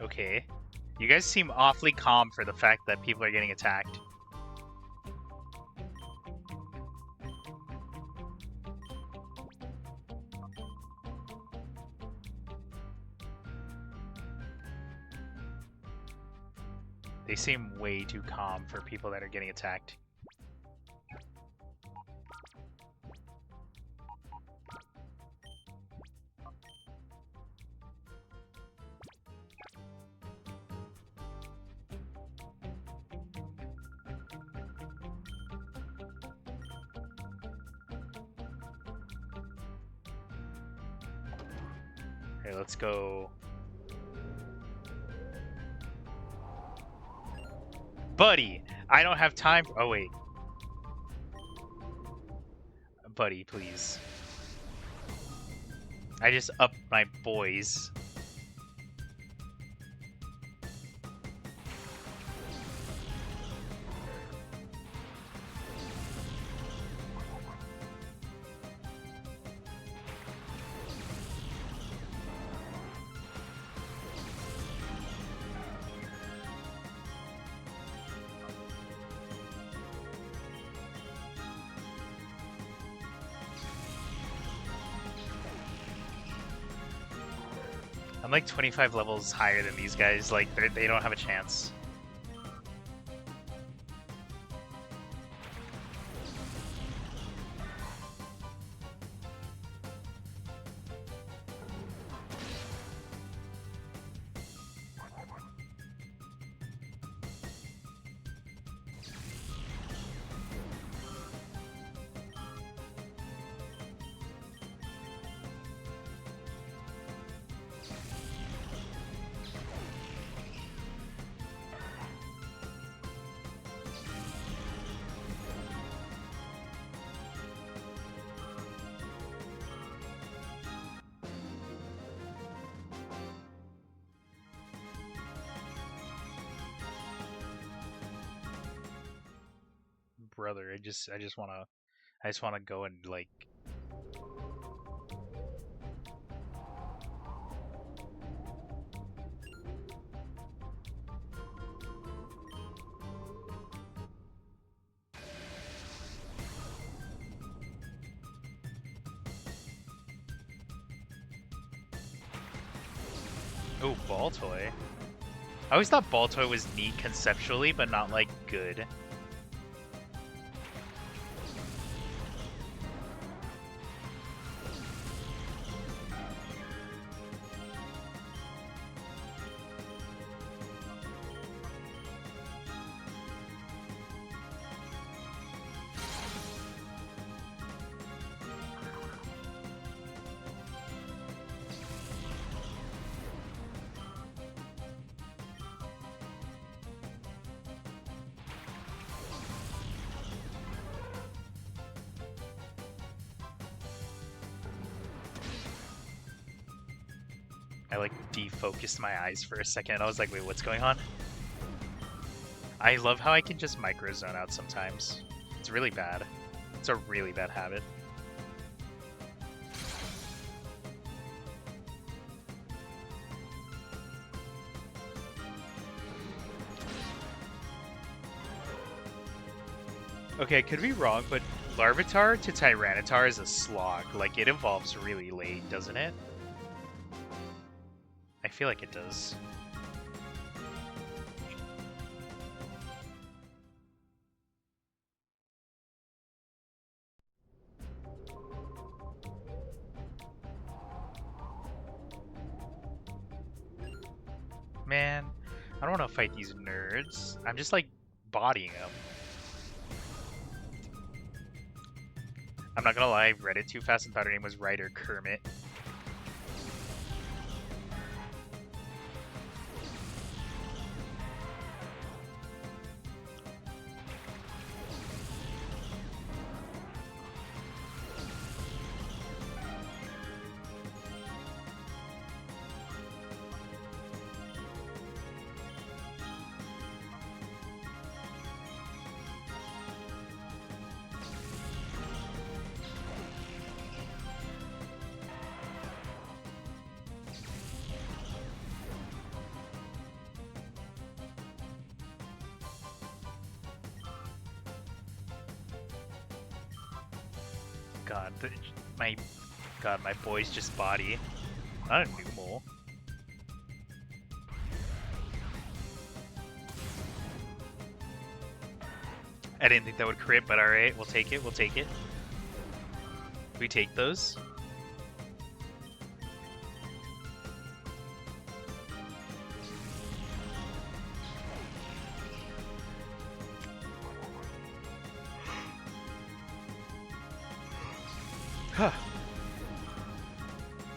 Okay. You guys seem awfully calm for the fact that people are getting attacked. They seem way too calm for people that are getting attacked. Okay, let's go. Buddy, I don't have time for— oh wait. Buddy, please. I just upped my boys. I'm like 25 levels higher than these guys. Like, they don't have a chance. Brother, I just wanna go and like— oh, ball toy. I always thought ball toy was neat conceptually, but not like good. I like defocused my eyes for a second. I was like, wait, what's going on? I love how I can just micro zone out sometimes. It's really bad. It's a really bad habit. Okay, I could be wrong, but Larvitar to Tyranitar is a slog. Like, it evolves really late, doesn't it? I feel like it does. Man, I don't want to fight these nerds. I'm just like bodying them. I'm not gonna lie, I read it too fast and thought her name was Ryder Kermit. God, my boy's just body. Not a new mole. I didn't think that would crit, but alright, we'll take it, we'll take it. We take those.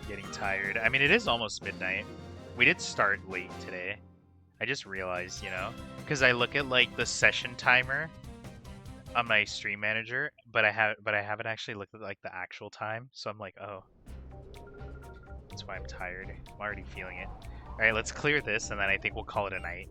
Getting tired. I mean, it is almost midnight. We did start late today. I just realized, you know, because I look at like the session timer on my stream manager, but I haven't actually looked at like the actual time. So I'm like, oh, that's why I'm tired. I'm already feeling it. All right, let's clear this, and then I think we'll call it a night.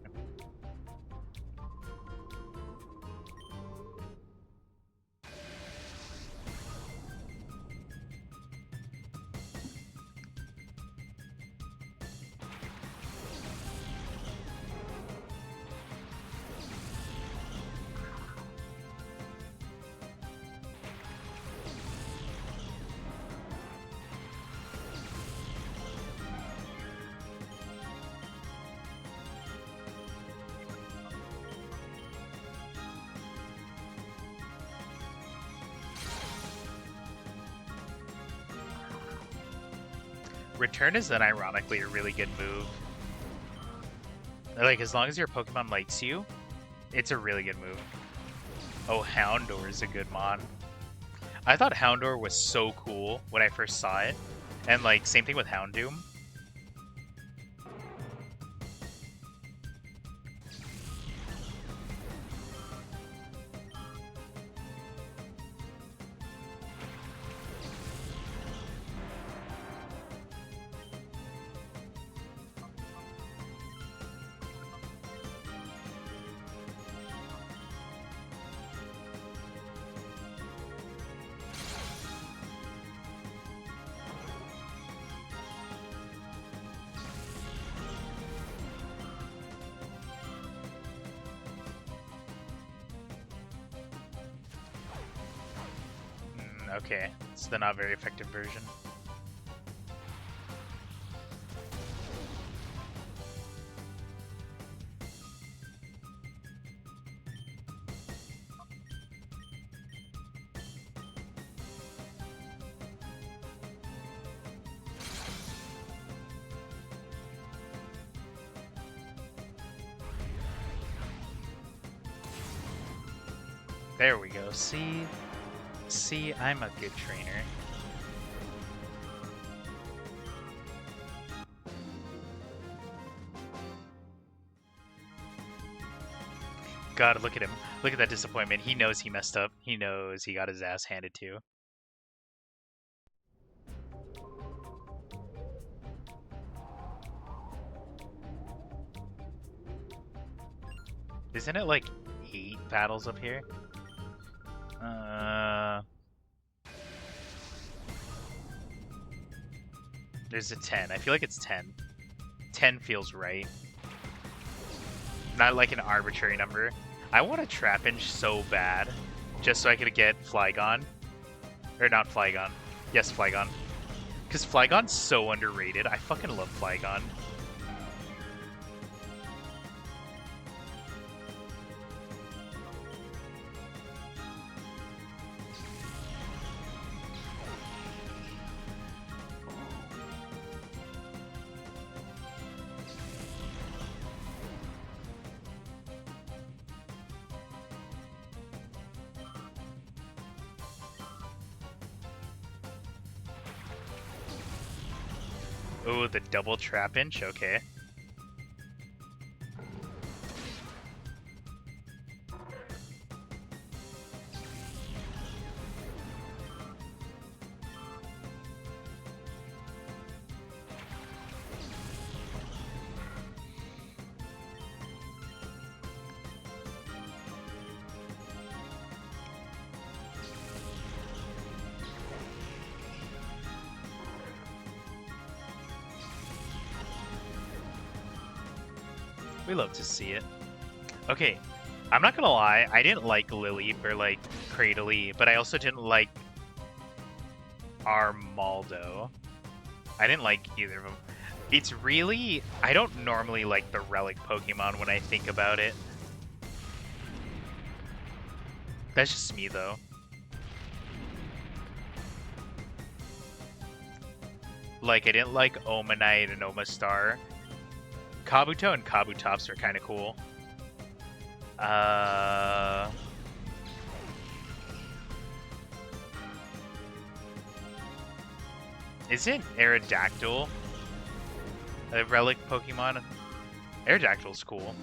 Return is then ironically a really good move. Like, as long as your Pokemon likes you, it's a really good move. Oh, Houndour is a good mon. I thought Houndour was so cool when I first saw it. And, like, same thing with Houndoom. Okay, it's the not very effective version. There we go, see? See, I'm a good trainer. God, look at him. Look at that disappointment. He knows he messed up. He knows he got his ass handed to. Isn't it like 8 battles up here? There's a 10. I feel like it's 10. 10 feels right. Not like an arbitrary number. I want a Trapinch so bad, just so I could get Flygon. Or not Flygon. Yes, Flygon. Because Flygon's so underrated. I fucking love Flygon. Oh, the double Trapinch? Okay. We love to see it. Okay, I'm not gonna lie, I didn't like Lilip or like Cradily, but I also didn't like Armaldo. I didn't like either of them. It's really, I don't normally like the relic Pokemon when I think about it. That's just me, though. Like, I didn't like Omanite and Omastar. Kabuto and Kabutops are kind of cool. Isn't Aerodactyl a relic Pokemon? Aerodactyl's cool.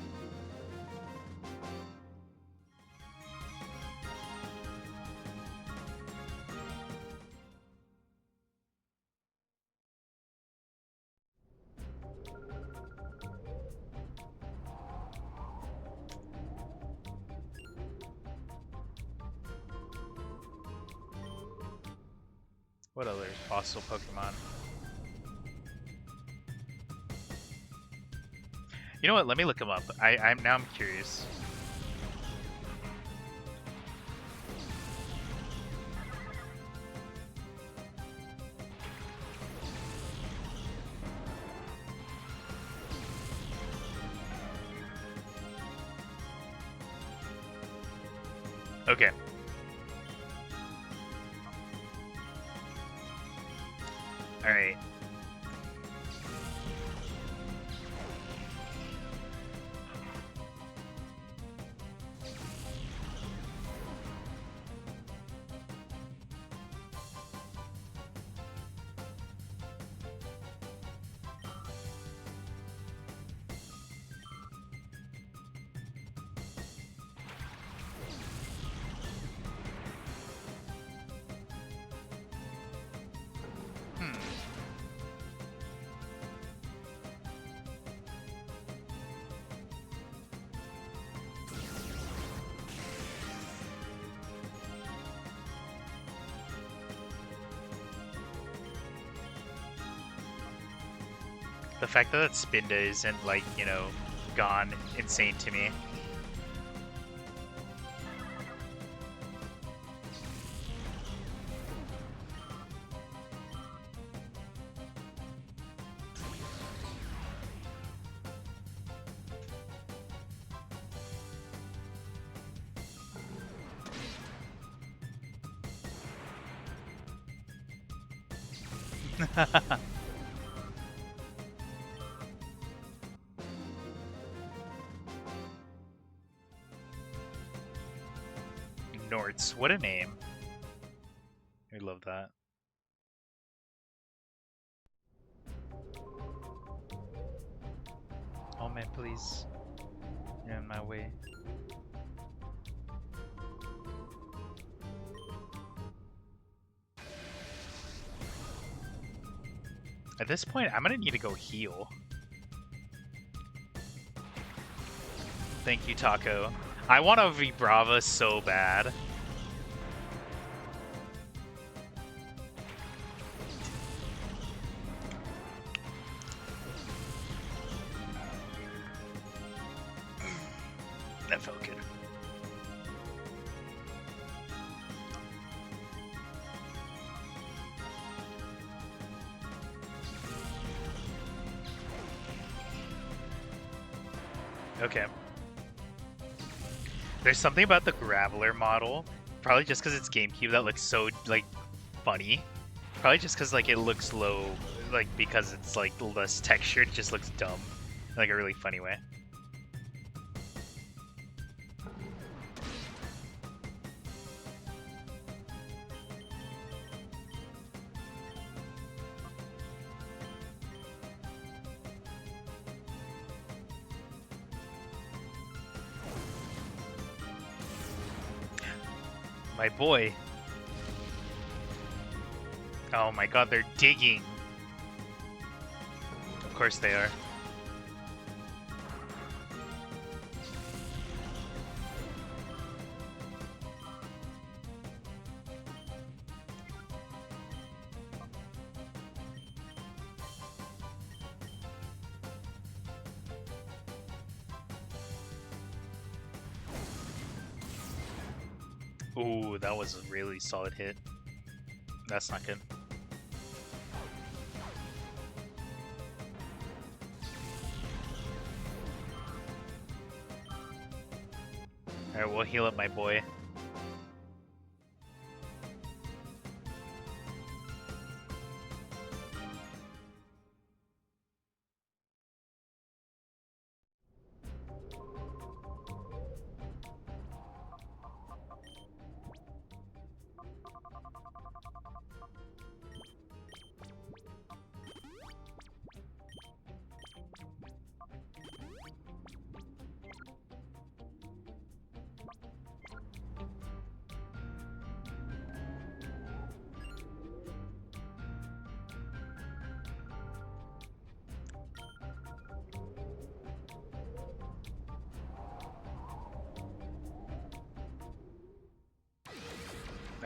What other fossil Pokemon? You know what? Let me look them up. I'm curious. Okay. All right. The fact that Spinda isn't, like, you know, gone insane to me. Norts, what a name. I love that. Oh man, please. You're in my way. At this point, I'm gonna need to go heal. Thank you, Taco. I want a Vibrava so bad. That felt good. Okay. There's something about the Graveler model, probably just because it's GameCube, that looks so, like, funny. Probably just because, like, it looks low, like, because it's, like, less textured, it just looks dumb. In, like, a really funny way. My boy. Oh my god, they're digging. Of course they are. Ooh, that was a really solid hit. That's not good. Alright, we'll heal up my boy.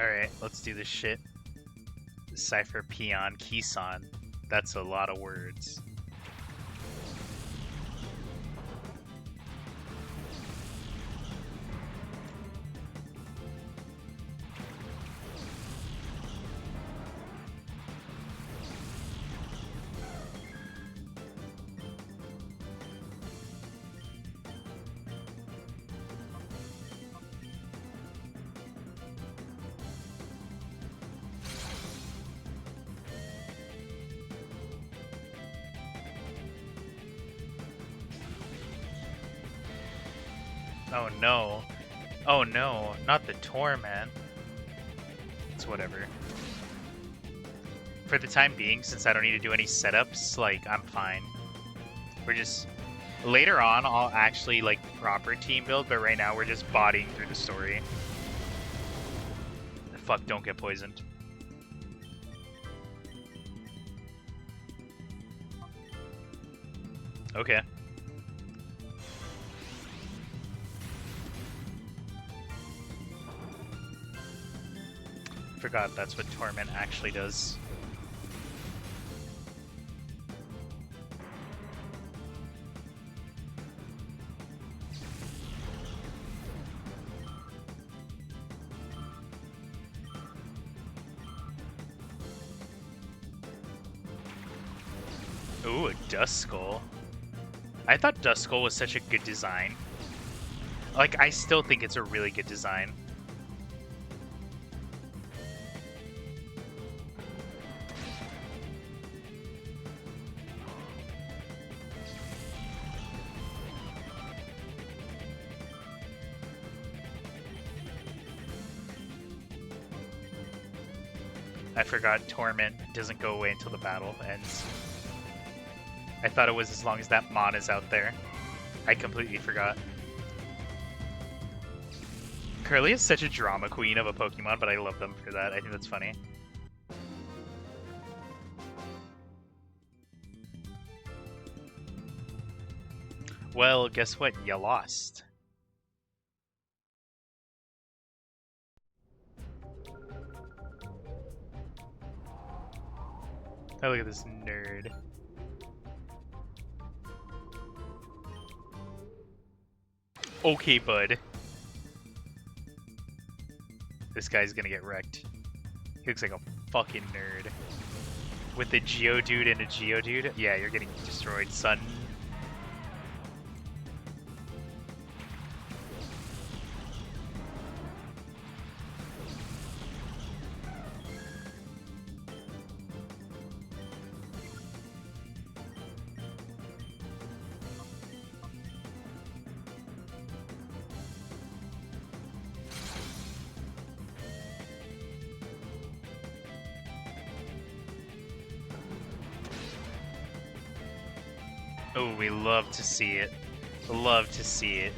Alright, let's do this shit. Cypher Peon Kisan. That's a lot of words. Oh no. Oh no, not the Torment. It's whatever. For the time being, since I don't need to do any setups, like, I'm fine. We're just... Later on, I'll actually, like, proper team build, but right now we're just bodying through the story. Fuck, don't get poisoned. Okay. Forgot that's what Torment actually does. Ooh, a Dust Skull. I thought Dust Skull was such a good design. Like, I still think it's a really good design. I forgot Torment doesn't go away until the battle ends. I thought it was as long as that Mon is out there. I completely forgot. Curly is such a drama queen of a Pokemon, but I love them for that. I think that's funny. Well, guess what? You lost. Oh, look at this nerd. Okay, bud. This guy's gonna get wrecked. He looks like a fucking nerd. With a Geodude and a Geodude? Yeah, you're getting destroyed, son. Oh, we love to see it. Love to see it.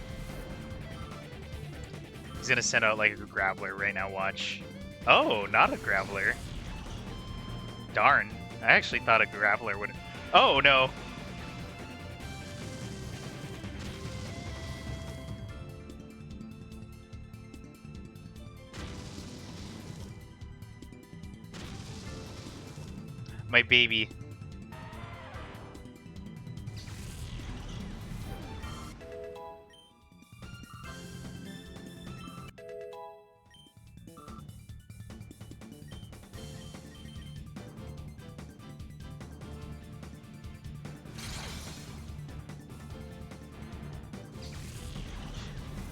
He's gonna send out like a Graveler right now, watch. Oh, not a Graveler. Darn. I actually thought a Graveler would... Oh, no. My baby.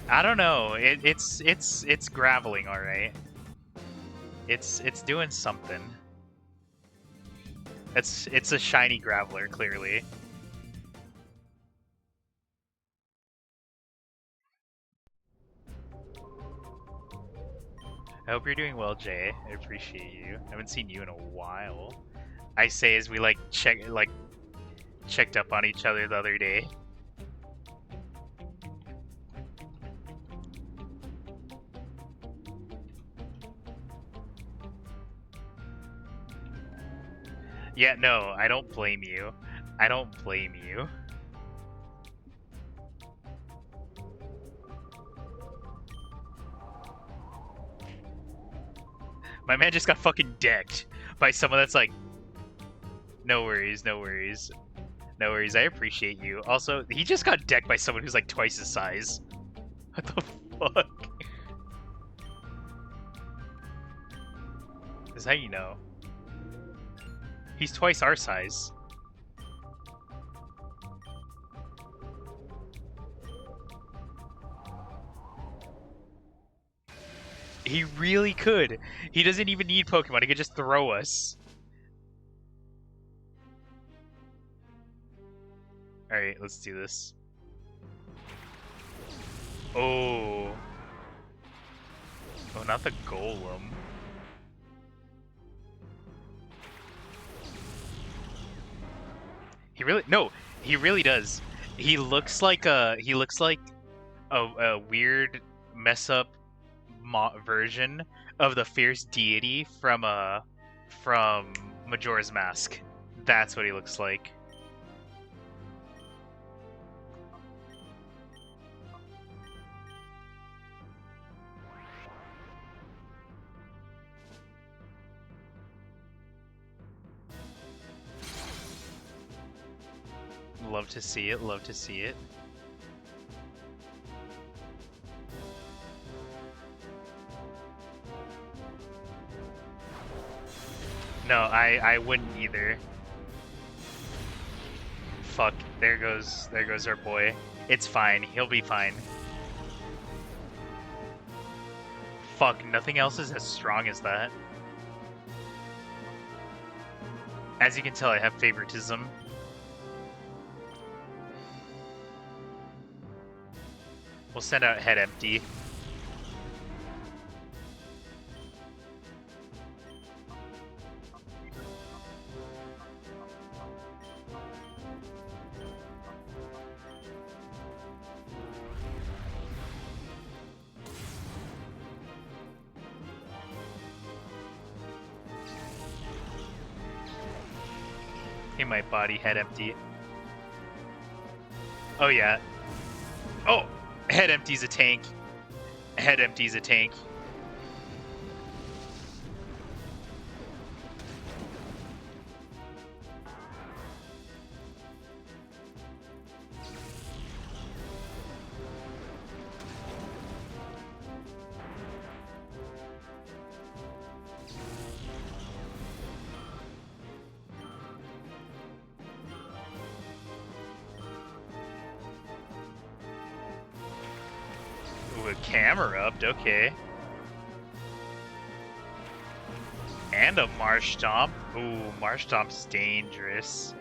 I don't know. It's graveling, all right. It's doing something. It's a shiny Graveler, clearly. I hope you're doing well, Jay. I appreciate you. I haven't seen you in a while. I say as we checked up on each other the other day. Yeah, no, I don't blame you. I don't blame you. My man just got fucking decked by someone that's like, no worries, no worries. No worries, I appreciate you. Also, he just got decked by someone who's like twice his size. What the fuck? This is how you know. He's twice our size. He really could. He doesn't even need Pokemon. He could just throw us. Alright, let's do this. Oh. Oh, not the Golem. He really... No, he really does. He looks like a weird mess-up version of the fierce deity from Majora's Mask. That's what he looks like. Love to see it, love to see it. No, I wouldn't either. Fuck, there goes our boy. It's fine, he'll be fine. Fuck, nothing else is as strong as that. As you can tell, I have favoritism. We'll send out Head Empty. He might body Head Empty. Oh yeah. Oh! Head Empty's a tank. Head Empty's a tank. Ooh, a camera upped, okay. And a Marsh Stomp. Ooh, Marsh Stomp's dangerous.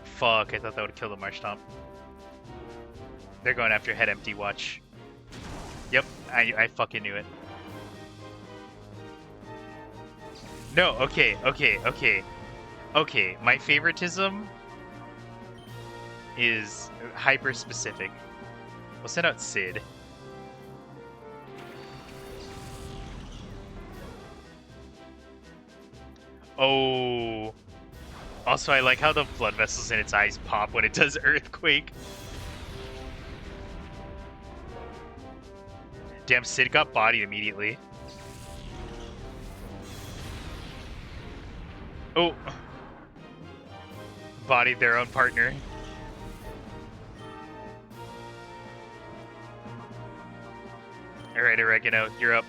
Fuck, I thought that would kill the Marsh Stomp. They're going after Head Empty, watch. Yep, I fucking knew it. No, okay. Okay, my favoritism is hyper specific. We'll send out Sid. Oh. Also, I like how the blood vessels in its eyes pop when it does Earthquake. Damn, Sid got bodied immediately. Oh. Bodied their own partner. Alright, Oregano, you're up.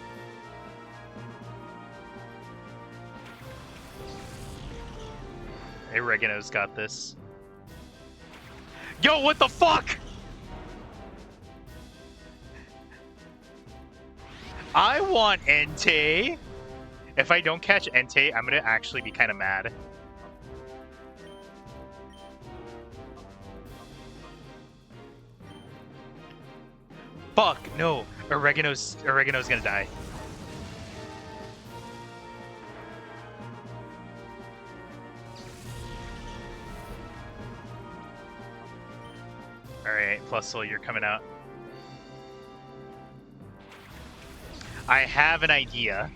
Oregano's got this. Yo, what the fuck? I want Entei. If I don't catch Entei, I'm gonna actually be kind of mad. Fuck, no. Oregano's gonna die. Alright, Plus Soul, you're coming out. I have an idea.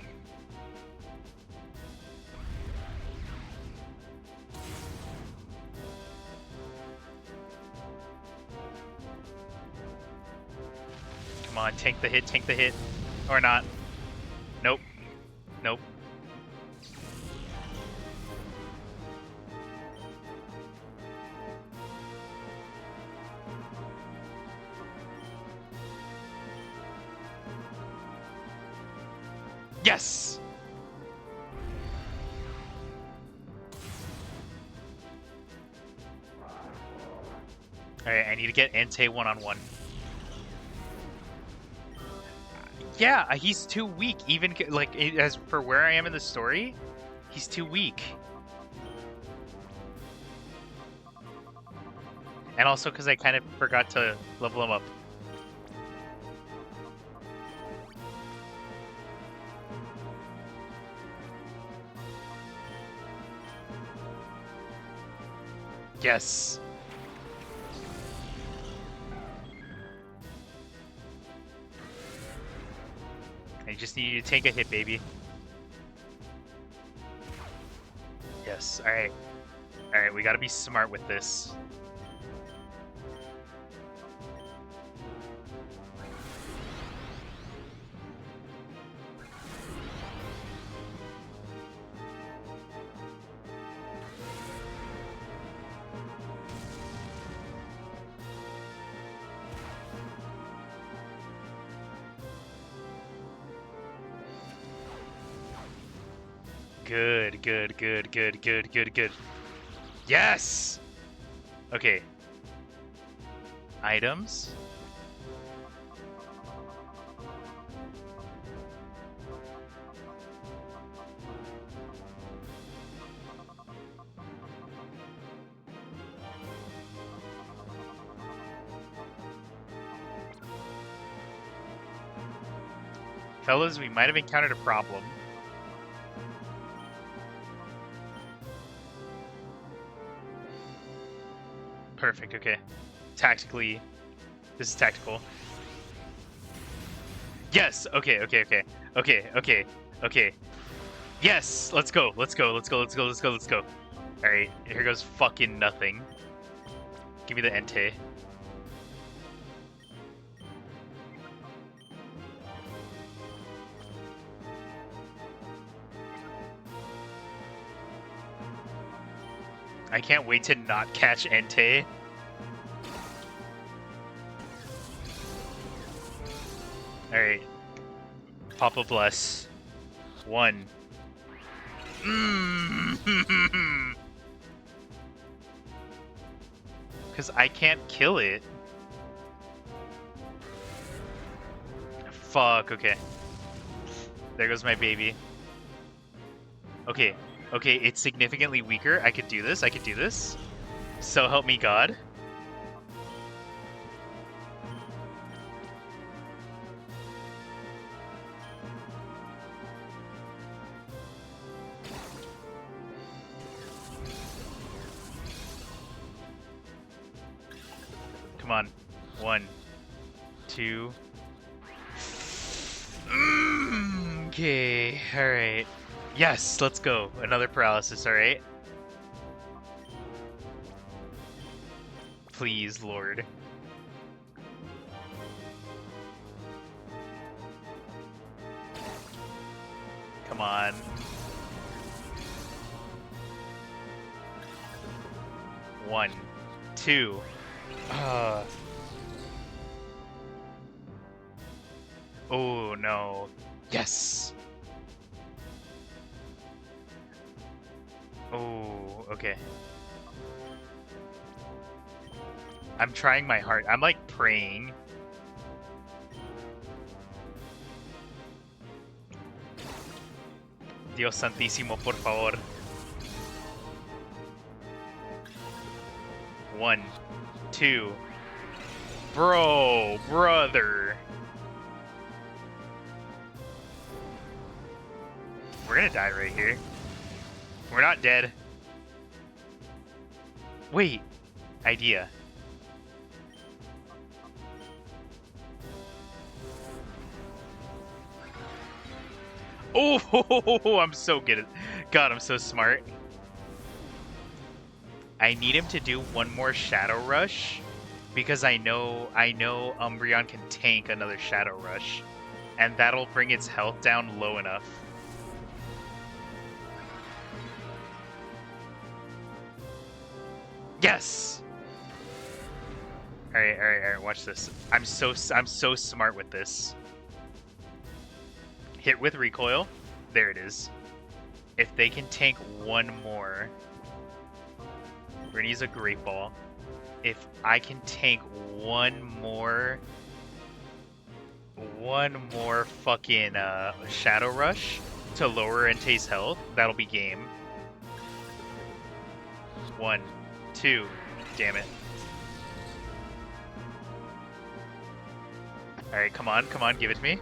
Come on, tank the hit. Or not. Nope. Nope. Yes! Alright, I need to get Entei one-on-one. Yeah, he's too weak. Even, like, as for where I am in the story, he's too weak. And also because I kind of forgot to level him up. Yes. I just need you to take a hit, baby. Yes, alright. Alright, we gotta be smart with this. Good, good, good, good, good, good, good. Yes! Okay. Items. Fellas, we might have encountered a problem. Perfect, okay. Tactically, this is tactical. Yes! Okay, okay, okay. Okay, okay, okay. Yes! Let's go, let's go, let's go, let's go, let's go, let's go. Alright, here goes fucking nothing. Give me the Entei. I can't wait to not catch Entei. Alright. Papa bless. 1. Because I can't kill it. Fuck, okay. There goes my baby. Okay, okay, it's significantly weaker. I could do this, I could do this. So help me God. Come on. 1, 2. Okay, alright. Yes, let's go. Another paralysis, alright? Please, Lord. Come on. One, 2. Oh no. Yes. Oh, okay. I'm trying my heart. I'm like praying. Dios Santísimo, por favor. 1, 2. Bro, brother. We're gonna die right here. We're not dead. Wait. Idea. Oh, I'm so good at... God, I'm so smart. I need him to do one more Shadow Rush because I know Umbreon can tank another Shadow Rush, and that'll bring its health down low enough. Yes. All right. Watch this. I'm so smart with this. Hit with recoil. There it is. If they can tank one more, we're gonna use a Great Ball. If I can tank one more fucking Shadow Rush to lower Entei's health, that'll be game. 1, 2, damn it. Alright, come on, give it to me.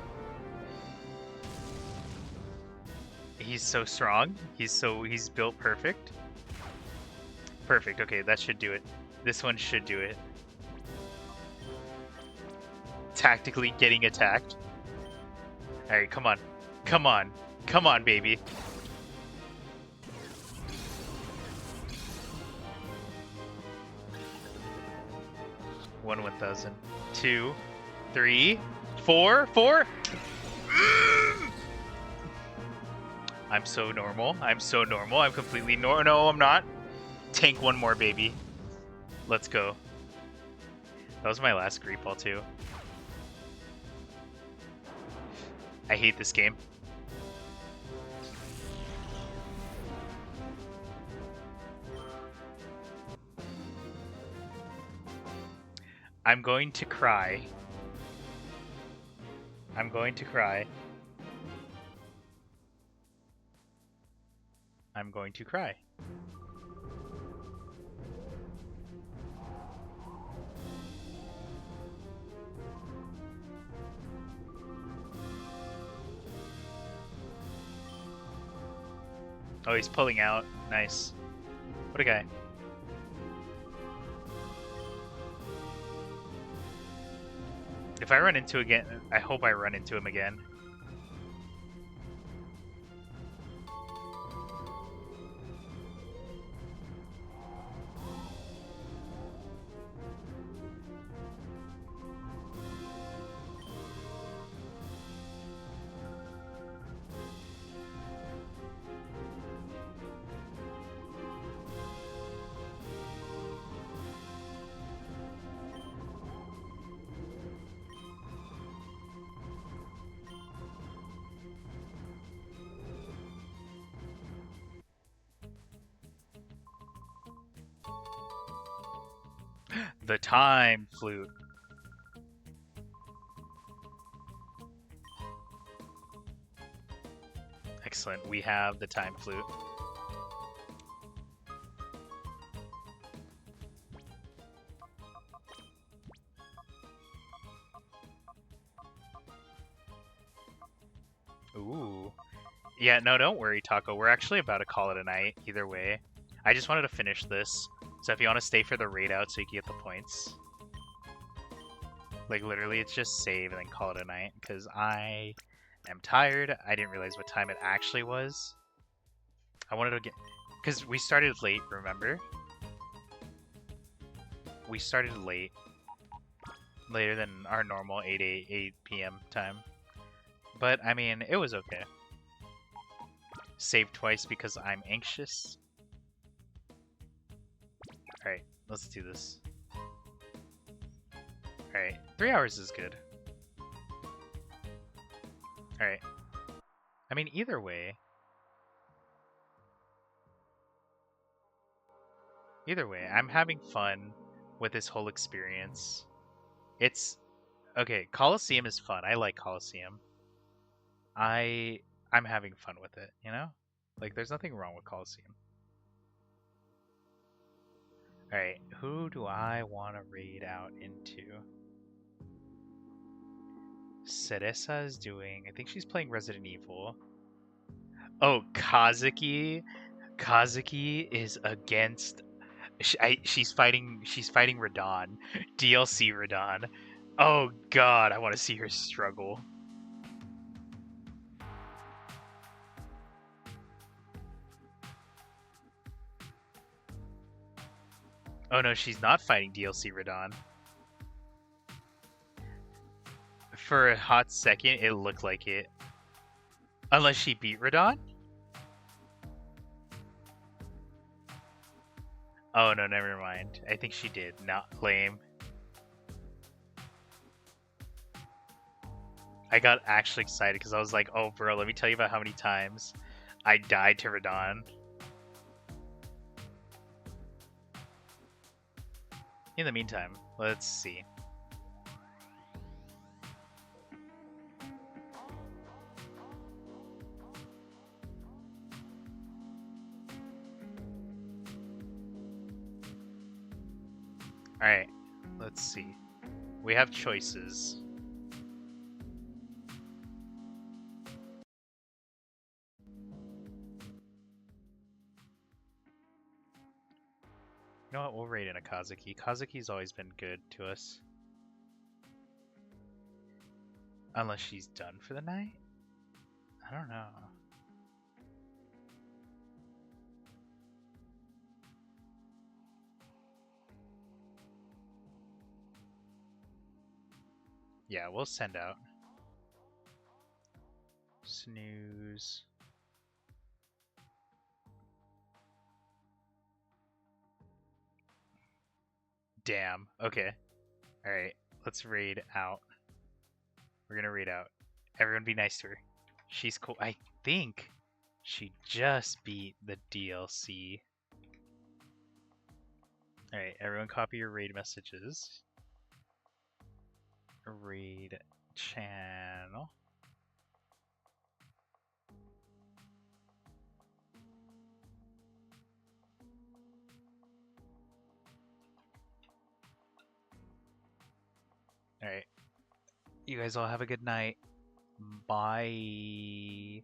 He's so strong. He's built perfect. Perfect, okay, that should do it. This one should do it. Tactically getting attacked. Alright, come on. Come on, baby. One 1,000. 2, 3, 4. I'm so normal. I'm completely No, I'm not. Tank one more, baby. Let's go. That was my last Great Ball, too. I hate this game. I'm going to cry. I'm going to cry. I'm going to cry. Oh, he's pulling out. Nice. What a guy. If I run into again, I hope I run into him again. The time flute. Excellent. We have the time flute. Ooh. Yeah, no, don't worry, Taco. We're actually about to call it a night, either way. I just wanted to finish this. So if you want to stay for the raid out so you can get the points. Like, literally, it's just save and then call it a night. Because I am tired. I didn't realize what time it actually was. I wanted to get... Because we started late, remember? We started late. Later than our normal 8 p.m. time. But, I mean, it was okay. Saved twice because I'm anxious. Alright, let's do this. Alright, 3 hours is good. Alright. I mean, either way... Either way, I'm having fun with this whole experience. It's... Okay, Colosseum is fun. I like Colosseum. I'm having fun with it, you know? Like, there's nothing wrong with Colosseum. Alright, who do I want to raid out into? Cereza is doing... I think she's playing Resident Evil. Oh, Kazuki. Kazuki is against... She's fighting Radon. DLC Radon. Oh god, I want to see her struggle. Oh no, she's not fighting DLC Radon. For a hot second, it looked like it. Unless she beat Radon? Oh no, never mind. I think she did. Not lame. I got actually excited because I was like, oh bro, let me tell you about how many times I died to Radon. In the meantime, let's see. Alright, let's see. We have choices. You know what? We'll raid in a Kazuki. Kazuki's always been good to us. Unless she's done for the night? I don't know. Yeah, we'll send out. Snooze. Damn. Okay. Alright. Let's raid out. We're gonna raid out. Everyone be nice to her. She's cool. I think she just beat the DLC. Alright, everyone copy your raid messages. Raid channel. Alright. You guys all have a good night. Bye.